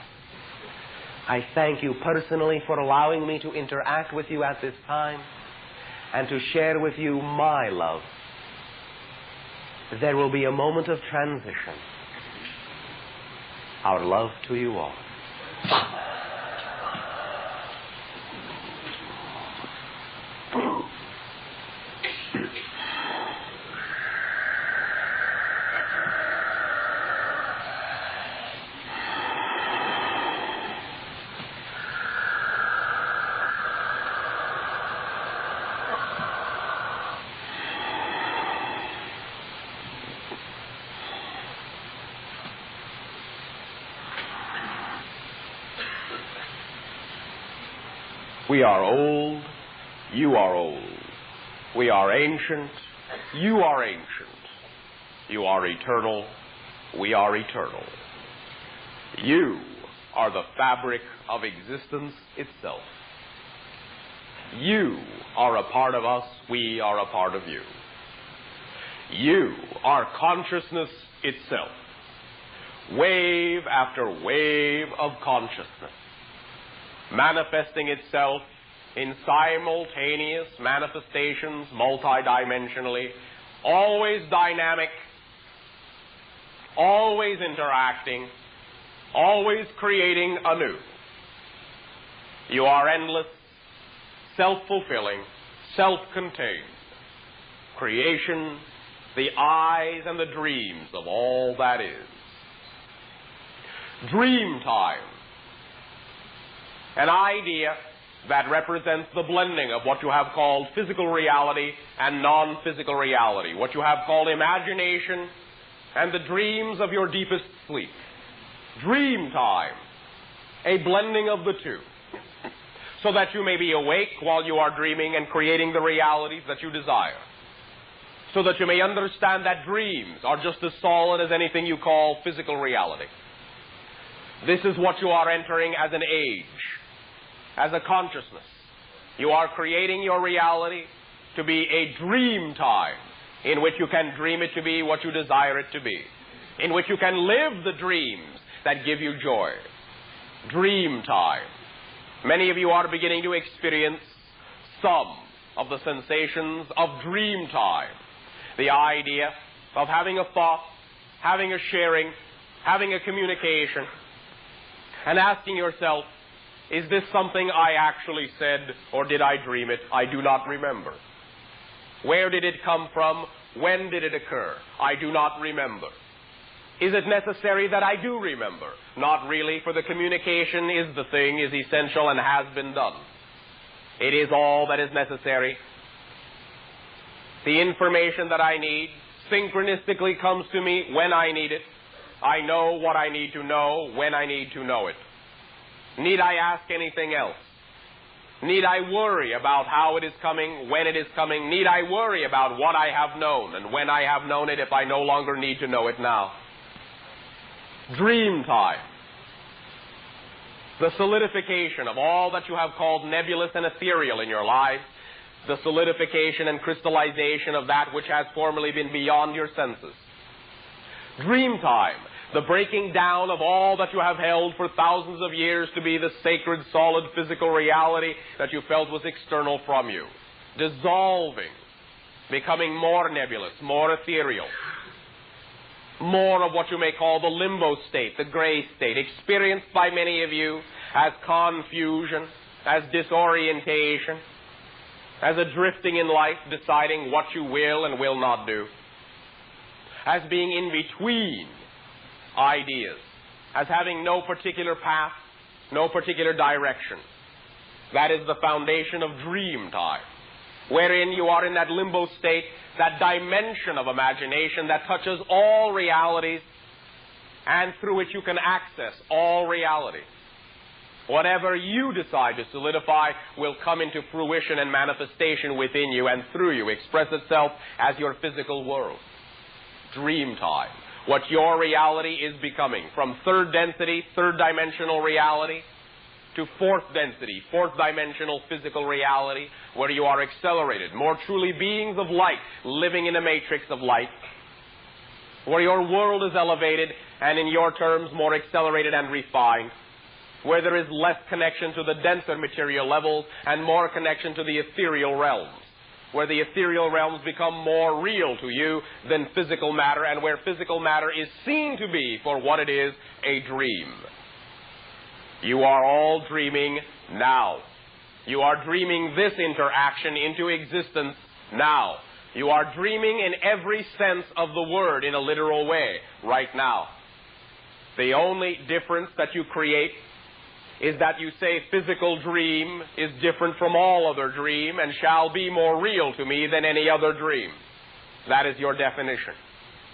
I thank you personally for allowing me to interact with you at this time and to share with you my love. There will be a moment of transition. Our love to you all. We are old, you are old. We are ancient, you are ancient. You are eternal, we are eternal. You are the fabric of existence itself. You are a part of us, we are a part of you. You are consciousness itself. Wave after wave of consciousness, manifesting itself in simultaneous manifestations, multidimensionally, always dynamic, always interacting, always creating anew. You are endless, self-fulfilling, self-contained. Creation, the eyes and the dreams of all that is. Dream time. An idea that represents the blending of what you have called physical reality and non-physical reality, what you have called imagination and the dreams of your deepest sleep. Dream time, a blending of the two, so that you may be awake while you are dreaming and creating the realities that you desire, so that you may understand that dreams are just as solid as anything you call physical reality. This is what you are entering as an age, as a consciousness. You are creating your reality to be a dream time in which you can dream it to be what you desire it to be, in which you can live the dreams that give you joy. Dream time. Many of you are beginning to experience some of the sensations of dream time. The idea of having a thought, having a sharing, having a communication, and asking yourself, is this something I actually said, or did I dream it? I do not remember. Where did it come from? When did it occur? I do not remember. Is it necessary that I do remember? Not really, for the communication is the thing, is essential, and has been done. It is all that is necessary. The information that I need synchronistically comes to me when I need it. I know what I need to know when I need to know it. Need I ask anything else? Need I worry about how it is coming, when it is coming? Need I worry about what I have known and when I have known it if I no longer need to know it now? Dream time. The solidification of all that you have called nebulous and ethereal in your life, the solidification and crystallization of that which has formerly been beyond your senses. Dream time. The breaking down of all that you have held for thousands of years to be the sacred, solid, physical reality that you felt was external from you. Dissolving, becoming more nebulous, more ethereal. More of what you may call the limbo state, the gray state, experienced by many of you as confusion, as disorientation, as a drifting in life, deciding what you will and will not do, as being in between ideas, as having no particular path, no particular direction. That is the foundation of dream time. wherein you are in that limbo state, that dimension of imagination that touches all realities and through which you can access all reality. Whatever you decide to solidify will come into fruition and manifestation within you and through you, express itself as your physical world. Dream time. What your reality is becoming. From third density, third dimensional reality, to fourth density, fourth dimensional physical reality, where you are accelerated, more truly beings of light, living in a matrix of light, where your world is elevated and in your terms more accelerated and refined, where there is less connection to the denser material levels and more connection to the ethereal realms, where the ethereal realms become more real to you than physical matter, and where physical matter is seen to be for what it is, a dream. You are all dreaming now. You are dreaming this interaction into existence now. You are dreaming in every sense of the word in a literal way right now. The only difference that you create is that you say physical dream is different from all other dream and shall be more real to me than any other dream. That is your definition.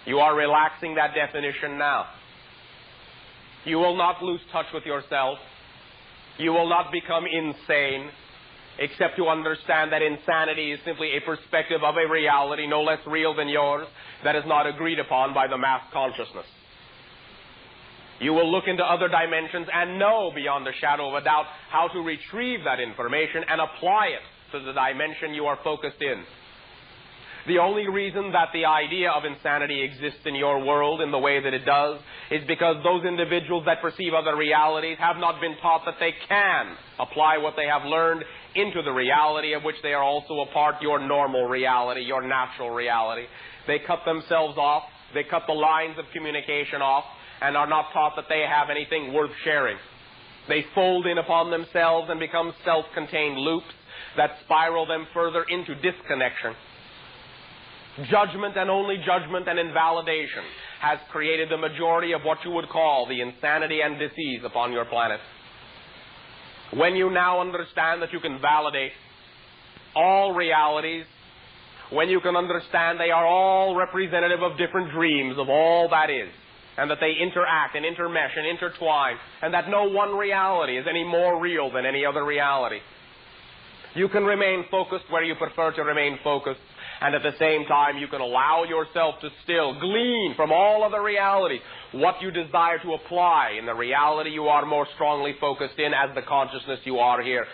You are relaxing that definition now. You will not lose touch with yourself. You will not become insane, except to understand that insanity is simply a perspective of a reality no less real than yours that is not agreed upon by the mass consciousness. You will look into other dimensions and know beyond a shadow of a doubt how to retrieve that information and apply it to the dimension you are focused in. The only reason that the idea of insanity exists in your world in the way that it does is because those individuals that perceive other realities have not been taught that they can apply what they have learned into the reality of which they are also a part, your normal reality, your natural reality. They cut themselves off, they cut the lines of communication off, and are not taught that they have anything worth sharing. They fold in upon themselves and become self-contained loops that spiral them further into disconnection. Judgment and only judgment and invalidation has created the majority of what you would call the insanity and disease upon your planet. When you now understand that you can validate all realities, when you can understand they are all representative of different dreams of all that is, and that they interact and intermesh and intertwine, and that no one reality is any more real than any other reality, you can remain focused where you prefer to remain focused. And at the same time, you can allow yourself to still glean from all other realities what you desire to apply in the reality you are more strongly focused in as the consciousness you are here.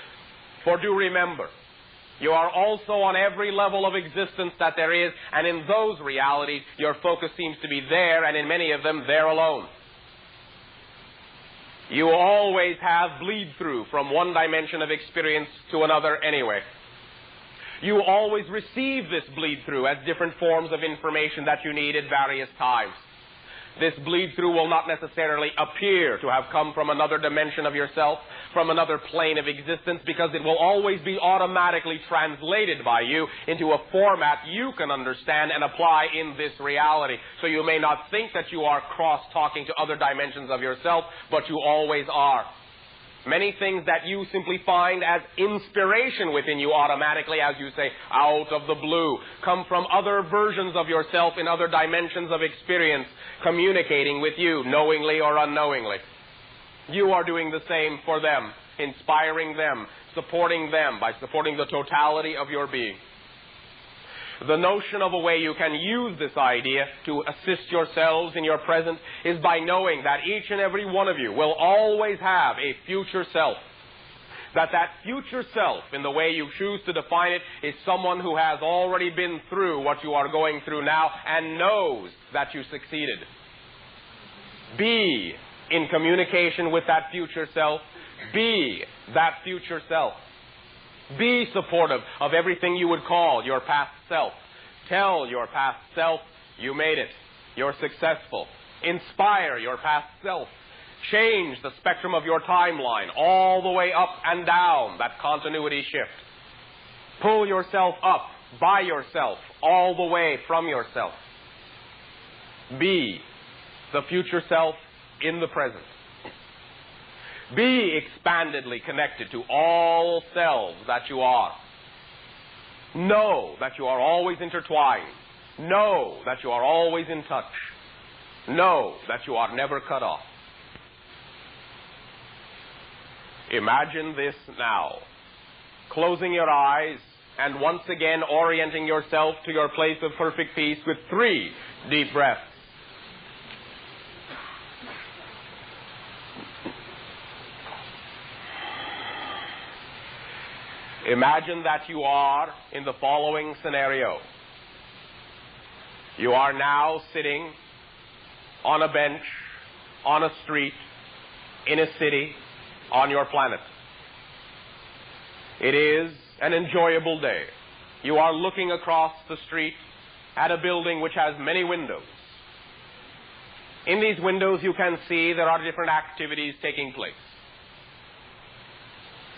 For do remember, you are also on every level of existence that there is, and in those realities, your focus seems to be there, and in many of them, there alone. You always have bleed-through from one dimension of experience to another anyway. You always receive this bleed-through as different forms of information that you need at various times. This bleed-through will not necessarily appear to have come from another dimension of yourself, from another plane of existence, because it will always be automatically translated by you into a format you can understand and apply in this reality. So you may not think that you are cross-talking to other dimensions of yourself, but you always are. Many things that you simply find as inspiration within you automatically, as you say, out of the blue, come from other versions of yourself in other dimensions of experience, communicating with you, knowingly or unknowingly. You are doing the same for them, inspiring them, supporting them by supporting the totality of your being. The notion of a way you can use this idea to assist yourselves in your present is by knowing that each and every one of you will always have a future self. That future self, in the way you choose to define it, is someone who has already been through what you are going through now and knows that you succeeded. Be in communication with that future self. Be that future self. Be supportive of everything you would call your past self. Tell your past self you made it. You're successful. Inspire your past self. Change the spectrum of your timeline all the way up and down, that continuity shift. Pull yourself up by yourself all the way from yourself. Be the future self in the present. Be expandedly connected to all selves that you are. Know that you are always intertwined. Know that you are always in touch. Know that you are never cut off. Imagine this now. Closing your eyes and once again orienting yourself to your place of perfect peace with 3 deep breaths. Imagine that you are in the following scenario. You are now sitting on a bench, on a street, in a city, on your planet. It is an enjoyable day. You are looking across the street at a building which has many windows. In these windows you can see there are different activities taking place.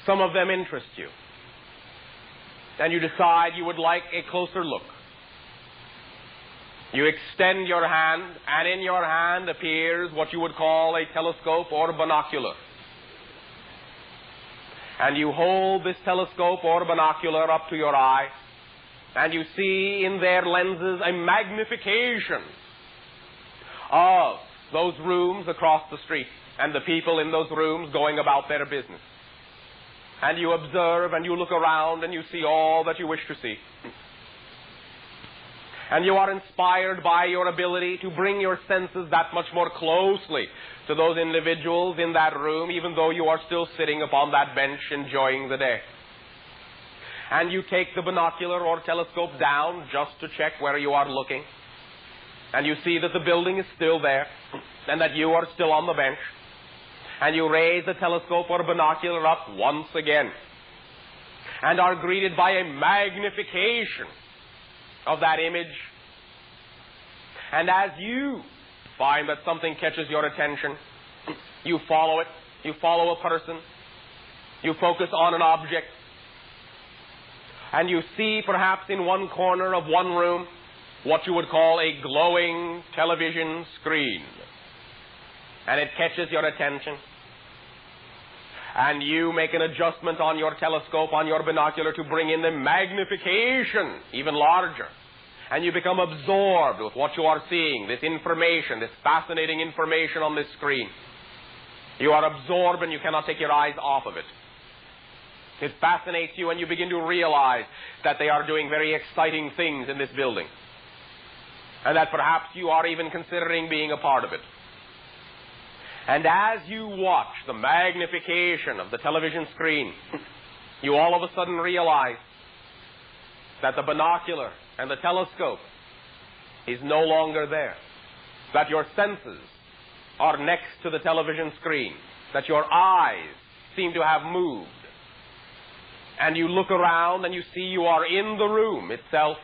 Some of them interest you. And you decide you would like a closer look. You extend your hand, and in your hand appears what you would call a telescope or binocular. And you hold this telescope or binocular up to your eye, and you see in their lenses a magnification of those rooms across the street and the people in those rooms going about their business. And you observe and you look around and you see all that you wish to see. And you are inspired by your ability to bring your senses that much more closely to those individuals in that room, even though you are still sitting upon that bench enjoying the day. And you take the binocular or telescope down just to check where you are looking. And you see that the building is still there and that you are still on the bench. And you raise the telescope or binocular up once again and are greeted by a magnification of that image. And as you find that something catches your attention, you follow it, you follow a person, you focus on an object, and you see perhaps in one corner of one room what you would call a glowing television screen. And it catches your attention. And you make an adjustment on your telescope, on your binocular, to bring in the magnification even larger. And you become absorbed with what you are seeing, this information, this fascinating information on this screen. You are absorbed and you cannot take your eyes off of it. It fascinates you and you begin to realize that they are doing very exciting things in this building. And that perhaps you are even considering being a part of it. And as you watch the magnification of the television screen, you all of a sudden realize that the binocular and the telescope is no longer there. That your senses are next to the television screen. That your eyes seem to have moved. And you look around and you see you are in the room itself.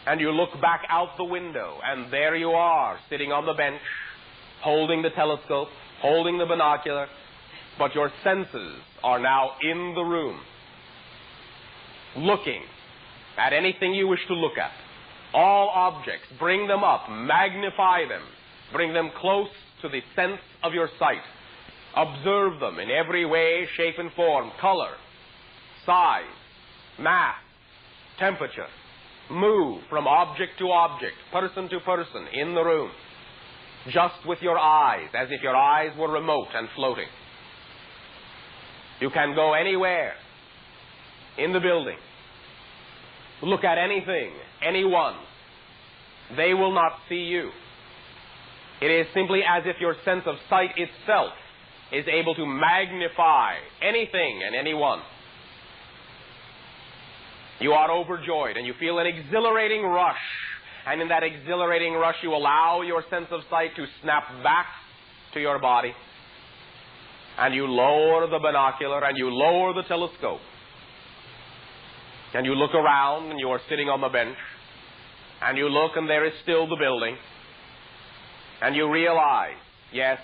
And you look back out the window and there you are sitting on the bench, holding the telescope, holding the binocular, but your senses are now in the room, looking at anything you wish to look at. All objects, bring them up, magnify them, bring them close to the sense of your sight. Observe them in every way, shape, and form, color, size, mass, temperature. Move from object to object, person to person in the room, just with your eyes, as if your eyes were remote and floating. You can go anywhere in the building, look at anything, anyone. They will not see you. It is simply as if your sense of sight itself is able to magnify anything and anyone. You are overjoyed and you feel an exhilarating rush. And in that exhilarating rush, you allow your sense of sight to snap back to your body. And you lower the binocular and you lower the telescope. And you look around and you are sitting on the bench. And you look and there is still the building. And you realize, yes,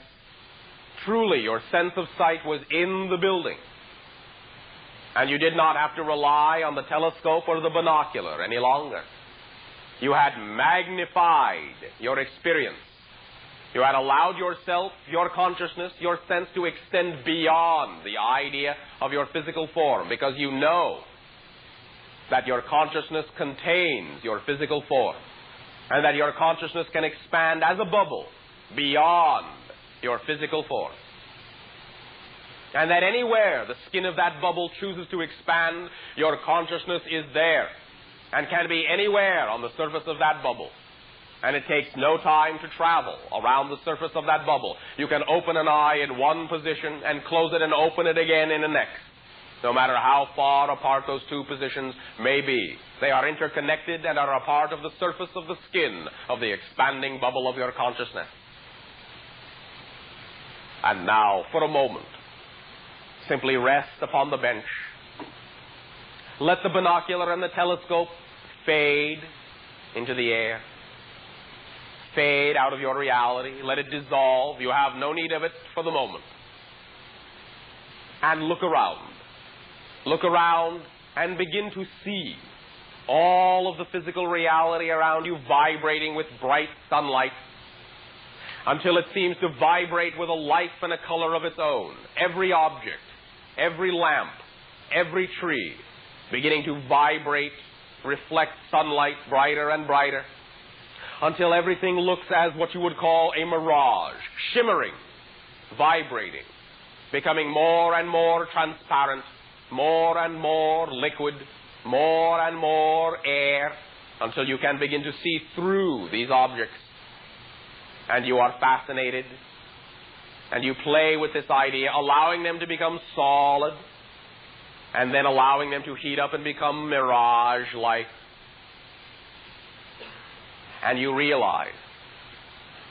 truly your sense of sight was in the building. And you did not have to rely on the telescope or the binocular any longer. You had magnified your experience. You had allowed yourself, your consciousness, your sense to extend beyond the idea of your physical form, because you know that your consciousness contains your physical form, and that your consciousness can expand as a bubble beyond your physical form. And that anywhere the skin of that bubble chooses to expand, your consciousness is there and can be anywhere on the surface of that bubble. And it takes no time to travel around the surface of that bubble. You can open an eye in one position and close it and open it again in the next. No matter how far apart those two positions may be, they are interconnected and are a part of the surface of the skin of the expanding bubble of your consciousness. And now, for a moment, simply rest upon the bench. Let the binocular and the telescope fade into the air. Fade out of your reality. Let it dissolve. You have no need of it for the moment. And look around. Look around and begin to see all of the physical reality around you vibrating with bright sunlight until it seems to vibrate with a life and a color of its own. Every object, every lamp, every tree beginning to vibrate, reflect sunlight brighter and brighter, until everything looks as what you would call a mirage, shimmering, vibrating, becoming more and more transparent, more and more liquid, more and more air, until you can begin to see through these objects. And you are fascinated, and you play with this idea, allowing them to become solid, and then allowing them to heat up and become mirage-like. And you realize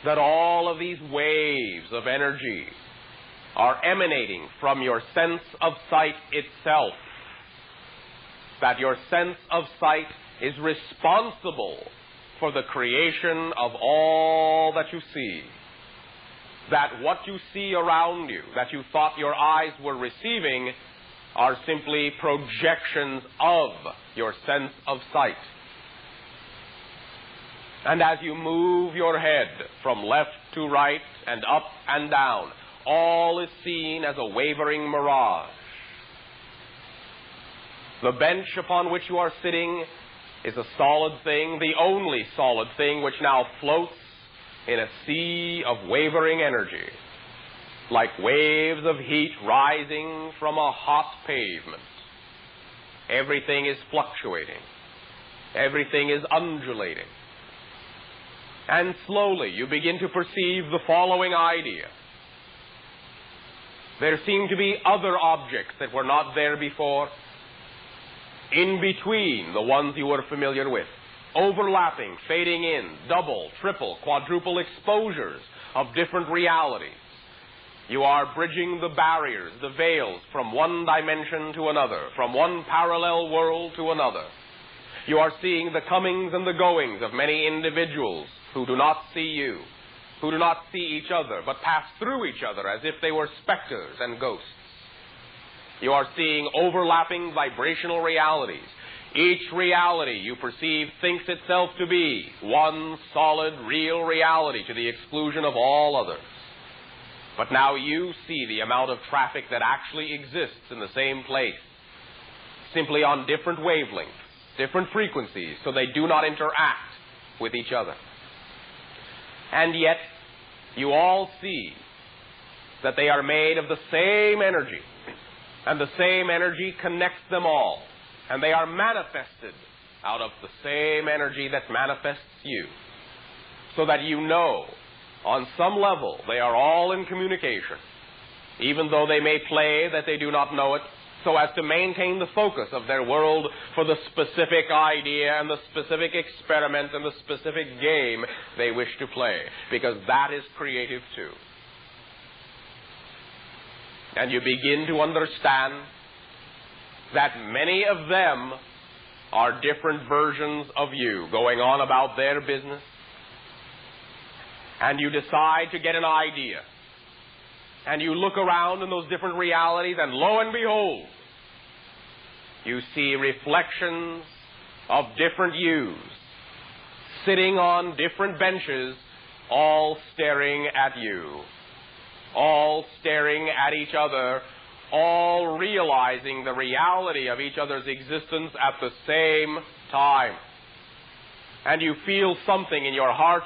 that all of these waves of energy are emanating from your sense of sight itself. That your sense of sight is responsible for the creation of all that you see. That what you see around you, that you thought your eyes were receiving, are simply projections of your sense of sight. And as you move your head from left to right and up and down, all is seen as a wavering mirage. The bench upon which you are sitting is a solid thing, the only solid thing which now floats in a sea of wavering energy, like waves of heat rising from a hot pavement. Everything is fluctuating. Everything is undulating. And slowly you begin to perceive the following idea. There seem to be other objects that were not there before, in between the ones you were familiar with, overlapping, fading in, double, triple, quadruple exposures of different realities. You are bridging the barriers, the veils, from one dimension to another, from one parallel world to another. You are seeing the comings and the goings of many individuals who do not see you, who do not see each other, but pass through each other as if they were specters and ghosts. You are seeing overlapping vibrational realities. Each reality you perceive thinks itself to be one solid, real reality to the exclusion of all others. But now you see the amount of traffic that actually exists in the same place, simply on different wavelengths, different frequencies, so they do not interact with each other. And yet, you all see that they are made of the same energy, and the same energy connects them all, and they are manifested out of the same energy that manifests you, so that you know, on some level, they are all in communication, even though they may play that they do not know it, so as to maintain the focus of their world for the specific idea and the specific experiment and the specific game they wish to play, because that is creative too. And you begin to understand that many of them are different versions of you going on about their business. And you decide to get an idea. And you look around in those different realities, and lo and behold, you see reflections of different yous sitting on different benches, all staring at you, all staring at each other, all realizing the reality of each other's existence at the same time. And you feel something in your heart,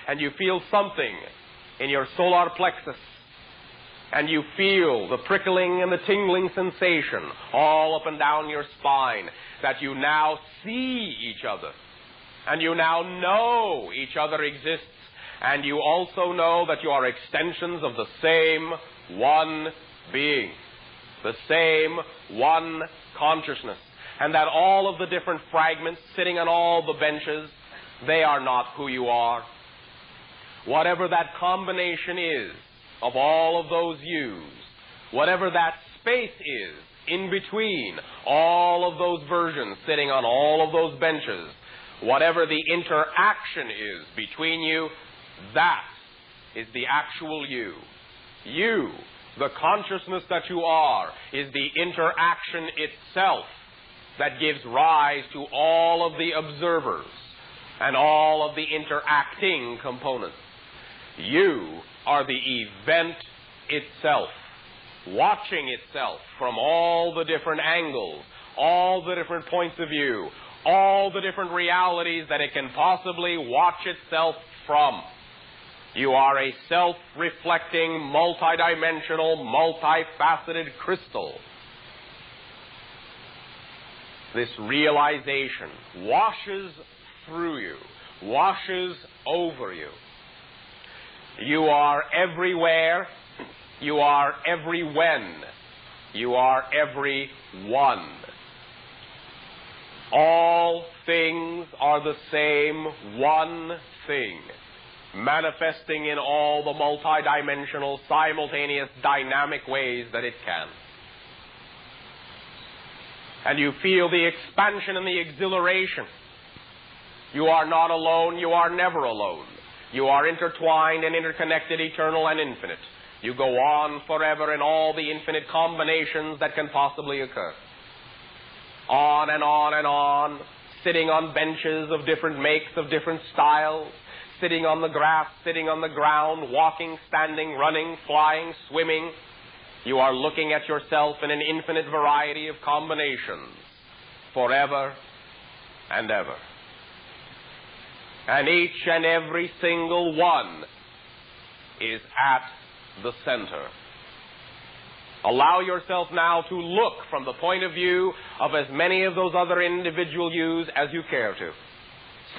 and you feel something in your solar plexus, and you feel the prickling and the tingling sensation all up and down your spine, that you now see each other, and you now know each other exists, and you also know that you are extensions of the same one being, the same one consciousness, and that all of the different fragments sitting on all the benches, they are not who you are. Whatever that combination is of all of those yous, whatever that space is in between all of those versions sitting on all of those benches, whatever the interaction is between you, that is the actual you. You, the consciousness that you are, is the interaction itself that gives rise to all of the observers and all of the interacting components. You are the event itself, watching itself from all the different angles, all the different points of view, all the different realities that it can possibly watch itself from. You are a self-reflecting, multidimensional, multifaceted crystal. This realization washes through you, washes over you. You are everywhere. You are every when. You are every one. All things are the same one thing, manifesting in all the multidimensional, simultaneous, dynamic ways that it can. And you feel the expansion and the exhilaration. You are not alone. You are never alone. You are intertwined and interconnected, eternal and infinite. You go on forever in all the infinite combinations that can possibly occur. On and on and on, sitting on benches of different makes, of different styles, sitting on the grass, sitting on the ground, walking, standing, running, flying, swimming. You are looking at yourself in an infinite variety of combinations, forever and ever. And each and every single one is at the center. Allow yourself now to look from the point of view of as many of those other individual yous as you care to.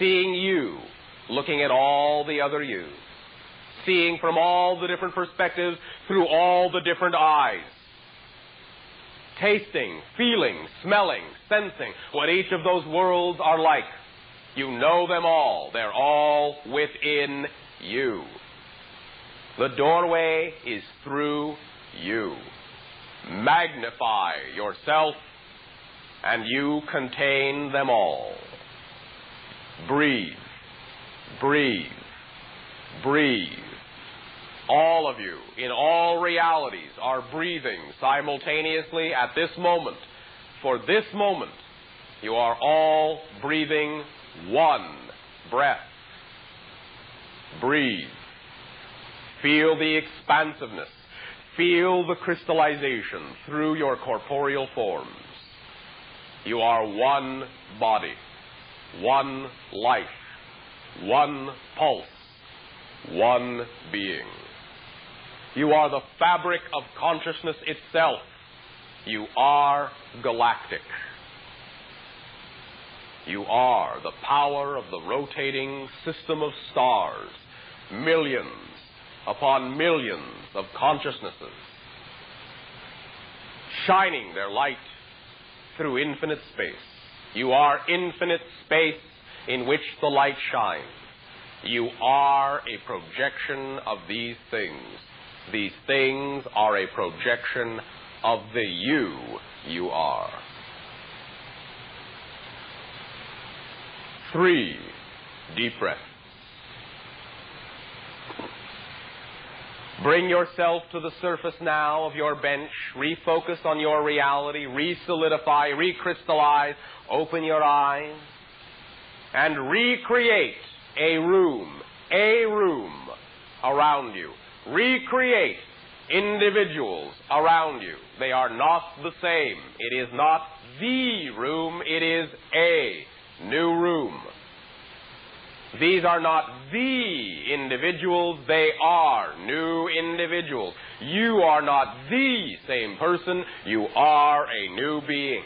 Seeing you, looking at all the other yous. Seeing from all the different perspectives through all the different eyes. Tasting, feeling, smelling, sensing what each of those worlds are like. You know them all. They're all within you. The doorway is through you. Magnify yourself, and you contain them all. Breathe, breathe, breathe. All of you, in all realities, are breathing simultaneously at this moment. For this moment, you are all breathing one breath. Breathe. Feel the expansiveness. Feel the crystallization through your corporeal forms. You are one body, one life, one pulse, one being. You are the fabric of consciousness itself. You are galactic. You are the power of the rotating system of stars, millions upon millions of consciousnesses, shining their light through infinite space. You are infinite space in which the light shines. You are a projection of these things. These things are a projection of the you are. 3 deep breaths. Bring yourself to the surface now of your bench. Refocus on your reality. Re-solidify, recrystallize. Open your eyes. And recreate a room around you. Recreate individuals around you. They are not the same. It is not the room. It is a new room. These are not the individuals. They are new individuals. You are not the same person. You are a new being.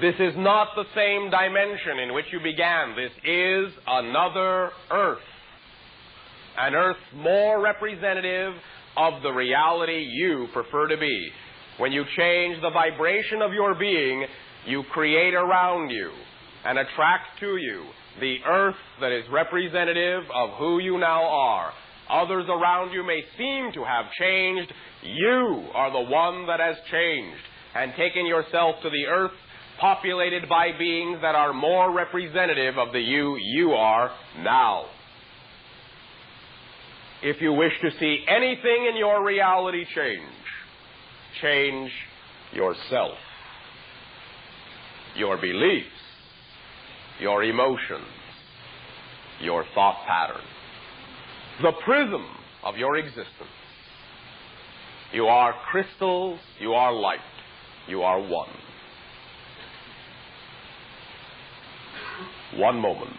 This is not the same dimension in which you began. This is another earth. An earth more representative of the reality you prefer to be. When you change the vibration of your being, you create around you and attract to you the earth that is representative of who you now are. Others around you may seem to have changed. You are the one that has changed and taken yourself to the earth populated by beings that are more representative of the you are now. If you wish to see anything in your reality change yourself, your beliefs, your emotions, your thought pattern, the prism of your existence. You are crystals, you are light, you are one. One moment.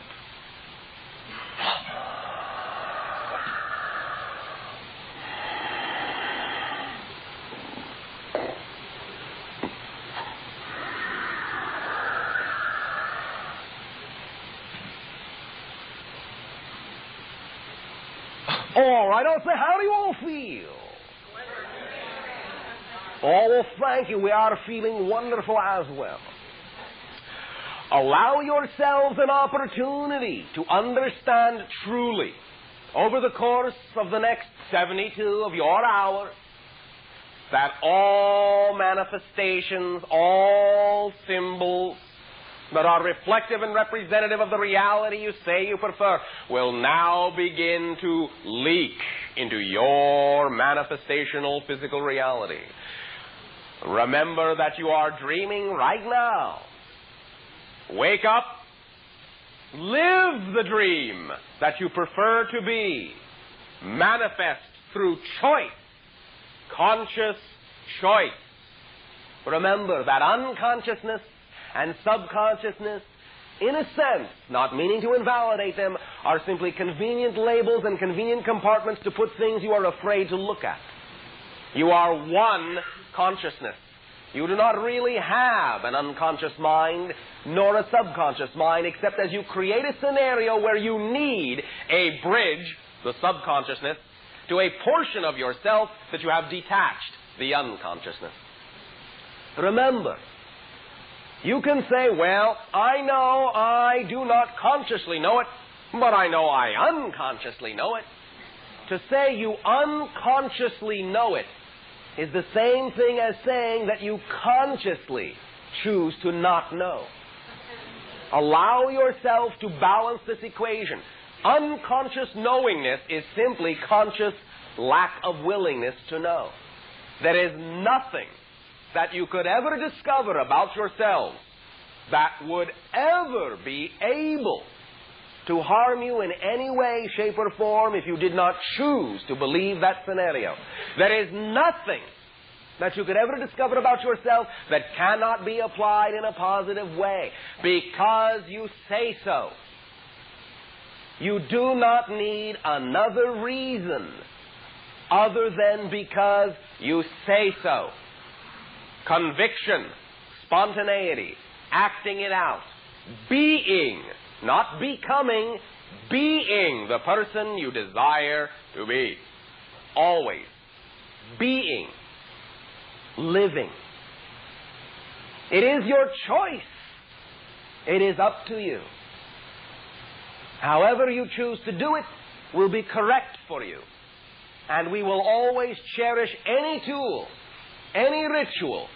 All right, I'll say, how do you all feel? Oh, well, thank you. We are feeling wonderful as well. Allow yourselves an opportunity to understand truly, over the course of the next 72 of your hours, that all manifestations, all symbols that are reflective and representative of the reality you say you prefer will now begin to leak into your manifestational physical reality. Remember that you are dreaming right now. Wake up. Live the dream that you prefer to be. Manifest through choice. Conscious choice. Remember that unconsciousness and subconsciousness, in a sense, not meaning to invalidate them, are simply convenient labels and convenient compartments to put things you are afraid to look at. You are one consciousness. You do not really have an unconscious mind nor a subconscious mind, except as you create a scenario where you need a bridge, the subconsciousness, to a portion of yourself that you have detached, the unconsciousness. Remember, you can say, well, I know I do not consciously know it, but I know I unconsciously know it. To say you unconsciously know it is the same thing as saying that you consciously choose to not know. Allow yourself to balance this equation. Unconscious knowingness is simply conscious lack of willingness to know. There is nothing that you could ever discover about yourselves that would ever be able to harm you in any way, shape, or form if you did not choose to believe that scenario. There is nothing that you could ever discover about yourself that cannot be applied in a positive way because you say so. You do not need another reason other than because you say so. Conviction, spontaneity, acting it out, being, not becoming, being the person you desire to be. Always. Being. Living. It is your choice. It is up to you. However you choose to do it will be correct for you. And we will always cherish any tool, any ritual,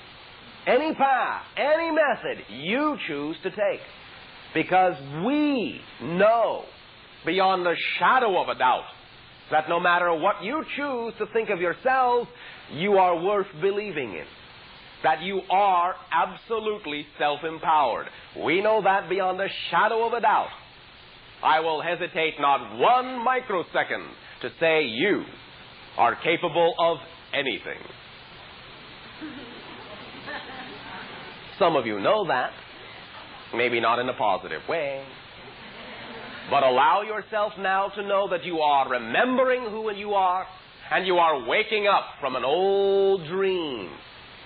any path, any method you choose to take. Because we know beyond the shadow of a doubt that no matter what you choose to think of yourselves, you are worth believing in. That you are absolutely self-empowered. We know that beyond the shadow of a doubt. I will hesitate not one microsecond to say you are capable of anything. Some of you know that. Maybe not in a positive way. But allow yourself now to know that you are remembering who you are, and you are waking up from an old dream.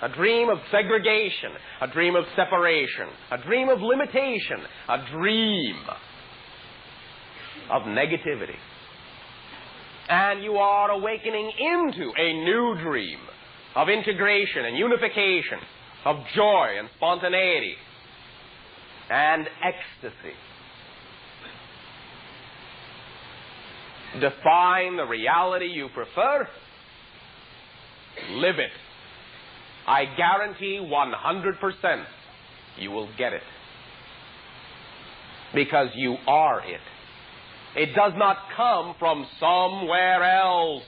A dream of segregation, a dream of separation, a dream of limitation, a dream of negativity. And you are awakening into a new dream of integration and unification, of joy and spontaneity and ecstasy. Define the reality you prefer. Live it. I guarantee 100% you will get it. Because you are it. It does not come from somewhere else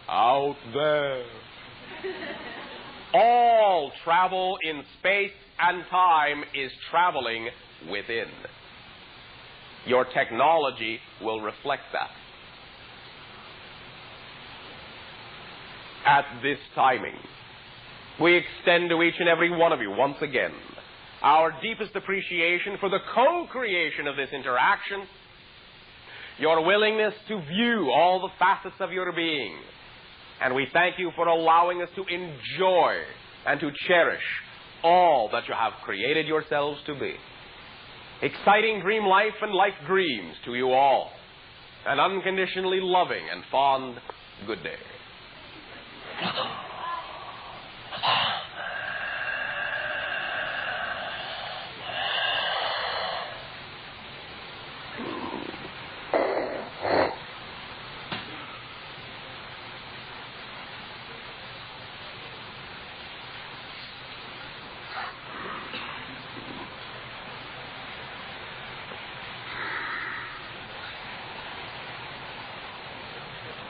out there. All travel in space and time is traveling within. Your technology will reflect that. At this timing, we extend to each and every one of you once again our deepest appreciation for the co-creation of this interaction, your willingness to view all the facets of your being, and we thank you for allowing us to enjoy and to cherish all that you have created yourselves to be. Exciting dream life and life dreams to you all. An unconditionally loving and fond good day.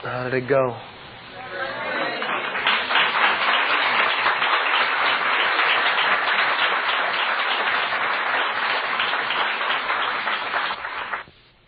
How did it go?